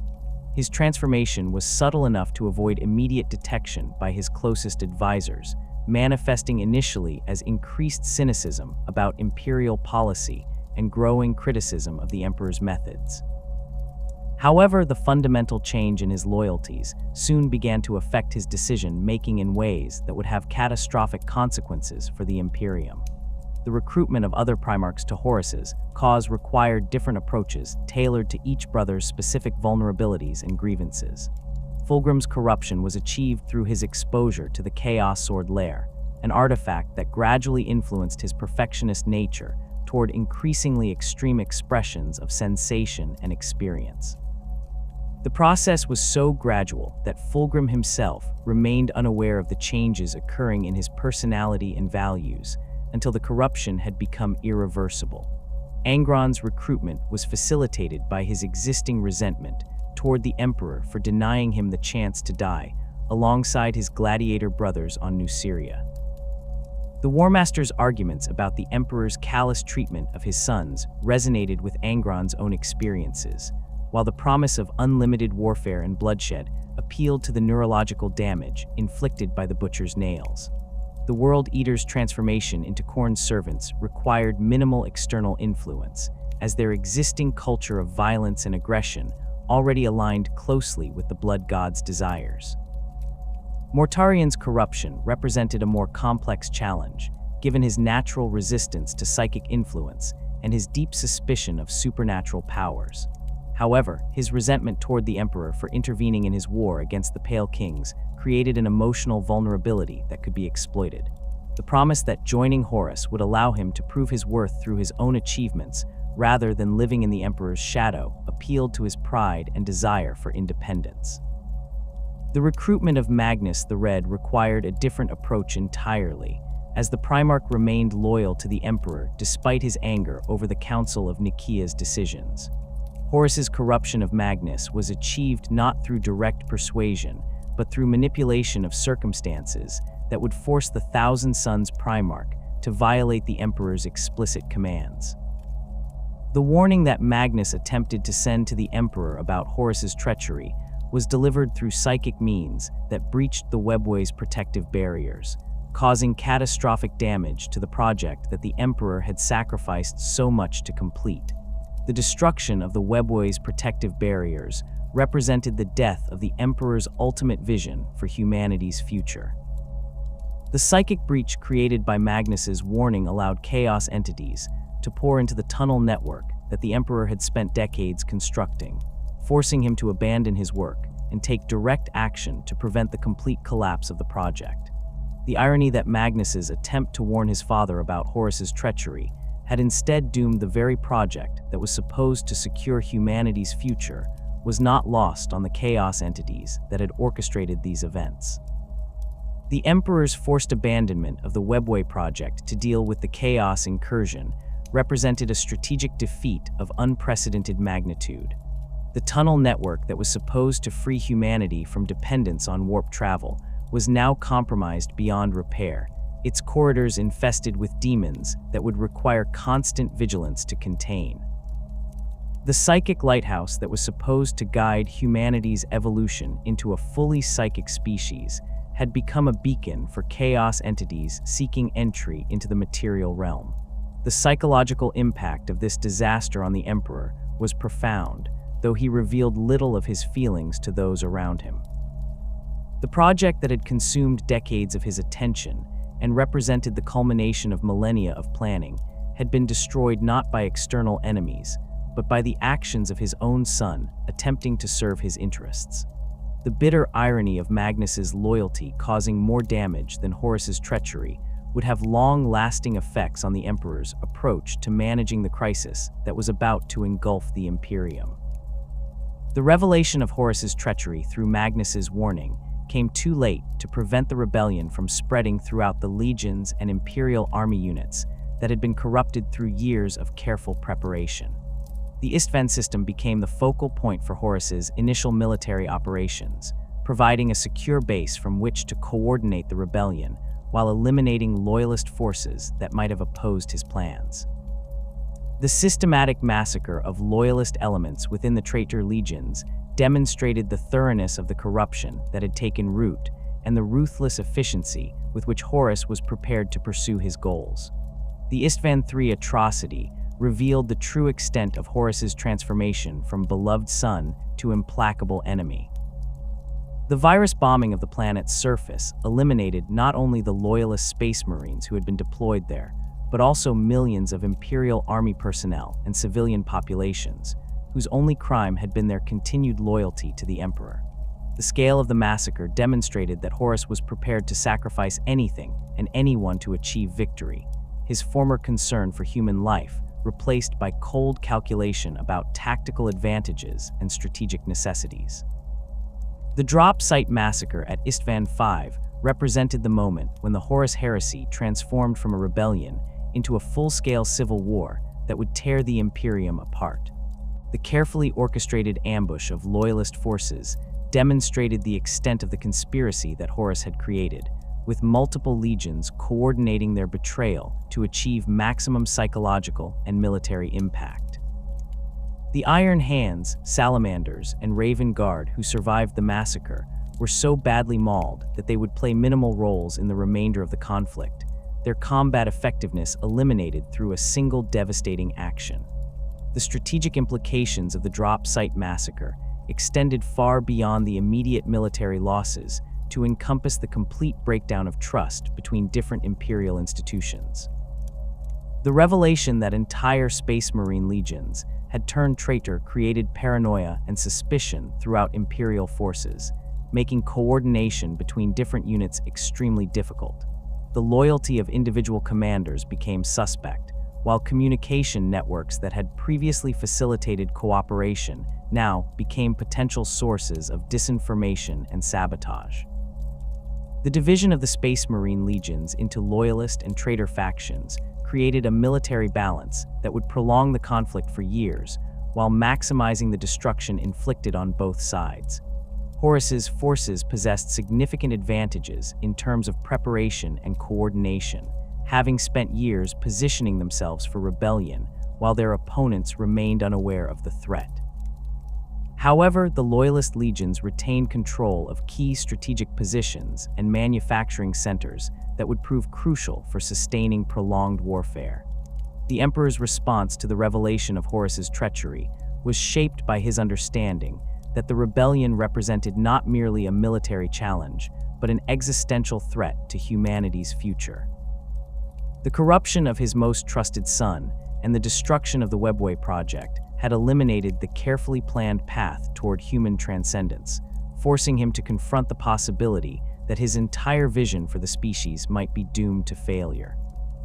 His transformation was subtle enough to avoid immediate detection by his closest advisors, manifesting initially as increased cynicism about imperial policy and growing criticism of the Emperor's methods. However, the fundamental change in his loyalties soon began to affect his decision-making in ways that would have catastrophic consequences for the Imperium. The recruitment of other Primarchs to Horus's cause required different approaches tailored to each brother's specific vulnerabilities and grievances. Fulgrim's corruption was achieved through his exposure to the Chaos Sword Lair, an artifact that gradually influenced his perfectionist nature toward increasingly extreme expressions of sensation and experience. The process was so gradual that Fulgrim himself remained unaware of the changes occurring in his personality and values until the corruption had become irreversible. Angron's recruitment was facilitated by his existing resentment toward the Emperor for denying him the chance to die, alongside his gladiator brothers on New Syria. The War Master's arguments about the Emperor's callous treatment of his sons resonated with Angron's own experiences, while the promise of unlimited warfare and bloodshed appealed to the neurological damage inflicted by the Butcher's nails. The World Eater's transformation into Khorne's servants required minimal external influence, as their existing culture of violence and aggression already aligned closely with the Blood God's desires. Mortarian's corruption represented a more complex challenge, given his natural resistance to psychic influence and his deep suspicion of supernatural powers. However, his resentment toward the Emperor for intervening in his war against the Pale Kings created an emotional vulnerability that could be exploited. The promise that joining Horus would allow him to prove his worth through his own achievements rather than living in the Emperor's shadow appealed to his pride and desire for independence. The recruitment of Magnus the Red required a different approach entirely, as the Primarch remained loyal to the Emperor despite his anger over the Council of Nicaea's decisions. Horus's corruption of Magnus was achieved not through direct persuasion, but through manipulation of circumstances that would force the Thousand Sons Primarch to violate the Emperor's explicit commands. The warning that Magnus attempted to send to the Emperor about Horus's treachery was delivered through psychic means that breached the Webway's protective barriers, causing catastrophic damage to the project that the Emperor had sacrificed so much to complete. The destruction of the Webway's protective barriers represented the death of the Emperor's ultimate vision for humanity's future. The psychic breach created by Magnus's warning allowed chaos entities to pour into the tunnel network that the Emperor had spent decades constructing, forcing him to abandon his work and take direct action to prevent the complete collapse of the project. The irony that Magnus's attempt to warn his father about Horus's treachery had instead doomed the very project that was supposed to secure humanity's future was not lost on the chaos entities that had orchestrated these events. The Emperor's forced abandonment of the Webway project to deal with the chaos incursion represented a strategic defeat of unprecedented magnitude. The tunnel network that was supposed to free humanity from dependence on warp travel was now compromised beyond repair, its corridors infested with demons that would require constant vigilance to contain. The psychic lighthouse that was supposed to guide humanity's evolution into a fully psychic species had become a beacon for chaos entities seeking entry into the material realm. The psychological impact of this disaster on the Emperor was profound, though he revealed little of his feelings to those around him. The project that had consumed decades of his attention and represented the culmination of millennia of planning had been destroyed not by external enemies, but by the actions of his own son attempting to serve his interests. The bitter irony of Magnus's loyalty causing more damage than Horus's treachery would have long-lasting effects on the Emperor's approach to managing the crisis that was about to engulf the Imperium. The revelation of Horus's treachery through Magnus's warning came too late to prevent the rebellion from spreading throughout the legions and Imperial army units that had been corrupted through years of careful preparation. The Istvan system became the focal point for Horus's initial military operations, providing a secure base from which to coordinate the rebellion while eliminating loyalist forces that might have opposed his plans. The systematic massacre of loyalist elements within the traitor legions demonstrated the thoroughness of the corruption that had taken root and the ruthless efficiency with which Horus was prepared to pursue his goals. The Istvan III atrocity revealed the true extent of Horus's transformation from beloved son to implacable enemy. The virus bombing of the planet's surface eliminated not only the loyalist space marines who had been deployed there, but also millions of Imperial army personnel and civilian populations, whose only crime had been their continued loyalty to the Emperor. The scale of the massacre demonstrated that Horus was prepared to sacrifice anything and anyone to achieve victory, his former concern for human life replaced by cold calculation about tactical advantages and strategic necessities. The drop site massacre at Istvan V represented the moment when the Horus Heresy transformed from a rebellion into a full-scale civil war that would tear the Imperium apart. The carefully orchestrated ambush of loyalist forces demonstrated the extent of the conspiracy that Horus had created, with multiple legions coordinating their betrayal to achieve maximum psychological and military impact. The Iron Hands, Salamanders, and Raven Guard who survived the massacre were so badly mauled that they would play minimal roles in the remainder of the conflict, their combat effectiveness eliminated through a single devastating action. The strategic implications of the drop site massacre extended far beyond the immediate military losses to encompass the complete breakdown of trust between different Imperial institutions. The revelation that entire Space Marine legions had turned traitor created paranoia and suspicion throughout Imperial forces, making coordination between different units extremely difficult. The loyalty of individual commanders became suspect, while communication networks that had previously facilitated cooperation now became potential sources of disinformation and sabotage. The division of the Space Marine legions into loyalist and traitor factions created a military balance that would prolong the conflict for years, while maximizing the destruction inflicted on both sides. Horus's forces possessed significant advantages in terms of preparation and coordination, having spent years positioning themselves for rebellion, while their opponents remained unaware of the threat. However, the Loyalist legions retained control of key strategic positions and manufacturing centers that would prove crucial for sustaining prolonged warfare. The Emperor's response to the revelation of Horus's treachery was shaped by his understanding that the rebellion represented not merely a military challenge, but an existential threat to humanity's future. The corruption of his most trusted son and the destruction of the Webway project had eliminated the carefully planned path toward human transcendence, forcing him to confront the possibility that his entire vision for the species might be doomed to failure.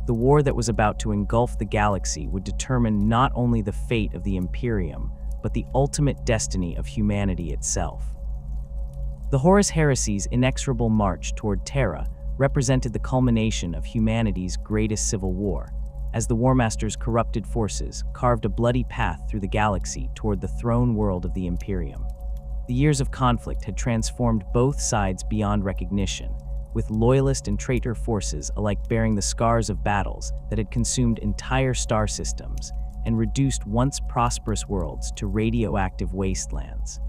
The war that was about to engulf the galaxy would determine not only the fate of the Imperium, but the ultimate destiny of humanity itself. The Horus Heresy's inexorable march toward Terra represented the culmination of humanity's greatest civil war, as the War Master's corrupted forces carved a bloody path through the galaxy toward the throne world of the Imperium. The years of conflict had transformed both sides beyond recognition, with loyalist and traitor forces alike bearing the scars of battles that had consumed entire star systems and reduced once prosperous worlds to radioactive wastelands.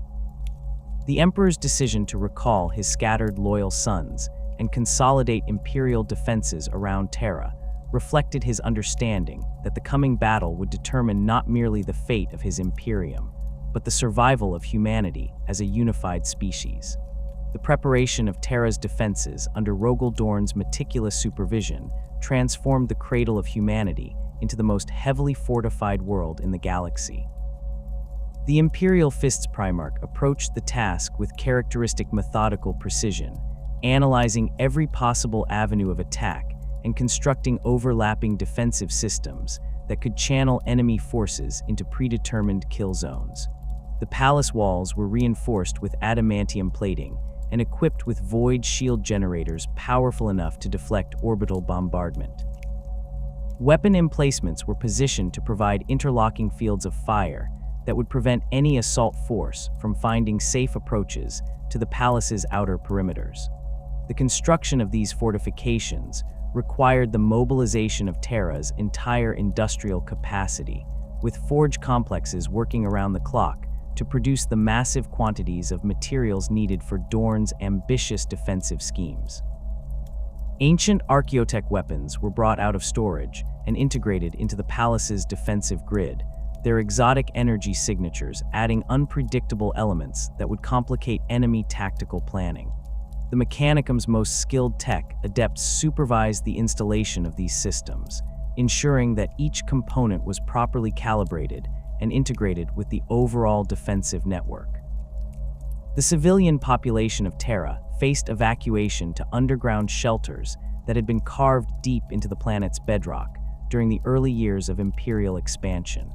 The Emperor's decision to recall his scattered loyal sons and consolidate Imperial defenses around Terra reflected his understanding that the coming battle would determine not merely the fate of his Imperium, but the survival of humanity as a unified species. The preparation of Terra's defenses under Rogel Dorn's meticulous supervision transformed the cradle of humanity into the most heavily fortified world in the galaxy. The Imperial Fists Primarch approached the task with characteristic methodical precision, analyzing every possible avenue of attack and constructing overlapping defensive systems that could channel enemy forces into predetermined kill zones. The palace walls were reinforced with adamantium plating and equipped with void shield generators powerful enough to deflect orbital bombardment. Weapon emplacements were positioned to provide interlocking fields of fire that would prevent any assault force from finding safe approaches to the palace's outer perimeters. The construction of these fortifications required the mobilization of Terra's entire industrial capacity, with forge complexes working around the clock to produce the massive quantities of materials needed for Dorn's ambitious defensive schemes. Ancient archaeotech weapons were brought out of storage and integrated into the palace's defensive grid, their exotic energy signatures adding unpredictable elements that would complicate enemy tactical planning. The Mechanicum's most skilled tech adepts supervised the installation of these systems, ensuring that each component was properly calibrated and integrated with the overall defensive network. The civilian population of Terra faced evacuation to underground shelters that had been carved deep into the planet's bedrock during the early years of Imperial expansion.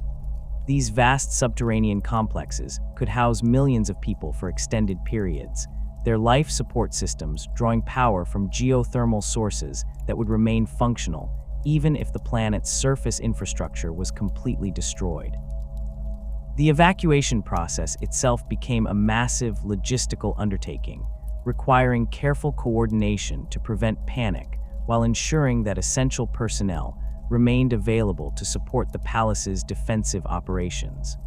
These vast subterranean complexes could house millions of people for extended periods, their life support systems drawing power from geothermal sources that would remain functional even if the planet's surface infrastructure was completely destroyed. The evacuation process itself became a massive logistical undertaking, requiring careful coordination to prevent panic while ensuring that essential personnel remained available to support the palace's defensive operations.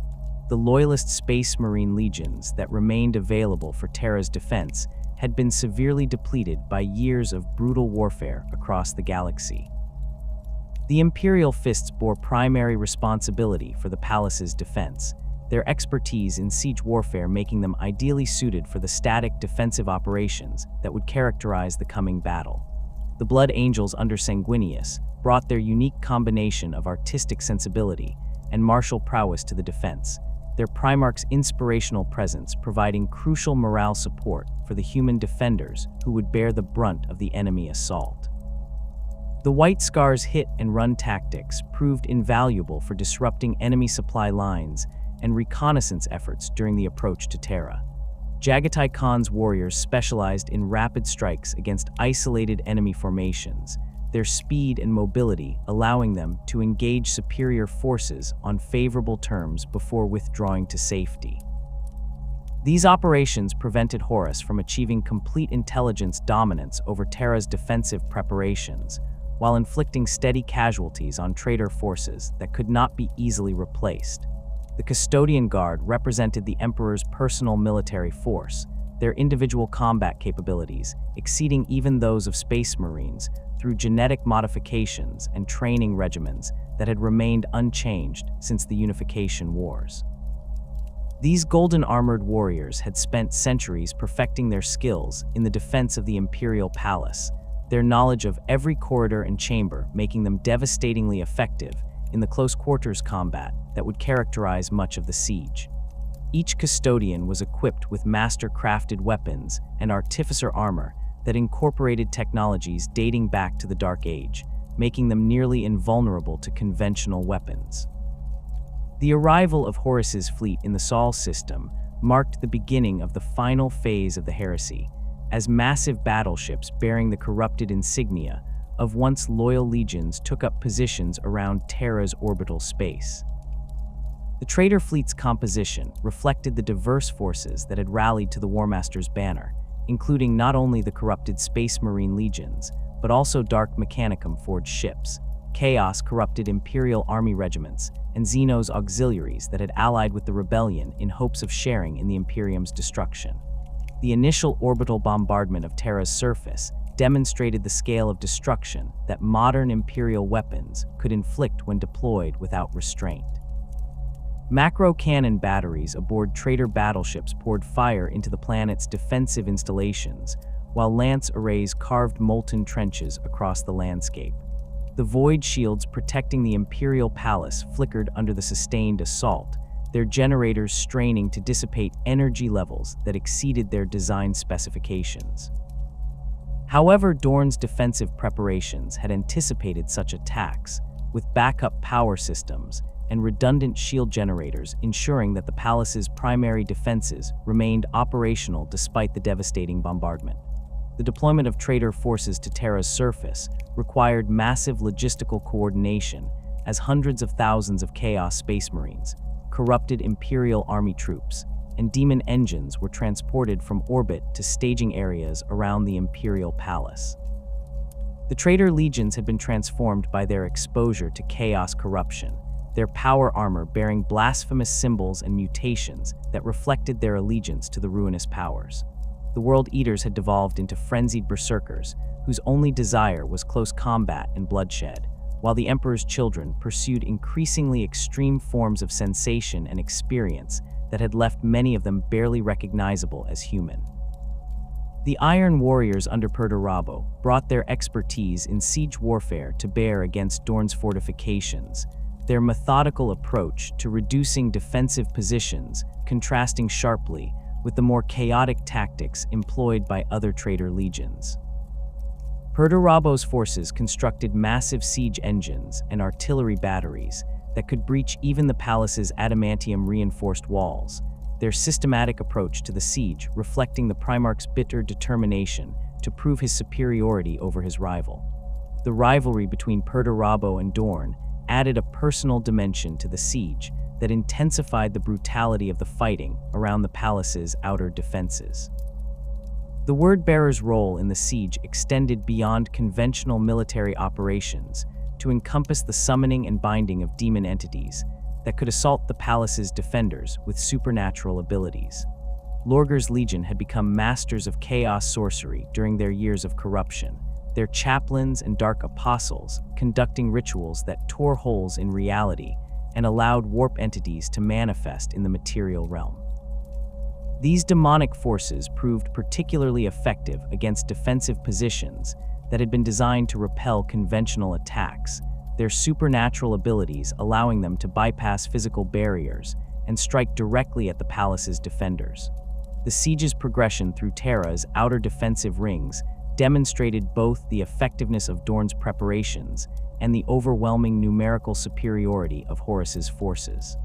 The Loyalist Space Marine legions that remained available for Terra's defense had been severely depleted by years of brutal warfare across the galaxy. The Imperial Fists bore primary responsibility for the palace's defense, their expertise in siege warfare making them ideally suited for the static defensive operations that would characterize the coming battle. The Blood Angels under Sanguinius brought their unique combination of artistic sensibility and martial prowess to the defense, their Primarch's inspirational presence providing crucial morale support for the human defenders who would bear the brunt of the enemy assault. The White Scar's hit-and-run tactics proved invaluable for disrupting enemy supply lines and reconnaissance efforts during the approach to Terra. Jagatai Khan's warriors specialized in rapid strikes against isolated enemy formations, their speed and mobility allowing them to engage superior forces on favorable terms before withdrawing to safety. These operations prevented Horus from achieving complete intelligence dominance over Terra's defensive preparations, while inflicting steady casualties on traitor forces that could not be easily replaced. The Custodian Guard represented the Emperor's personal military force, their individual combat capabilities exceeding even those of Space Marines through genetic modifications and training regimens that had remained unchanged since the Unification Wars. These golden-armored warriors had spent centuries perfecting their skills in the defense of the Imperial Palace, their knowledge of every corridor and chamber making them devastatingly effective in the close-quarters combat that would characterize much of the siege. Each custodian was equipped with master-crafted weapons and artificer armor that incorporated technologies dating back to the Dark Age, making them nearly invulnerable to conventional weapons. The arrival of Horus's fleet in the Sol system marked the beginning of the final phase of the heresy, as massive battleships bearing the corrupted insignia of once loyal legions took up positions around Terra's orbital space. The traitor fleet's composition reflected the diverse forces that had rallied to the War Master's banner, including not only the corrupted Space Marine legions, but also Dark Mechanicum-forged ships, Chaos-corrupted Imperial Army regiments, and Xenos auxiliaries that had allied with the rebellion in hopes of sharing in the Imperium's destruction. The initial orbital bombardment of Terra's surface demonstrated the scale of destruction that modern Imperial weapons could inflict when deployed without restraint. Macro-cannon batteries aboard traitor battleships poured fire into the planet's defensive installations, while lance arrays carved molten trenches across the landscape. The void shields protecting the Imperial Palace flickered under the sustained assault, their generators straining to dissipate energy levels that exceeded their design specifications. However, Dorne's defensive preparations had anticipated such attacks, with backup power systems and redundant shield generators ensuring that the palace's primary defenses remained operational despite the devastating bombardment. The deployment of traitor forces to Terra's surface required massive logistical coordination as hundreds of thousands of Chaos Space Marines, corrupted Imperial Army troops, and demon engines were transported from orbit to staging areas around the Imperial Palace. The traitor legions had been transformed by their exposure to Chaos corruption, their power armor bearing blasphemous symbols and mutations that reflected their allegiance to the ruinous powers. The World Eaters had devolved into frenzied berserkers whose only desire was close combat and bloodshed, while the Emperor's children pursued increasingly extreme forms of sensation and experience that had left many of them barely recognizable as human. The Iron Warriors under Perdurabo brought their expertise in siege warfare to bear against Dorne's fortifications, their methodical approach to reducing defensive positions contrasting sharply with the more chaotic tactics employed by other traitor legions. Perdurabo's forces constructed massive siege engines and artillery batteries that could breach even the palace's adamantium-reinforced walls, their systematic approach to the siege reflecting the Primarch's bitter determination to prove his superiority over his rival. The rivalry between Perdurabo and Dorne added a personal dimension to the siege that intensified the brutality of the fighting around the palace's outer defenses. The Word-Bearer's role in the siege extended beyond conventional military operations to encompass the summoning and binding of demon entities that could assault the palace's defenders with supernatural abilities. Lorgar's Legion had become masters of chaos sorcery during their years of corruption, their chaplains and dark apostles conducting rituals that tore holes in reality and allowed warp entities to manifest in the material realm. These demonic forces proved particularly effective against defensive positions that had been designed to repel conventional attacks, their supernatural abilities allowing them to bypass physical barriers and strike directly at the palace's defenders. The siege's progression through Terra's outer defensive rings demonstrated both the effectiveness of Dorne's preparations and the overwhelming numerical superiority of Horus's forces.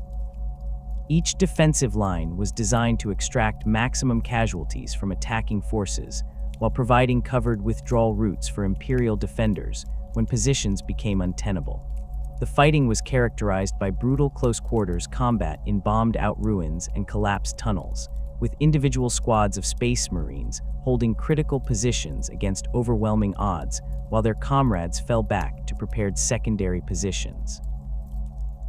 Each defensive line was designed to extract maximum casualties from attacking forces, while providing covered withdrawal routes for Imperial defenders when positions became untenable. The fighting was characterized by brutal close-quarters combat in bombed-out ruins and collapsed tunnels, with individual squads of Space Marines holding critical positions against overwhelming odds, while their comrades fell back to prepared secondary positions.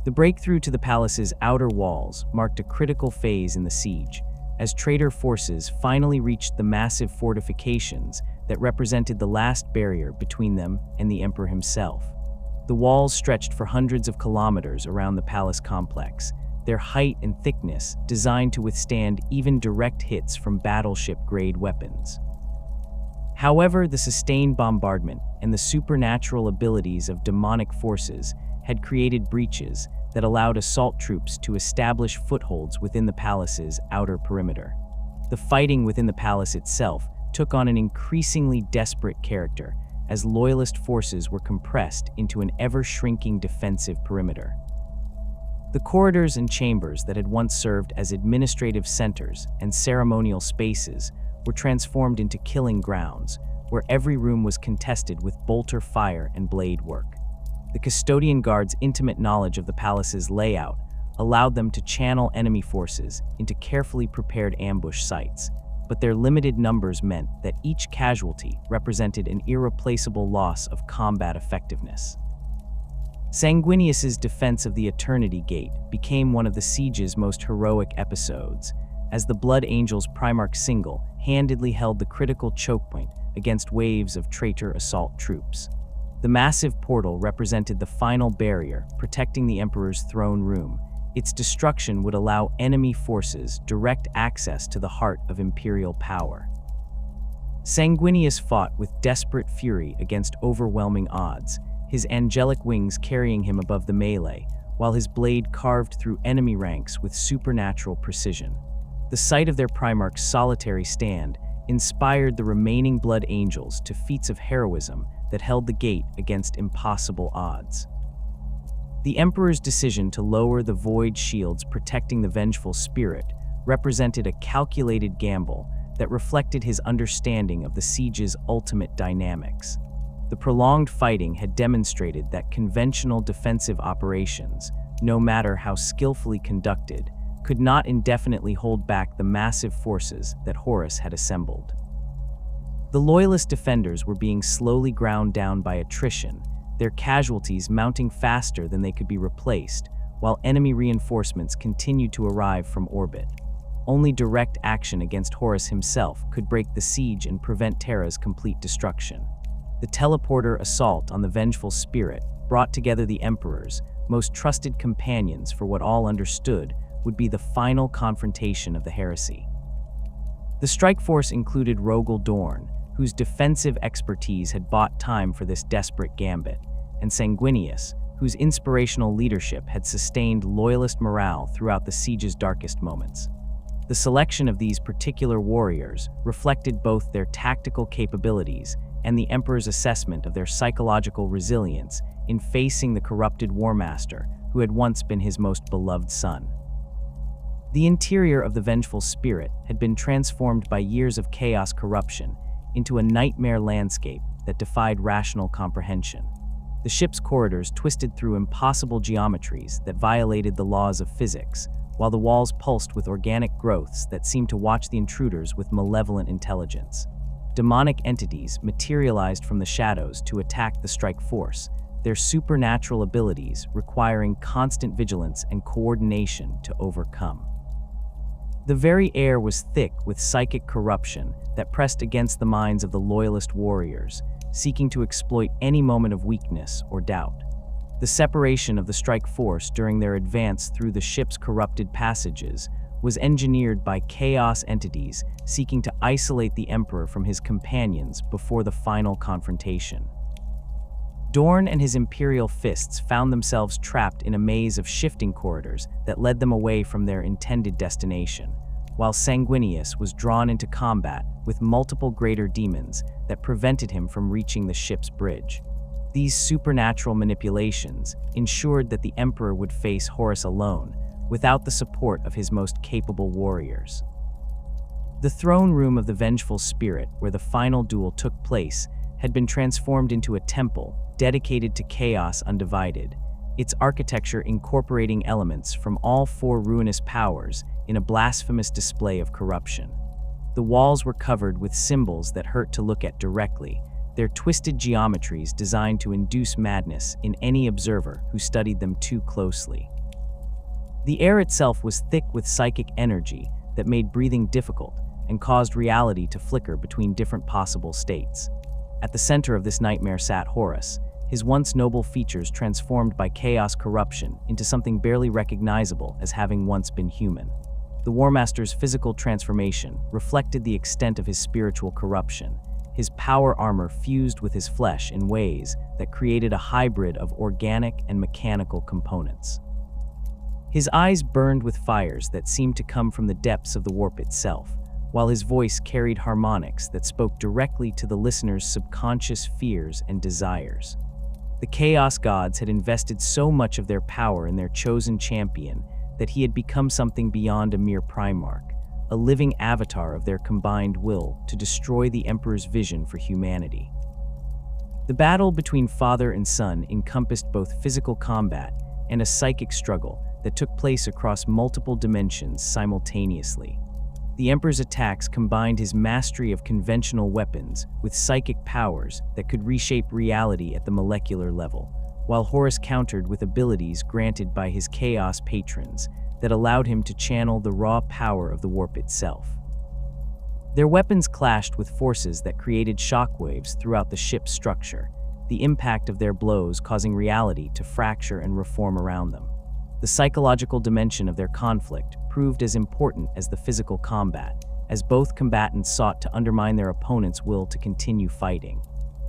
The breakthrough to the palace's outer walls marked a critical phase in the siege, as traitor forces finally reached the massive fortifications that represented the last barrier between them and the Emperor himself. The walls stretched for hundreds of kilometers around the palace complex, their height and thickness designed to withstand even direct hits from battleship-grade weapons. However, the sustained bombardment and the supernatural abilities of demonic forces had created breaches that allowed assault troops to establish footholds within the palace's outer perimeter. The fighting within the palace itself took on an increasingly desperate character as loyalist forces were compressed into an ever-shrinking defensive perimeter. The corridors and chambers that had once served as administrative centers and ceremonial spaces were transformed into killing grounds, where every room was contested with bolter fire and blade work. The custodian guards' intimate knowledge of the palace's layout allowed them to channel enemy forces into carefully prepared ambush sites, but their limited numbers meant that each casualty represented an irreplaceable loss of combat effectiveness. Sanguinius's defense of the Eternity Gate became one of the siege's most heroic episodes, as the Blood Angels Primarch single-handedly held the critical chokepoint against waves of traitor assault troops. The massive portal represented the final barrier protecting the Emperor's throne room. Its destruction would allow enemy forces direct access to the heart of Imperial power. Sanguinius fought with desperate fury against overwhelming odds, his angelic wings carrying him above the melee, while his blade carved through enemy ranks with supernatural precision. The sight of their Primarch's solitary stand inspired the remaining Blood Angels to feats of heroism that held the gate against impossible odds. The Emperor's decision to lower the void shields protecting the vengeful spirit represented a calculated gamble that reflected his understanding of the siege's ultimate dynamics. The prolonged fighting had demonstrated that conventional defensive operations, no matter how skillfully conducted, could not indefinitely hold back the massive forces that Horus had assembled. The Loyalist defenders were being slowly ground down by attrition, their casualties mounting faster than they could be replaced, while enemy reinforcements continued to arrive from orbit. Only direct action against Horus himself could break the siege and prevent Terra's complete destruction. The teleporter assault on the vengeful spirit brought together the Emperor's most trusted companions for what all understood would be the final confrontation of the heresy. The strike force included Rogel Dorn, whose defensive expertise had bought time for this desperate gambit, and Sanguinius, whose inspirational leadership had sustained loyalist morale throughout the siege's darkest moments. The selection of these particular warriors reflected both their tactical capabilities and the Emperor's assessment of their psychological resilience in facing the corrupted War Master who had once been his most beloved son. The interior of the vengeful spirit had been transformed by years of chaos corruption into a nightmare landscape that defied rational comprehension. The ship's corridors twisted through impossible geometries that violated the laws of physics, while the walls pulsed with organic growths that seemed to watch the intruders with malevolent intelligence. Demonic entities materialized from the shadows to attack the strike force, their supernatural abilities requiring constant vigilance and coordination to overcome. The very air was thick with psychic corruption that pressed against the minds of the loyalist warriors, seeking to exploit any moment of weakness or doubt. The separation of the strike force during their advance through the ship's corrupted passages was engineered by chaos entities seeking to isolate the Emperor from his companions before the final confrontation. Dorn and his Imperial fists found themselves trapped in a maze of shifting corridors that led them away from their intended destination, while Sanguinius was drawn into combat with multiple greater demons that prevented him from reaching the ship's bridge. These supernatural manipulations ensured that the Emperor would face Horus alone, without the support of his most capable warriors. The throne room of the vengeful spirit, where the final duel took place, had been transformed into a temple dedicated to chaos undivided, its architecture incorporating elements from all four ruinous powers in a blasphemous display of corruption. The walls were covered with symbols that hurt to look at directly, their twisted geometries designed to induce madness in any observer who studied them too closely. The air itself was thick with psychic energy that made breathing difficult and caused reality to flicker between different possible states. At the center of this nightmare sat Horus, his once noble features transformed by chaos corruption into something barely recognizable as having once been human. The War Master's physical transformation reflected the extent of his spiritual corruption. His power armor fused with his flesh in ways that created a hybrid of organic and mechanical components. His eyes burned with fires that seemed to come from the depths of the warp itself, while his voice carried harmonics that spoke directly to the listener's subconscious fears and desires. The Chaos Gods had invested so much of their power in their chosen champion that he had become something beyond a mere Primarch, a living avatar of their combined will to destroy the Emperor's vision for humanity. The battle between father and son encompassed both physical combat and a psychic struggle that took place across multiple dimensions simultaneously. The Emperor's attacks combined his mastery of conventional weapons with psychic powers that could reshape reality at the molecular level, while Horus countered with abilities granted by his Chaos patrons that allowed him to channel the raw power of the warp itself. Their weapons clashed with forces that created shockwaves throughout the ship's structure, the impact of their blows causing reality to fracture and reform around them. The psychological dimension of their conflict proved as important as the physical combat, as both combatants sought to undermine their opponent's will to continue fighting.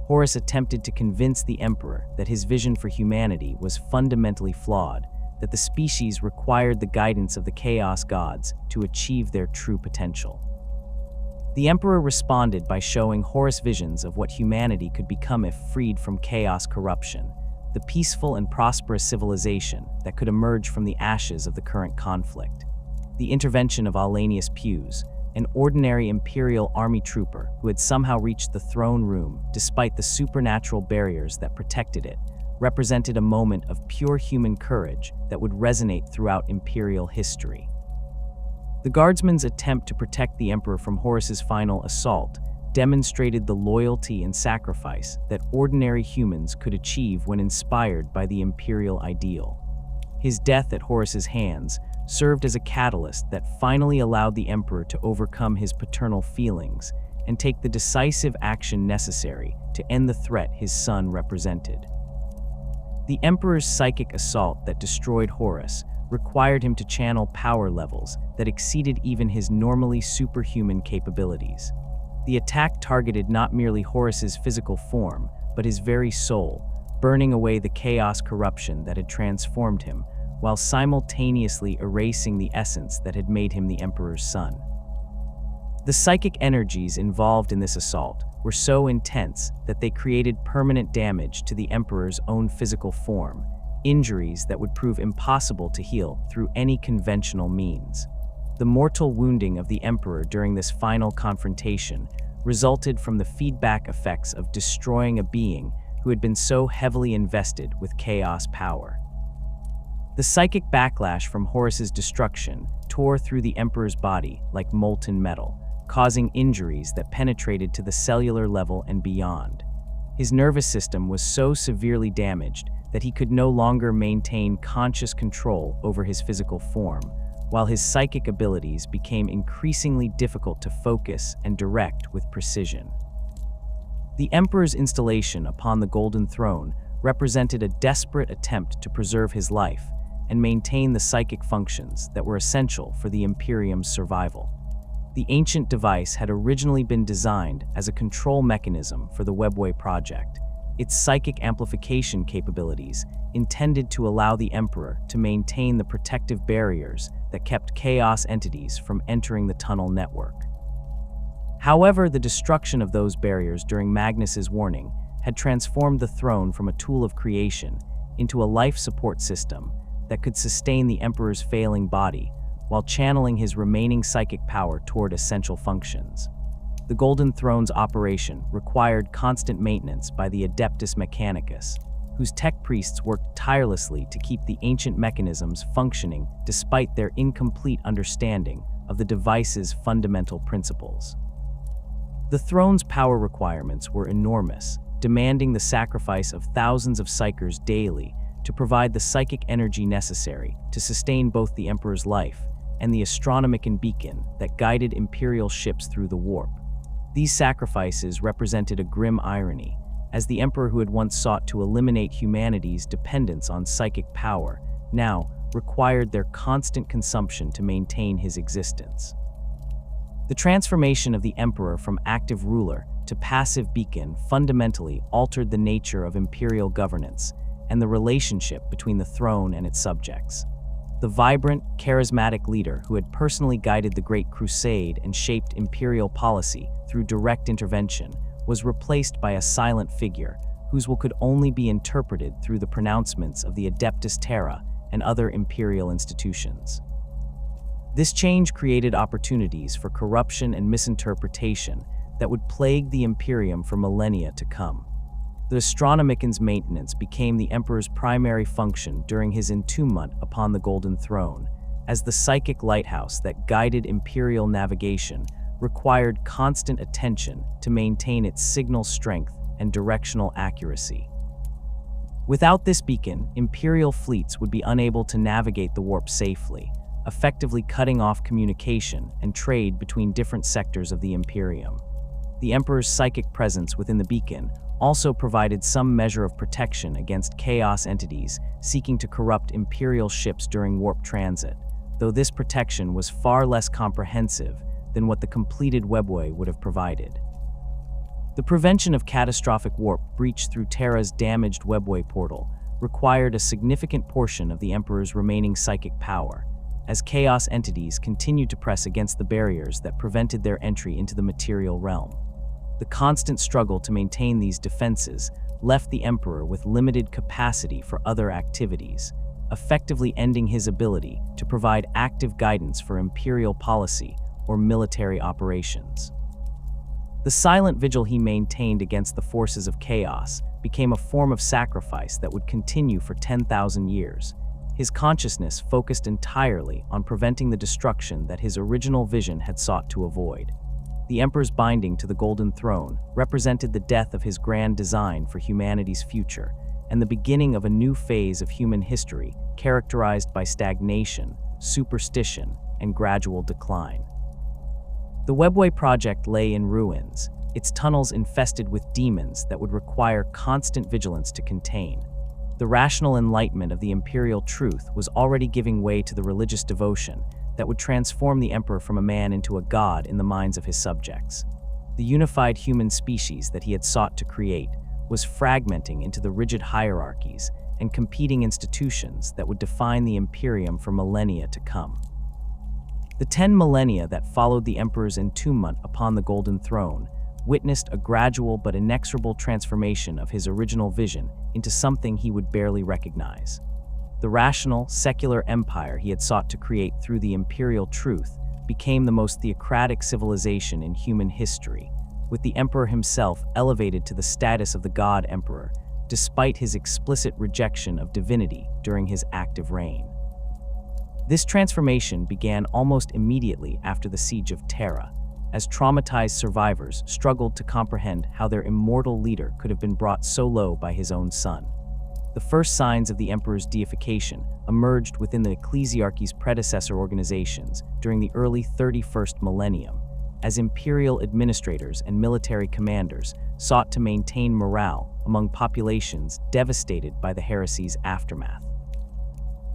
Horus attempted to convince the Emperor that his vision for humanity was fundamentally flawed, that the species required the guidance of the Chaos Gods to achieve their true potential. The Emperor responded by showing Horus visions of what humanity could become if freed from chaos corruption, the peaceful and prosperous civilization that could emerge from the ashes of the current conflict. The intervention of Aulanius Pius, an ordinary Imperial army trooper who had somehow reached the throne room despite the supernatural barriers that protected it, represented a moment of pure human courage that would resonate throughout Imperial history. The guardsman's attempt to protect the Emperor from Horus's final assault demonstrated the loyalty and sacrifice that ordinary humans could achieve when inspired by the Imperial ideal. His death at Horus's hands served as a catalyst that finally allowed the Emperor to overcome his paternal feelings and take the decisive action necessary to end the threat his son represented. The Emperor's psychic assault that destroyed Horus required him to channel power levels that exceeded even his normally superhuman capabilities. The attack targeted not merely Horus's physical form, but his very soul, burning away the chaos corruption that had transformed him, while simultaneously erasing the essence that had made him the Emperor's son. The psychic energies involved in this assault were so intense that they created permanent damage to the Emperor's own physical form, injuries that would prove impossible to heal through any conventional means. The mortal wounding of the Emperor during this final confrontation resulted from the feedback effects of destroying a being who had been so heavily invested with chaos power. The psychic backlash from Horus's destruction tore through the Emperor's body like molten metal, causing injuries that penetrated to the cellular level and beyond. His nervous system was so severely damaged that he could no longer maintain conscious control over his physical form, while his psychic abilities became increasingly difficult to focus and direct with precision. The Emperor's installation upon the Golden Throne represented a desperate attempt to preserve his life and maintain the psychic functions that were essential for the Imperium's survival. The ancient device had originally been designed as a control mechanism for the Webway project, its psychic amplification capabilities intended to allow the Emperor to maintain the protective barriers that kept chaos entities from entering the tunnel network. However, the destruction of those barriers during Magnus's warning had transformed the throne from a tool of creation into a life support system that could sustain the Emperor's failing body, while channeling his remaining psychic power toward essential functions. The Golden Throne's operation required constant maintenance by the Adeptus Mechanicus, whose tech priests worked tirelessly to keep the ancient mechanisms functioning despite their incomplete understanding of the device's fundamental principles. The throne's power requirements were enormous, demanding the sacrifice of thousands of psychers daily to provide the psychic energy necessary to sustain both the Emperor's life and the astronomican beacon that guided Imperial ships through the warp. These sacrifices represented a grim irony, as the Emperor who had once sought to eliminate humanity's dependence on psychic power now required their constant consumption to maintain his existence. The transformation of the Emperor from active ruler to passive beacon fundamentally altered the nature of imperial governance and the relationship between the throne and its subjects. The vibrant, charismatic leader who had personally guided the Great Crusade and shaped imperial policy through direct intervention was replaced by a silent figure whose will could only be interpreted through the pronouncements of the Adeptus Terra and other imperial institutions. This change created opportunities for corruption and misinterpretation that would plague the Imperium for millennia to come. The astronomican's maintenance became the Emperor's primary function during his entombment upon the Golden Throne, as the psychic lighthouse that guided imperial navigation required constant attention to maintain its signal strength and directional accuracy. Without this beacon, imperial fleets would be unable to navigate the warp safely, effectively cutting off communication and trade between different sectors of the Imperium. The Emperor's psychic presence within the beacon also provided some measure of protection against chaos entities seeking to corrupt imperial ships during warp transit, though this protection was far less comprehensive than what the completed Webway would have provided. The prevention of catastrophic warp breach through Terra's damaged Webway portal required a significant portion of the Emperor's remaining psychic power, as chaos entities continued to press against the barriers that prevented their entry into the material realm. The constant struggle to maintain these defenses left the Emperor with limited capacity for other activities, effectively ending his ability to provide active guidance for imperial policy or military operations. The silent vigil he maintained against the forces of chaos became a form of sacrifice that would continue for 10,000 years, his consciousness focused entirely on preventing the destruction that his original vision had sought to avoid. The Emperor's binding to the Golden Throne represented the death of his grand design for humanity's future and the beginning of a new phase of human history characterized by stagnation, superstition, and gradual decline. The Webway project lay in ruins, its tunnels infested with demons that would require constant vigilance to contain. The rational enlightenment of the imperial truth was already giving way to the religious devotion that would transform the Emperor from a man into a god in the minds of his subjects. The unified human species that he had sought to create was fragmenting into the rigid hierarchies and competing institutions that would define the Imperium for millennia to come. The 10 millennia that followed the Emperor's entombment upon the Golden Throne witnessed a gradual but inexorable transformation of his original vision into something he would barely recognize. The rational, secular empire he had sought to create through the imperial truth became the most theocratic civilization in human history, with the Emperor himself elevated to the status of the God Emperor, despite his explicit rejection of divinity during his active reign. This transformation began almost immediately after the Siege of Terra, as traumatized survivors struggled to comprehend how their immortal leader could have been brought so low by his own son. The first signs of the Emperor's deification emerged within the ecclesiarchy's predecessor organizations during the early 31st millennium, as imperial administrators and military commanders sought to maintain morale among populations devastated by the heresy's aftermath.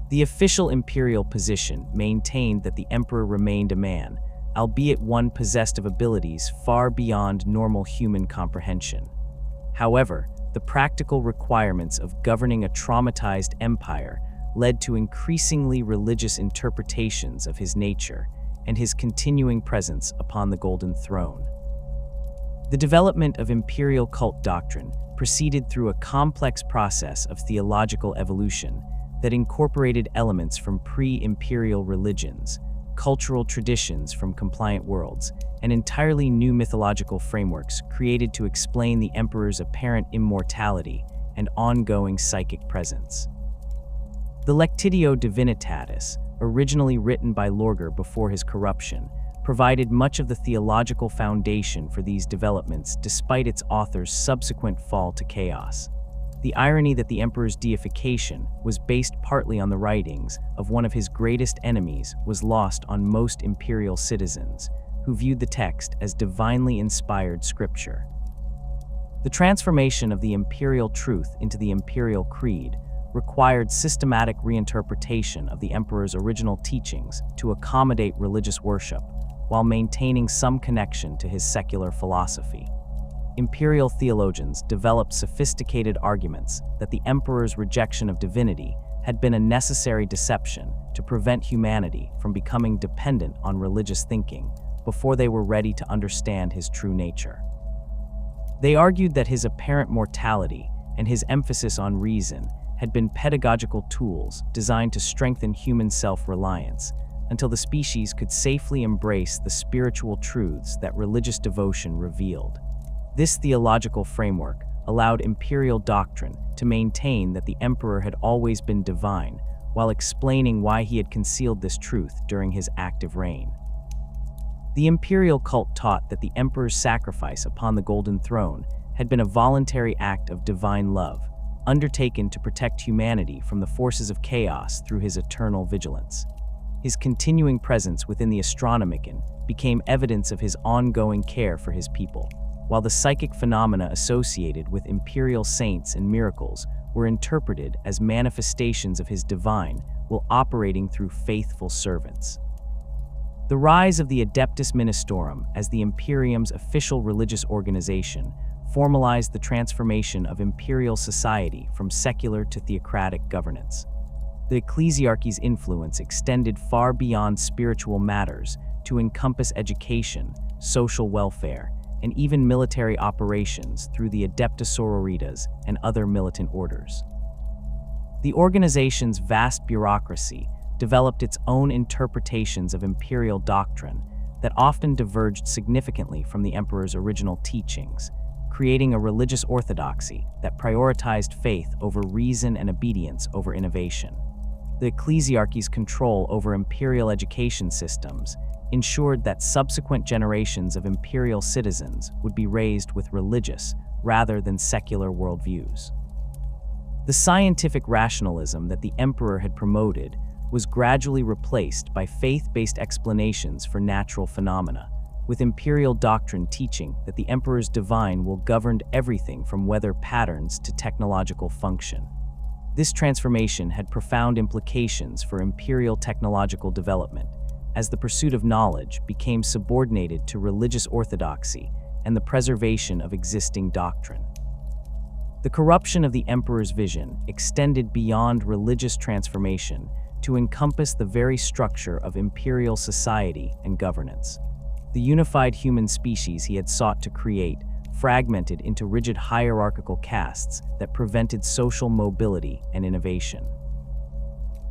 The official imperial position maintained that the Emperor remained a man, albeit one possessed of abilities far beyond normal human comprehension. However, the practical requirements of governing a traumatized empire led to increasingly religious interpretations of his nature and his continuing presence upon the Golden Throne. The development of imperial cult doctrine proceeded through a complex process of theological evolution that incorporated elements from pre-imperial religions, cultural traditions from compliant worlds, and entirely new mythological frameworks created to explain the Emperor's apparent immortality and ongoing psychic presence. The Lectitio Divinitatis, originally written by Lorger before his corruption, provided much of the theological foundation for these developments despite its author's subsequent fall to chaos. The irony that the Emperor's deification was based partly on the writings of one of his greatest enemies was lost on most imperial citizens, who viewed the text as divinely inspired scripture. The transformation of the imperial truth into the imperial creed required systematic reinterpretation of the Emperor's original teachings to accommodate religious worship, while maintaining some connection to his secular philosophy. Imperial theologians developed sophisticated arguments that the Emperor's rejection of divinity had been a necessary deception to prevent humanity from becoming dependent on religious thinking before they were ready to understand his true nature. They argued that his apparent mortality and his emphasis on reason had been pedagogical tools designed to strengthen human self-reliance until the species could safely embrace the spiritual truths that religious devotion revealed. This theological framework allowed imperial doctrine to maintain that the Emperor had always been divine, while explaining why he had concealed this truth during his active reign. The imperial cult taught that the Emperor's sacrifice upon the Golden Throne had been a voluntary act of divine love, undertaken to protect humanity from the forces of chaos through his eternal vigilance. His continuing presence within the Astronomicon became evidence of his ongoing care for his people, while the psychic phenomena associated with imperial saints and miracles were interpreted as manifestations of his divine while operating through faithful servants. The rise of the Adeptus Ministorum as the Imperium's official religious organization formalized the transformation of imperial society from secular to theocratic governance. The ecclesiarchy's influence extended far beyond spiritual matters to encompass education, social welfare, and even military operations through the Adepta Sororitas and other militant orders. The organization's vast bureaucracy developed its own interpretations of imperial doctrine that often diverged significantly from the Emperor's original teachings, creating a religious orthodoxy that prioritized faith over reason and obedience over innovation. The ecclesiarchy's control over imperial education systems ensured that subsequent generations of imperial citizens would be raised with religious rather than secular worldviews. The scientific rationalism that the Emperor had promoted was gradually replaced by faith-based explanations for natural phenomena, with imperial doctrine teaching that the Emperor's divine will govern everything from weather patterns to technological function. This transformation had profound implications for imperial technological development, as the pursuit of knowledge became subordinated to religious orthodoxy and the preservation of existing doctrine. The corruption of the Emperor's vision extended beyond religious transformation to encompass the very structure of imperial society and governance. The unified human species he had sought to create fragmented into rigid hierarchical castes that prevented social mobility and innovation.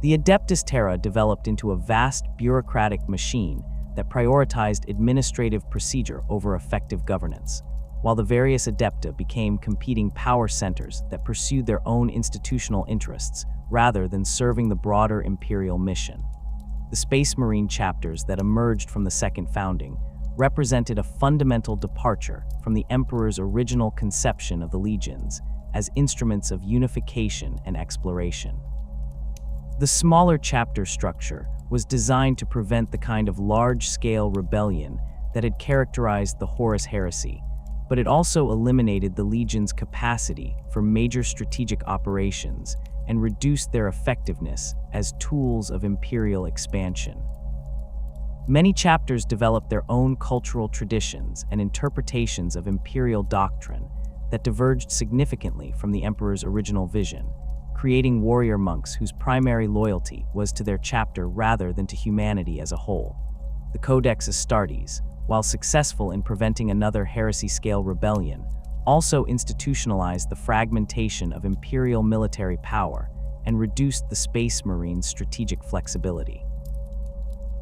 The Adeptus Terra developed into a vast bureaucratic machine that prioritized administrative procedure over effective governance, while the various Adepta became competing power centers that pursued their own institutional interests rather than serving the broader imperial mission. The Space Marine chapters that emerged from the Second Founding represented a fundamental departure from the Emperor's original conception of the legions as instruments of unification and exploration. The smaller chapter structure was designed to prevent the kind of large-scale rebellion that had characterized the Horus Heresy, but it also eliminated the legion's capacity for major strategic operations and reduced their effectiveness as tools of imperial expansion. Many chapters developed their own cultural traditions and interpretations of imperial doctrine that diverged significantly from the Emperor's original vision, creating warrior monks whose primary loyalty was to their chapter rather than to humanity as a whole. The Codex Astartes, while successful in preventing another heresy-scale rebellion, also institutionalized the fragmentation of imperial military power and reduced the Space Marine's strategic flexibility.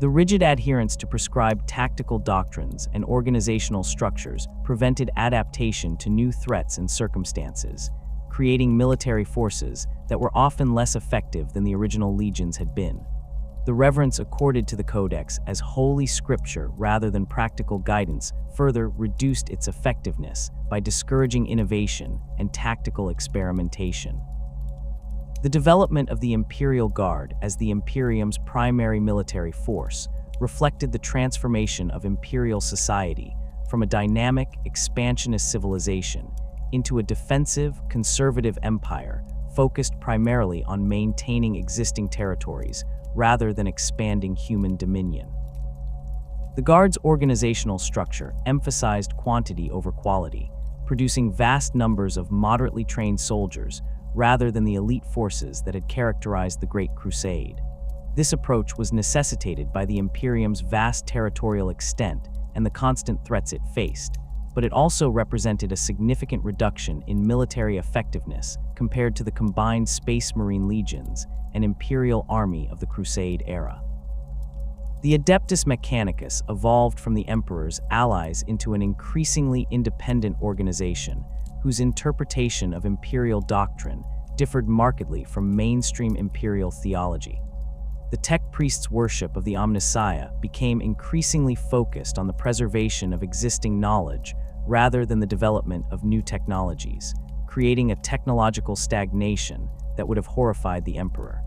The rigid adherence to prescribed tactical doctrines and organizational structures prevented adaptation to new threats and circumstances, creating military forces that were often less effective than the original legions had been. The reverence accorded to the Codex as holy scripture rather than practical guidance further reduced its effectiveness by discouraging innovation and tactical experimentation. The development of the Imperial Guard as the Imperium's primary military force reflected the transformation of imperial society from a dynamic, expansionist civilization into a defensive, conservative empire focused primarily on maintaining existing territories rather than expanding human dominion. The Guard's organizational structure emphasized quantity over quality, producing vast numbers of moderately trained soldiers rather than the elite forces that had characterized the Great Crusade. This approach was necessitated by the Imperium's vast territorial extent and the constant threats it faced, but it also represented a significant reduction in military effectiveness compared to the combined Space Marine legions and Imperial army of the Crusade era. The Adeptus Mechanicus evolved from the Emperor's allies into an increasingly independent organization whose interpretation of imperial doctrine differed markedly from mainstream imperial theology. The tech priests' worship of the Omnissiah became increasingly focused on the preservation of existing knowledge rather than the development of new technologies, creating a technological stagnation that would have horrified the Emperor.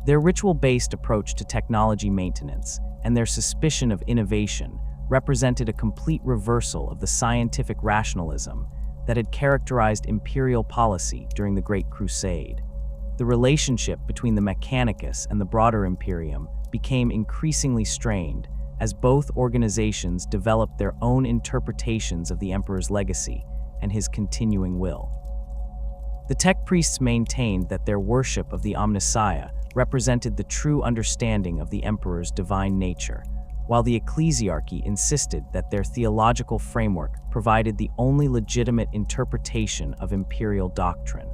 Their ritual-based approach to technology maintenance and their suspicion of innovation represented a complete reversal of the scientific rationalism that had characterized imperial policy during the Great Crusade. The relationship between the Mechanicus and the broader Imperium became increasingly strained as both organizations developed their own interpretations of the Emperor's legacy and his continuing will. The tech priests maintained that their worship of the Omnissiah represented the true understanding of the Emperor's divine nature, while the ecclesiarchy insisted that their theological framework provided the only legitimate interpretation of imperial doctrine.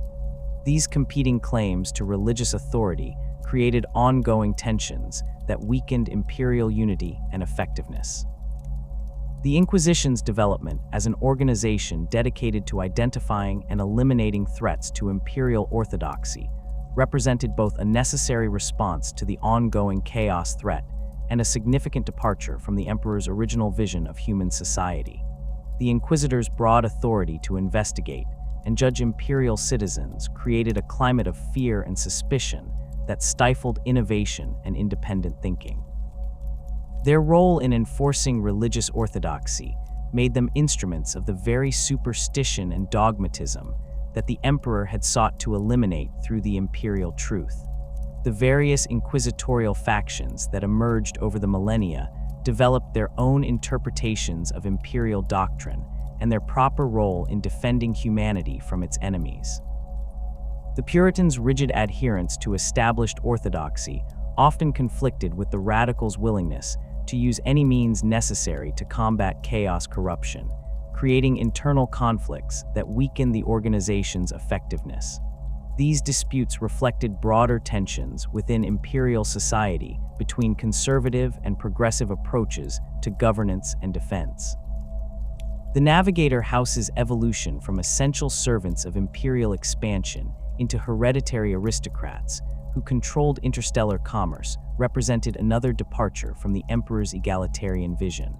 These competing claims to religious authority created ongoing tensions that weakened imperial unity and effectiveness. The Inquisition's development as an organization dedicated to identifying and eliminating threats to imperial orthodoxy represented both a necessary response to the ongoing chaos threat and a significant departure from the Emperor's original vision of human society. The Inquisitor's broad authority to investigate and judge imperial citizens created a climate of fear and suspicion that stifled innovation and independent thinking. Their role in enforcing religious orthodoxy made them instruments of the very superstition and dogmatism that the Emperor had sought to eliminate through the imperial truth. The various inquisitorial factions that emerged over the millennia developed their own interpretations of imperial doctrine and their proper role in defending humanity from its enemies. The Puritans' rigid adherence to established orthodoxy often conflicted with the radicals' willingness to use any means necessary to combat chaos corruption, creating internal conflicts that weakened the organization's effectiveness. These disputes reflected broader tensions within imperial society between conservative and progressive approaches to governance and defense. The Navigator House's evolution from essential servants of imperial expansion into hereditary aristocrats who controlled interstellar commerce represented another departure from the Emperor's egalitarian vision.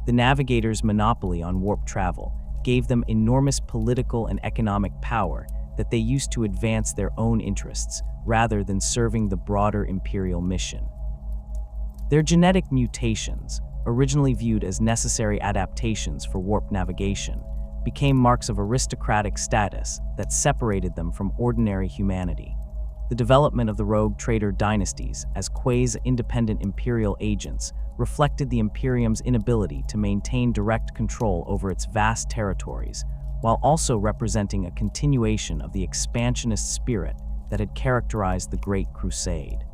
The Navigators' monopoly on warp travel gave them enormous political and economic power that they used to advance their own interests rather than serving the broader imperial mission. Their genetic mutations, originally viewed as necessary adaptations for warp navigation, became marks of aristocratic status that separated them from ordinary humanity. The development of the rogue trader dynasties as quasi-independent imperial agents reflected the Imperium's inability to maintain direct control over its vast territories, while also representing a continuation of the expansionist spirit that had characterized the Great Crusade.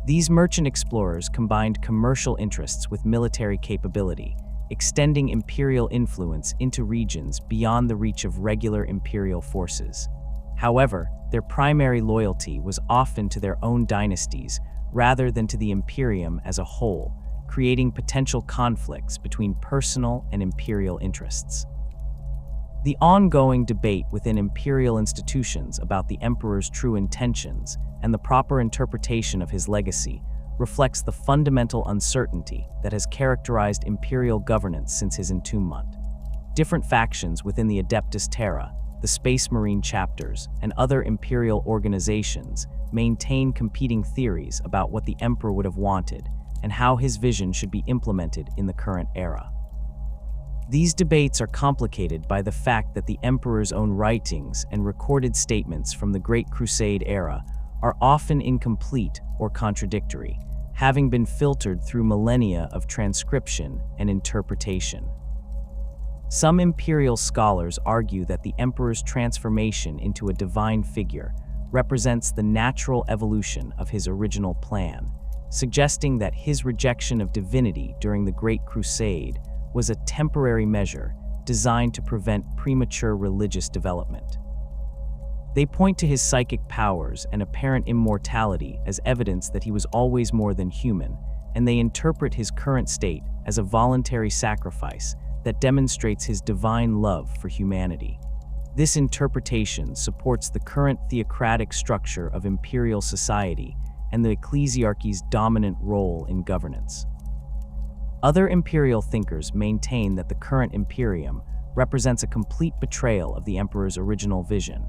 These merchant explorers combined commercial interests with military capability, extending imperial influence into regions beyond the reach of regular imperial forces. However, their primary loyalty was often to their own dynasties rather than to the Imperium as a whole, creating potential conflicts between personal and imperial interests. The ongoing debate within imperial institutions about the emperor's true intentions and the proper interpretation of his legacy reflects the fundamental uncertainty that has characterized imperial governance since his entombment. Different factions within the Adeptus Terra, the Space Marine chapters, and other imperial organizations maintain competing theories about what the emperor would have wanted and how his vision should be implemented in the current era. These debates are complicated by the fact that the emperor's own writings and recorded statements from the Great Crusade era are often incomplete or contradictory, having been filtered through millennia of transcription and interpretation. Some imperial scholars argue that the emperor's transformation into a divine figure represents the natural evolution of his original plan, suggesting that his rejection of divinity during the Great Crusade was a temporary measure designed to prevent premature religious development. They point to his psychic powers and apparent immortality as evidence that he was always more than human, and they interpret his current state as a voluntary sacrifice that demonstrates his divine love for humanity. This interpretation supports the current theocratic structure of imperial society and the ecclesiarchy's dominant role in governance. Other imperial thinkers maintain that the current Imperium represents a complete betrayal of the emperor's original vision,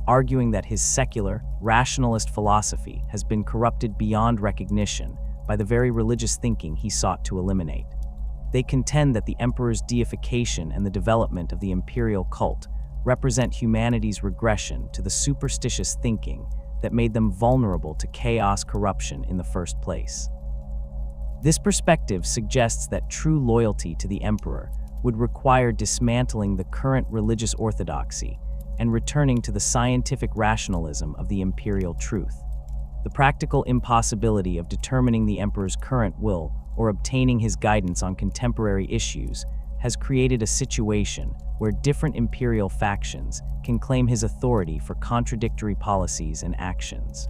arguing that his secular, rationalist philosophy has been corrupted beyond recognition by the very religious thinking he sought to eliminate. They contend that the emperor's deification and the development of the imperial cult represent humanity's regression to the superstitious thinking that made them vulnerable to chaos corruption in the first place. This perspective suggests that true loyalty to the emperor would require dismantling the current religious orthodoxy and returning to the scientific rationalism of the imperial truth. The practical impossibility of determining the emperor's current will or obtaining his guidance on contemporary issues has created a situation where different imperial factions can claim his authority for contradictory policies and actions.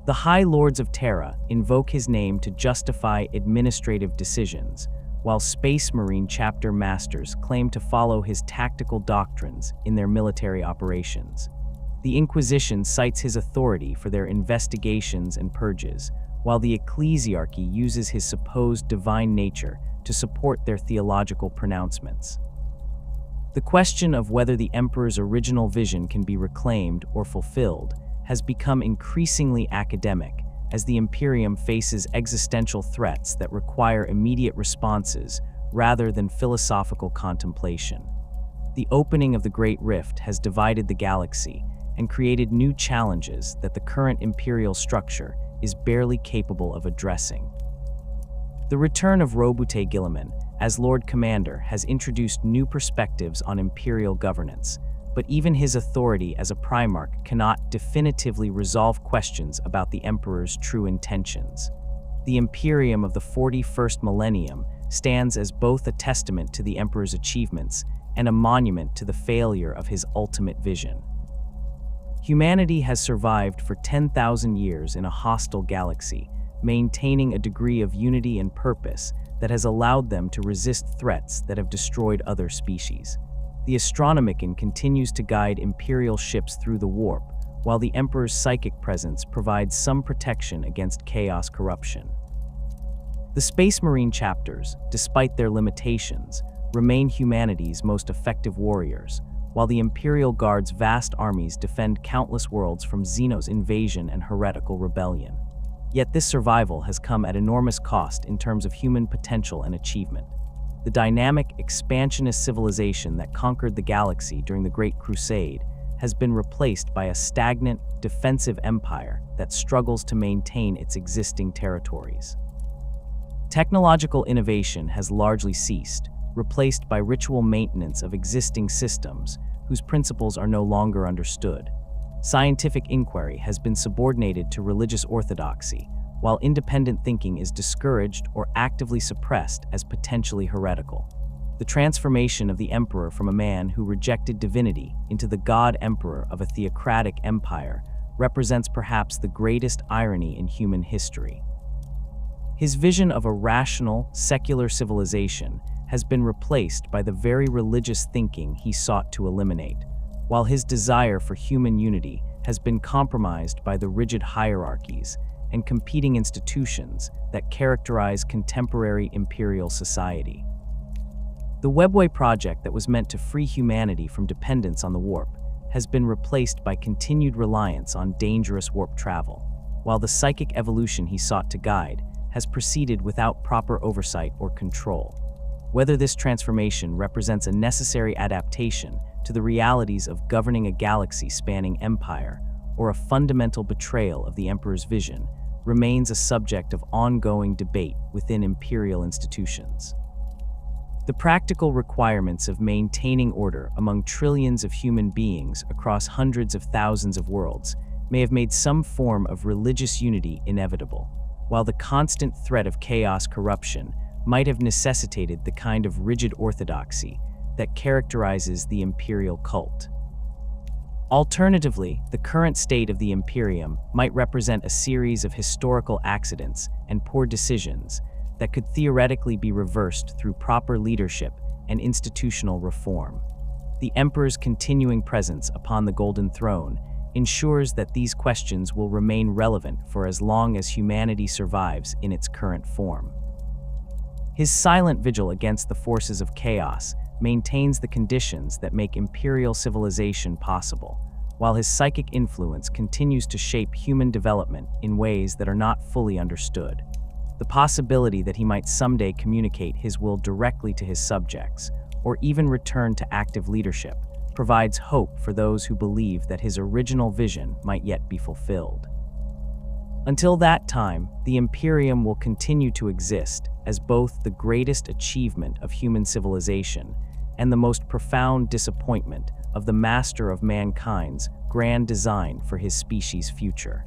The High Lords of Terra invoke his name to justify administrative decisions, while Space Marine chapter masters claim to follow his tactical doctrines in their military operations. The Inquisition cites his authority for their investigations and purges, while the ecclesiarchy uses his supposed divine nature to support their theological pronouncements. The question of whether the emperor's original vision can be reclaimed or fulfilled has become increasingly academic as the Imperium faces existential threats that require immediate responses rather than philosophical contemplation. The opening of the Great Rift has divided the galaxy and created new challenges that the current imperial structure is barely capable of addressing. The return of Robute Guilliman as Lord Commander has introduced new perspectives on imperial governance, but even his authority as a Primarch cannot definitively resolve questions about the Emperor's true intentions. The Imperium of the 41st millennium stands as both a testament to the Emperor's achievements and a monument to the failure of his ultimate vision. Humanity has survived for 10,000 years in a hostile galaxy, maintaining a degree of unity and purpose that has allowed them to resist threats that have destroyed other species. The Astronomicon continues to guide Imperial ships through the warp, while the Emperor's psychic presence provides some protection against chaos corruption. The Space Marine chapters, despite their limitations, remain humanity's most effective warriors, while the Imperial Guard's vast armies defend countless worlds from Xenos invasion and heretical rebellion. Yet this survival has come at enormous cost in terms of human potential and achievement. The dynamic, expansionist civilization that conquered the galaxy during the Great Crusade has been replaced by a stagnant, defensive empire that struggles to maintain its existing territories. Technological innovation has largely ceased, replaced by ritual maintenance of existing systems whose principles are no longer understood. Scientific inquiry has been subordinated to religious orthodoxy, while independent thinking is discouraged or actively suppressed as potentially heretical. The transformation of the emperor from a man who rejected divinity into the god-emperor of a theocratic empire represents perhaps the greatest irony in human history. His vision of a rational, secular civilization has been replaced by the very religious thinking he sought to eliminate, while his desire for human unity has been compromised by the rigid hierarchies and competing institutions that characterize contemporary imperial society. The Webway project that was meant to free humanity from dependence on the warp has been replaced by continued reliance on dangerous warp travel, while the psychic evolution he sought to guide has proceeded without proper oversight or control. Whether this transformation represents a necessary adaptation to the realities of governing a galaxy-spanning empire or a fundamental betrayal of the Emperor's vision remains a subject of ongoing debate within imperial institutions. The practical requirements of maintaining order among trillions of human beings across hundreds of thousands of worlds may have made some form of religious unity inevitable, while the constant threat of chaos corruption might have necessitated the kind of rigid orthodoxy that characterizes the imperial cult. Alternatively, the current state of the Imperium might represent a series of historical accidents and poor decisions that could theoretically be reversed through proper leadership and institutional reform. The Emperor's continuing presence upon the Golden Throne ensures that these questions will remain relevant for as long as humanity survives in its current form. His silent vigil against the forces of chaos maintains the conditions that make imperial civilization possible, while his psychic influence continues to shape human development in ways that are not fully understood. The possibility that he might someday communicate his will directly to his subjects, or even return to active leadership, provides hope for those who believe that his original vision might yet be fulfilled. Until that time, the Imperium will continue to exist as both the greatest achievement of human civilization and the most profound disappointment of the master of mankind's grand design for his species' future.